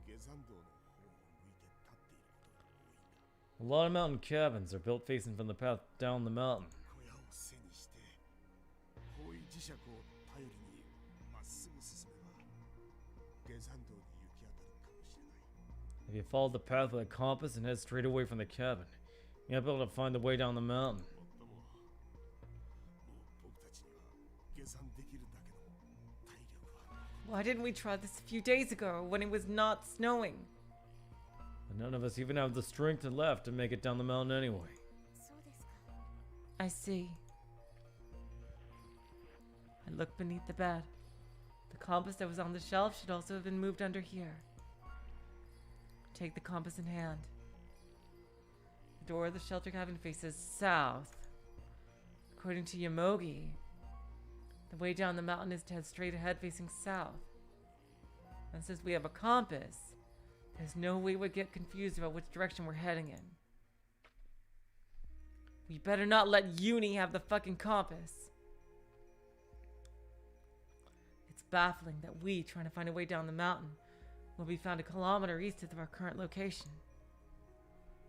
[SPEAKER 5] 下山道の方を向いて立っていることが多いんだ。
[SPEAKER 2] A lot of mountain cabins are built facing from the path down the mountain.
[SPEAKER 5] 小屋を背にして方位磁石を頼りにまっすぐ進めば下山道に行き当たるかもしれない。
[SPEAKER 2] If you follow the path with a compass and head straight away from the cabin, you'll be able to find the way down the mountain.
[SPEAKER 5] もっとも僕たちには下山できるだけの体力はない。
[SPEAKER 1] Why didn't we try this a few days ago when it was not snowing?
[SPEAKER 2] But none of us even have the strength left to make it down the mountain anyway.
[SPEAKER 3] そうですか。
[SPEAKER 1] I see. I look beneath the bed. The compass that was on the shelf should also have been moved under here. Take the compass in hand. The door of the shelter cabin faces south. According to Yomogi, the way down the mountain is to head straight ahead facing south. And since we have a compass, there's no way we'd get confused about which direction we're heading in. We better not let Uni have the fucking compass. It's baffling that we, trying to find a way down the mountain, will be found a kilometer east of our current location.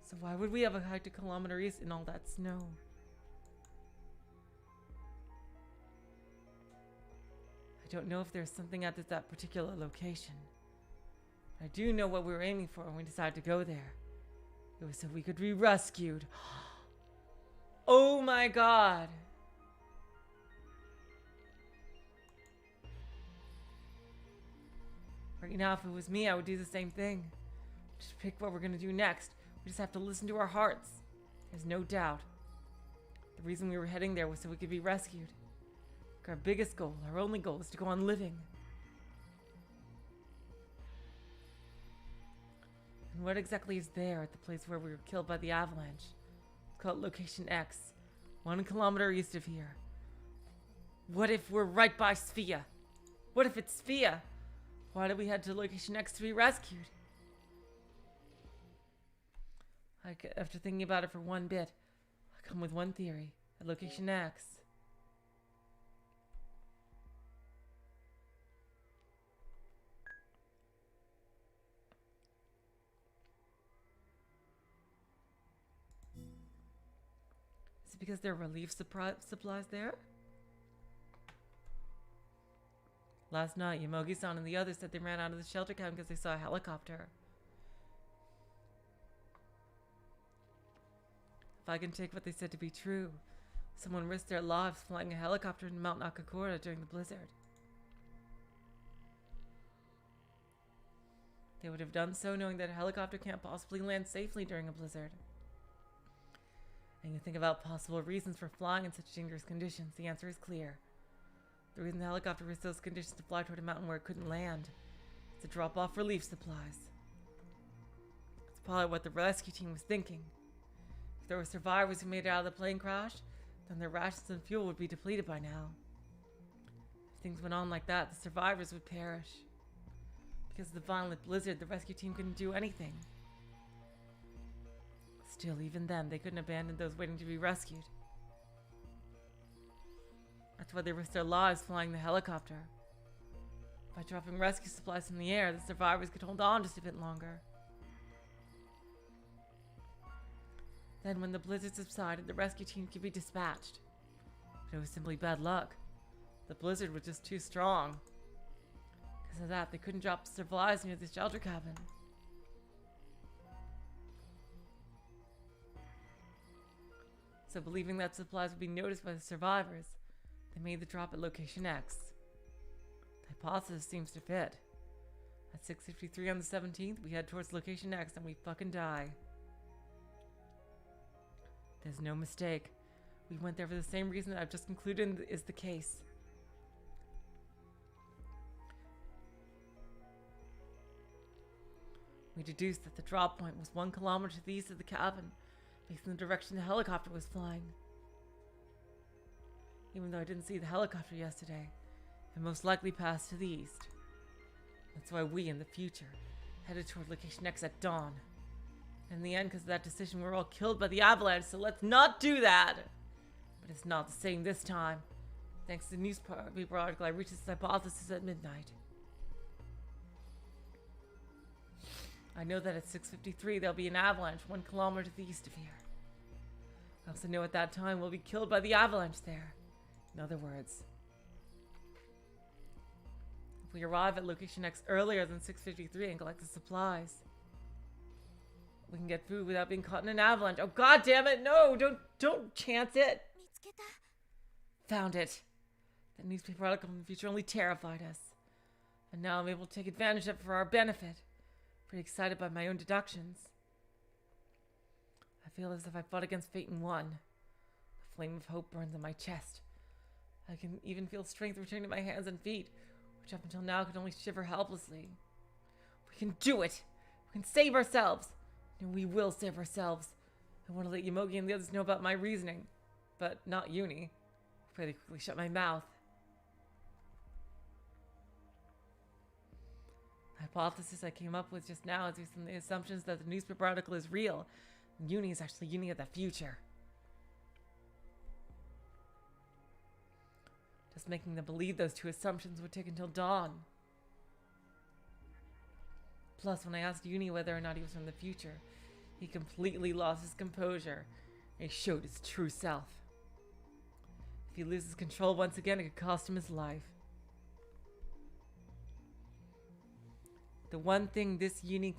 [SPEAKER 1] So why would we have hiked a kilometer east in all that snow? I don't know if there's something at that particular location. I do know what we were aiming for when we decided to go there. It was so we could be rescued. Oh my god! Right now, if it was me, I would do the same thing. Just pick what we're gonna do next. We just have to listen to our hearts. There's no doubt. The reason we were heading there was so we could be rescued. Our biggest goal, our only goal, is to go on living. And what exactly is there at the place where we were killed by the avalanche? It's called Location X, 1 kilometer east of here. What if we're right by SPHIA? What if it's SPHIA? Why did we head to Location X to be rescued? After thinking about it for one bit, I come with one theory. At Location X, is it because there are relief supplies there? Last night, Yomogi-san and the others said they ran out of the shelter cabin because they saw a helicopter. If I can take what they said to be true, someone risked their lives flying a helicopter into Mount Kokoro during the blizzard. They would have done so knowing that a helicopter can't possibly land safely during a blizzard. And you think about possible reasons for flying in such dangerous conditions, the answer is clear. The reason the helicopter risked those conditions to fly toward a mountain where it couldn't land is to drop off relief supplies. It's probably what the rescue team was thinking. If there were survivors who made it out of the plane crash, then their rations and fuel would be depleted by now. If things went on like that, the survivors would perish. Because of the violent blizzard, the rescue team couldn't do anything. Still, even then, they couldn't abandon those waiting to be rescued. That's why they risked their lives flying the helicopter. By dropping rescue supplies in the air, the survivors could hold on just a bit longer. Then when the blizzard subsided, the rescue team could be dispatched. But it was simply bad luck. The blizzard was just too strong. Because of that, they couldn't drop supplies near the shelter cabin. So believing that supplies would be noticed by the survivors, they made the drop at location X. The hypothesis seems to fit. At 6:53 on the 17th, we head towards location X and we fucking die. There's no mistake. We went there for the same reason that I've just concluded is the case. We deduced that the drop point was 1 kilometer to the east of the cabin, based on the direction the helicopter was flying. Even though I didn't see the helicopter yesterday, it most likely passed to the east. That's why we, in the future, headed toward location X at dawn. In the end, because of that decision, we were all killed by the avalanche, so let's not do that! But it's not the same this time. Thanks to the newspaper article, I reached this hypothesis at midnight. I know that at 6:53 there'll be an avalanche 1 kilometer to the east of here. I also know at that time we'll be killed by the avalanche there. In other words, if we arrive at location X earlier than 6:53 and collect the supplies, we can get food without being caught in an avalanche. Oh god damn it, no! Don't chance it!
[SPEAKER 3] 見つけた。
[SPEAKER 1] Found it. That newspaper article from the future only terrified us. And now I'm able to take advantage of it for our benefit. Pretty excited by my own deductions. I feel as if I fought against fate and won. The flame of hope burns in my chest. I can even feel strength returning to my hands and feet, which up until now could only shiver helplessly. We can do it! We can save ourselves! And we will save ourselves. I want to let Yamogi and the others know about my reasoning. But not Uni. I pretty quickly shut my mouth. The hypothesis I came up with just now is based on the assumptions that the newspaper article is real, and Uni is actually Uni of the future. Just making them believe those two assumptions would take until dawn. Plus, when I asked Uni whether or not he was from the future, he completely lost his composure, and he showed his true self. If he loses control once again, it could cost him his life. The one thing this Uni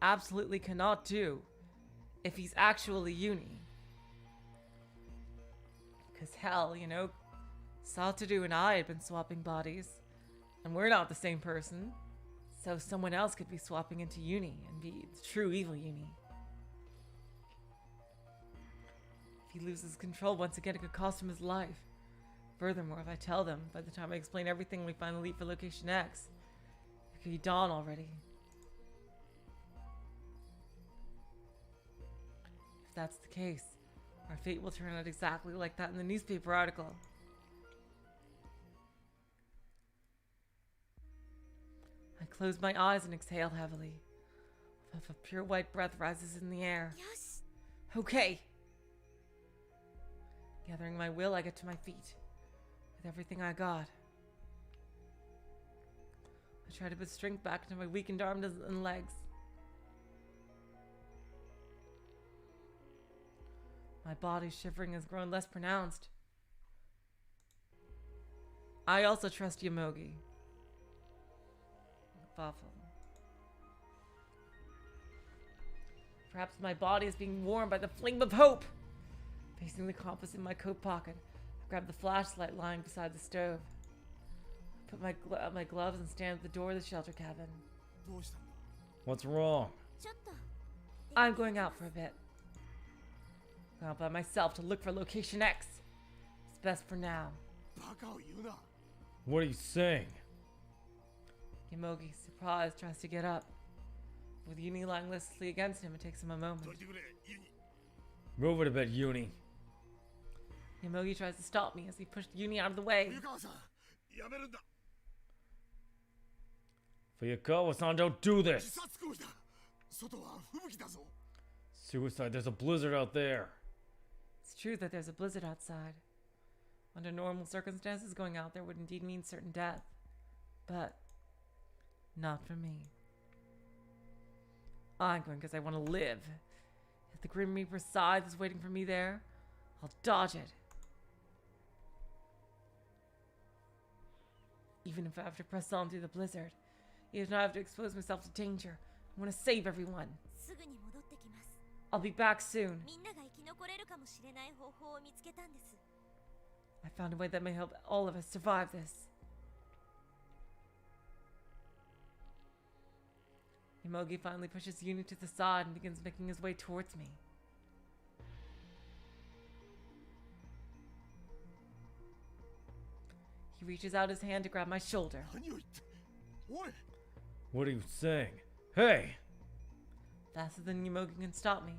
[SPEAKER 1] absolutely cannot do, if he's actually Uni. Because hell, you know, Satoru and I had been swapping bodies, and we're not the same person, so someone else could be swapping into Uni and be the true evil Uni. If he loses control once again, it could cost him his life. Furthermore, if I tell them, by the time I explain everything we finally leave for location X, it could be dawn already. If that's the case, our fate will turn out exactly like that in the newspaper article. I close my eyes and exhale heavily. A puff of pure white breath rises in the air.
[SPEAKER 3] よし。
[SPEAKER 1] Okay! Gathering my will, I get to my feet. With everything I got. I try to put strength back into my weakened arms and legs. My body's shivering has grown less pronounced. I also trust Yamogi. Awful. Perhaps my body is being warmed by the flame of hope. Facing the compass in my coat pocket, I grab the flashlight lying beside the stove. I put my gloves and stand at the door of the shelter cabin.
[SPEAKER 5] どうしたんだ
[SPEAKER 2] What's wrong?
[SPEAKER 3] ちょっと。
[SPEAKER 1] I'm going out for a bit. Going out by myself to look for location X. It's best for now.
[SPEAKER 5] バカを言うな
[SPEAKER 2] What are you saying?
[SPEAKER 1] Yamogi, surprised, tries to get up. With Uni lying listlessly against him, it takes him a moment.
[SPEAKER 5] どいてくれユニ
[SPEAKER 2] Move it a bit, Uni.
[SPEAKER 1] Yamogi tries to stop me as he pushed Uni out of the way.
[SPEAKER 5] 冬川さんやめるんだ
[SPEAKER 2] Fuyakawa-san, don't do
[SPEAKER 5] 自
[SPEAKER 2] this!
[SPEAKER 5] 殺行為だ外は吹雪だぞ
[SPEAKER 2] Suicide, there's a blizzard out there.
[SPEAKER 1] It's true that there's a blizzard outside. Under normal circumstances, going out there would indeed mean certain death. But not for me. I'm going because I want to live. If the Grim Reaper's scythe is waiting for me there, I'll dodge it. Even if I have to press on through the blizzard, even if I have to expose myself to danger, I want to save everyone.
[SPEAKER 3] すぐに戻ってきます。
[SPEAKER 1] I'll be back soon.
[SPEAKER 3] みんなが生き残れるかもしれない方法を見つけたんです。
[SPEAKER 1] I found a way that may help all of us survive this. Yomogi finally pushes Yuni to the side and begins making his way towards me. He reaches out his hand to grab my shoulder.
[SPEAKER 5] 何を言って。おい。
[SPEAKER 2] What are you saying? Hey!
[SPEAKER 1] Faster than Yomogi can stop me.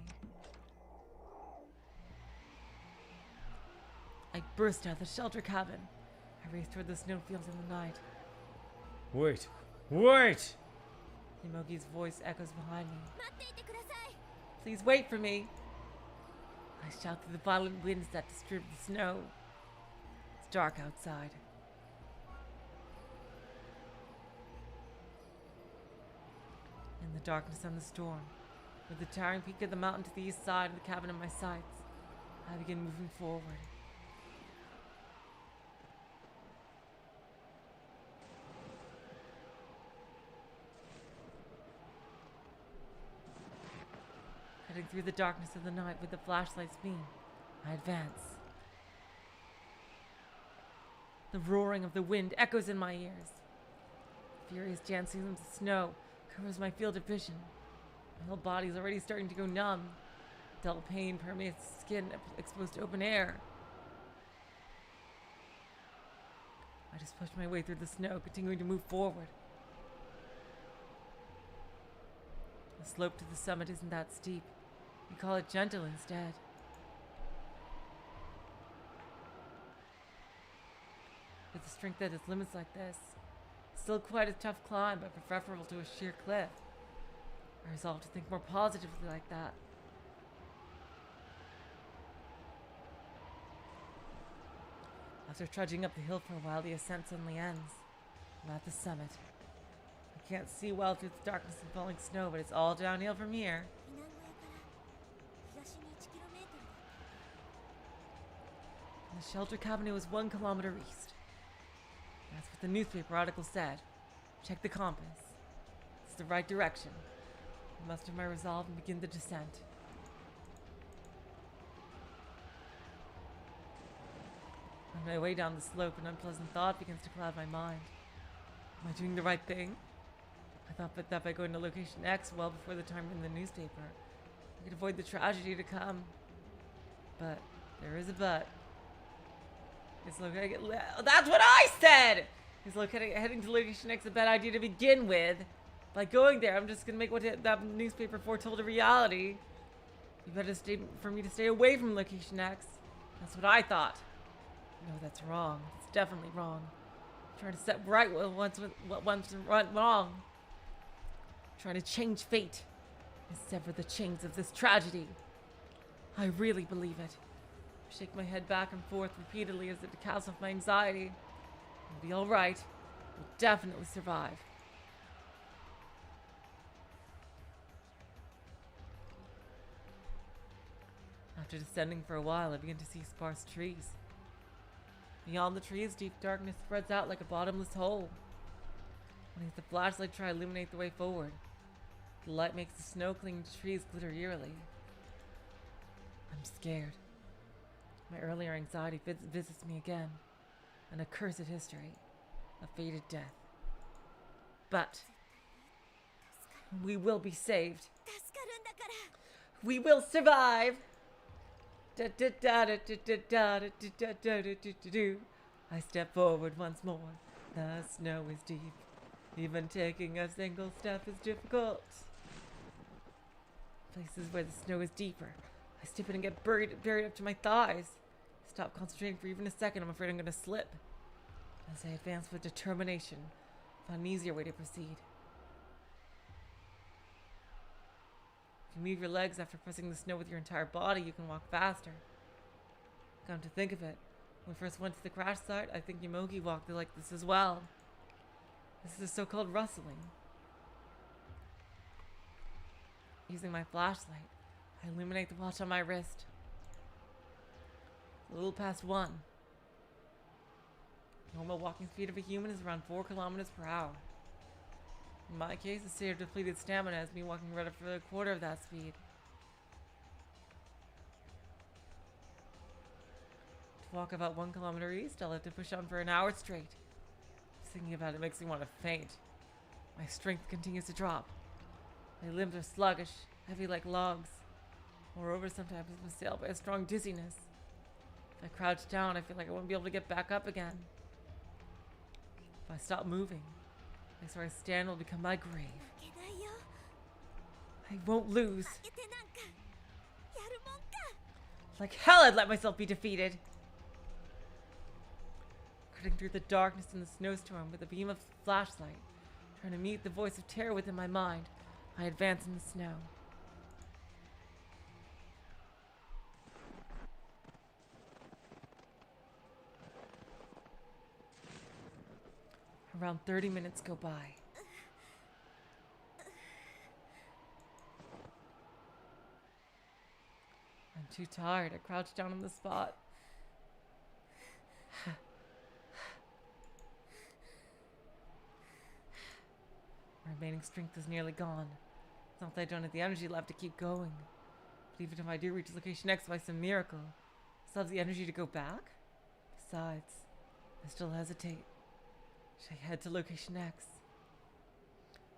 [SPEAKER 1] I burst out of the shelter cabin. I race toward the snowfields in the night.
[SPEAKER 2] Wait! Wait!
[SPEAKER 1] Yomogi's voice echoes behind me.
[SPEAKER 3] 待っていてください。
[SPEAKER 1] Please wait for me. I shout through the violent winds that disturb the snow. It's dark outside. In the darkness and the storm, with the towering peak of the mountain to the east side of the cabin in my sights, I begin moving forward. Heading through the darkness of the night with the flashlight's beam, I advance. The roaring of the wind echoes in my ears. Furious dancing of the snow covers my field of vision. My whole body is already starting to go numb. Dull pain permeates the skin exposed to open air. I just push my way through the snow, continuing to move forward. The slope to the summit isn't that steep. We call it gentle instead. With a strength that has limits like this, it's still quite a tough climb, but preferable to a sheer cliff. I resolve to think more positively like that. After trudging up the hill for a while, the ascent suddenly ends. I'm at the summit. I can't see well through the darkness and falling snow, but it's all downhill from here.
[SPEAKER 3] 避難小屋から東に1キロメートルだ。
[SPEAKER 1] And the shelter cabin was 1 kilometer east. That's what the newspaper article said. Check the compass. It's the right direction. I muster my resolve and begin the descent. On my way down the slope, an unpleasant thought begins to cloud my mind. Am I doing the right thing? I thought that by going to location X well before the time in the newspaper, I could avoid the tragedy to come. But there is a but. It's located. That's what I said! It's located heading to location X a bad idea to begin with. By going there, I'm just gonna make what that newspaper foretold a reality. You better stay for me to stay away from location X. That's what I thought. No, that's wrong. It's definitely wrong. I'm trying to set right what once went wrong. I'm trying to change fate and sever the chains of this tragedy. I really believe it. I shake my head back and forth repeatedly as it casts off my anxiety. We'll be alright. We'll definitely survive. After descending for a while, I begin to see sparse trees. Beyond the trees, deep darkness spreads out like a bottomless hole. When I use the flashlight to try to illuminate the way forward, the light makes the snow clinging to trees glitter eerily. I'm scared. My earlier anxiety visits me again. An accursed history. A fated death. But we will be saved.
[SPEAKER 3] 助かるんだから。
[SPEAKER 1] We will survive. I step forward once more. The snow is deep. Even taking a single step is difficult. Places where the snow is deeper, I step in and get buried up to my thighs. Stop concentrating for even a second. I'm afraid I'm going to slip. As I advance with determination, I find an easier way to proceed. If you move your legs after pressing the snow with your entire body, you can walk faster. Come to think of it, when we first went to the crash site, I think Yomogi walked like this as well. This is a so-called rustling. Using my flashlight, I illuminate the watch on my wrist. A little past 1. Normal walking speed of a human is around 4 kilometers per hour. In my case, the state of depleted stamina has me walking right up for a quarter of that speed. To walk about 1 kilometer east, I'll have to push on for an hour straight. Just thinking about it makes me want to faint. My strength continues to drop. My limbs are sluggish, heavy like logs. Moreover, sometimes I'm assailed by a strong dizziness. If I crouch down, I feel like I won't be able to get back up again. If I stop moving, the place where I stand will become my grave.
[SPEAKER 3] 負けないよ。
[SPEAKER 1] I won't lose.
[SPEAKER 3] 負けてなんかやるもんか。
[SPEAKER 1] Like hell I'd let myself be defeated. Cutting through the darkness in the snowstorm with a beam of flashlight, trying to mute the voice of terror within my mind, I advance in the snow. Around 30 minutes go by. I'm too tired. I crouch down on the spot. My remaining strength is nearly gone. It's not that I don't have the energy left to keep going. But even if I do reach location X by some miracle, I still have the energy to go back? Besides, I still hesitate. Should I head to location X?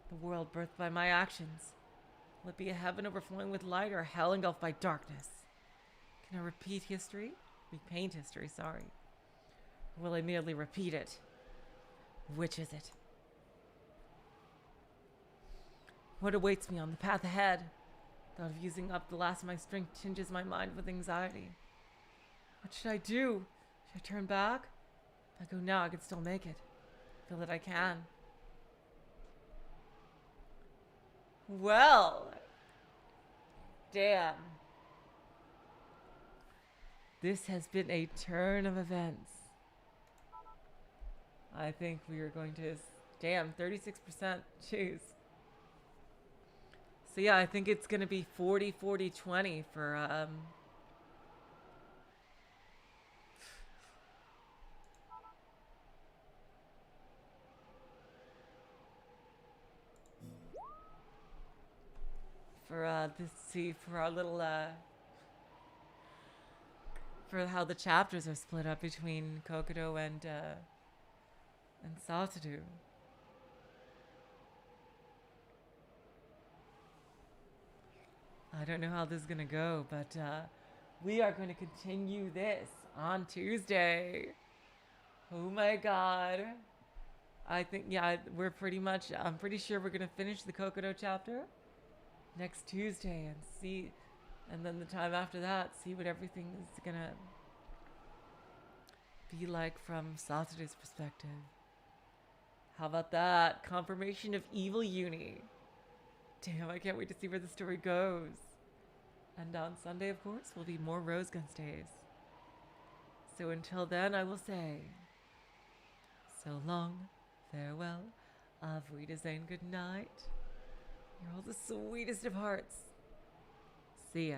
[SPEAKER 1] The world birthed by my actions. Will it be a heaven overflowing with light or a hell engulfed by darkness? Can I repeat history? Repaint history, sorry. Or will I merely repeat it? Which is it? What awaits me on the path ahead? Thought of using up the last of my strength tinges my mind with anxiety. What should I do? Should I turn back? If I go now, I can still make it. Feel that I can. Well, damn. This has been a turn of events. I think we are going to, damn, 36%, jeez. So yeah, I think it's gonna be 40, 40, 20 for, for our little, for how the chapters are split up between Kokoro and Satoru. I don't know how this is gonna go, but we are going to continue this on Tuesday. Oh my god. I think, yeah, we're pretty much, I'm pretty sure we're gonna finish the Kokoro chapter next Tuesday and see, and then the time after that, see what everything is gonna be like from Satoru's perspective. How about that? Confirmation of evil uni. Damn, I can't wait to see where the story goes. And on Sunday, of course, will be more Rose Guns days. So until then, I will say, so long, farewell, auf Wiedersehen, good night. You're all the sweetest of hearts. See ya.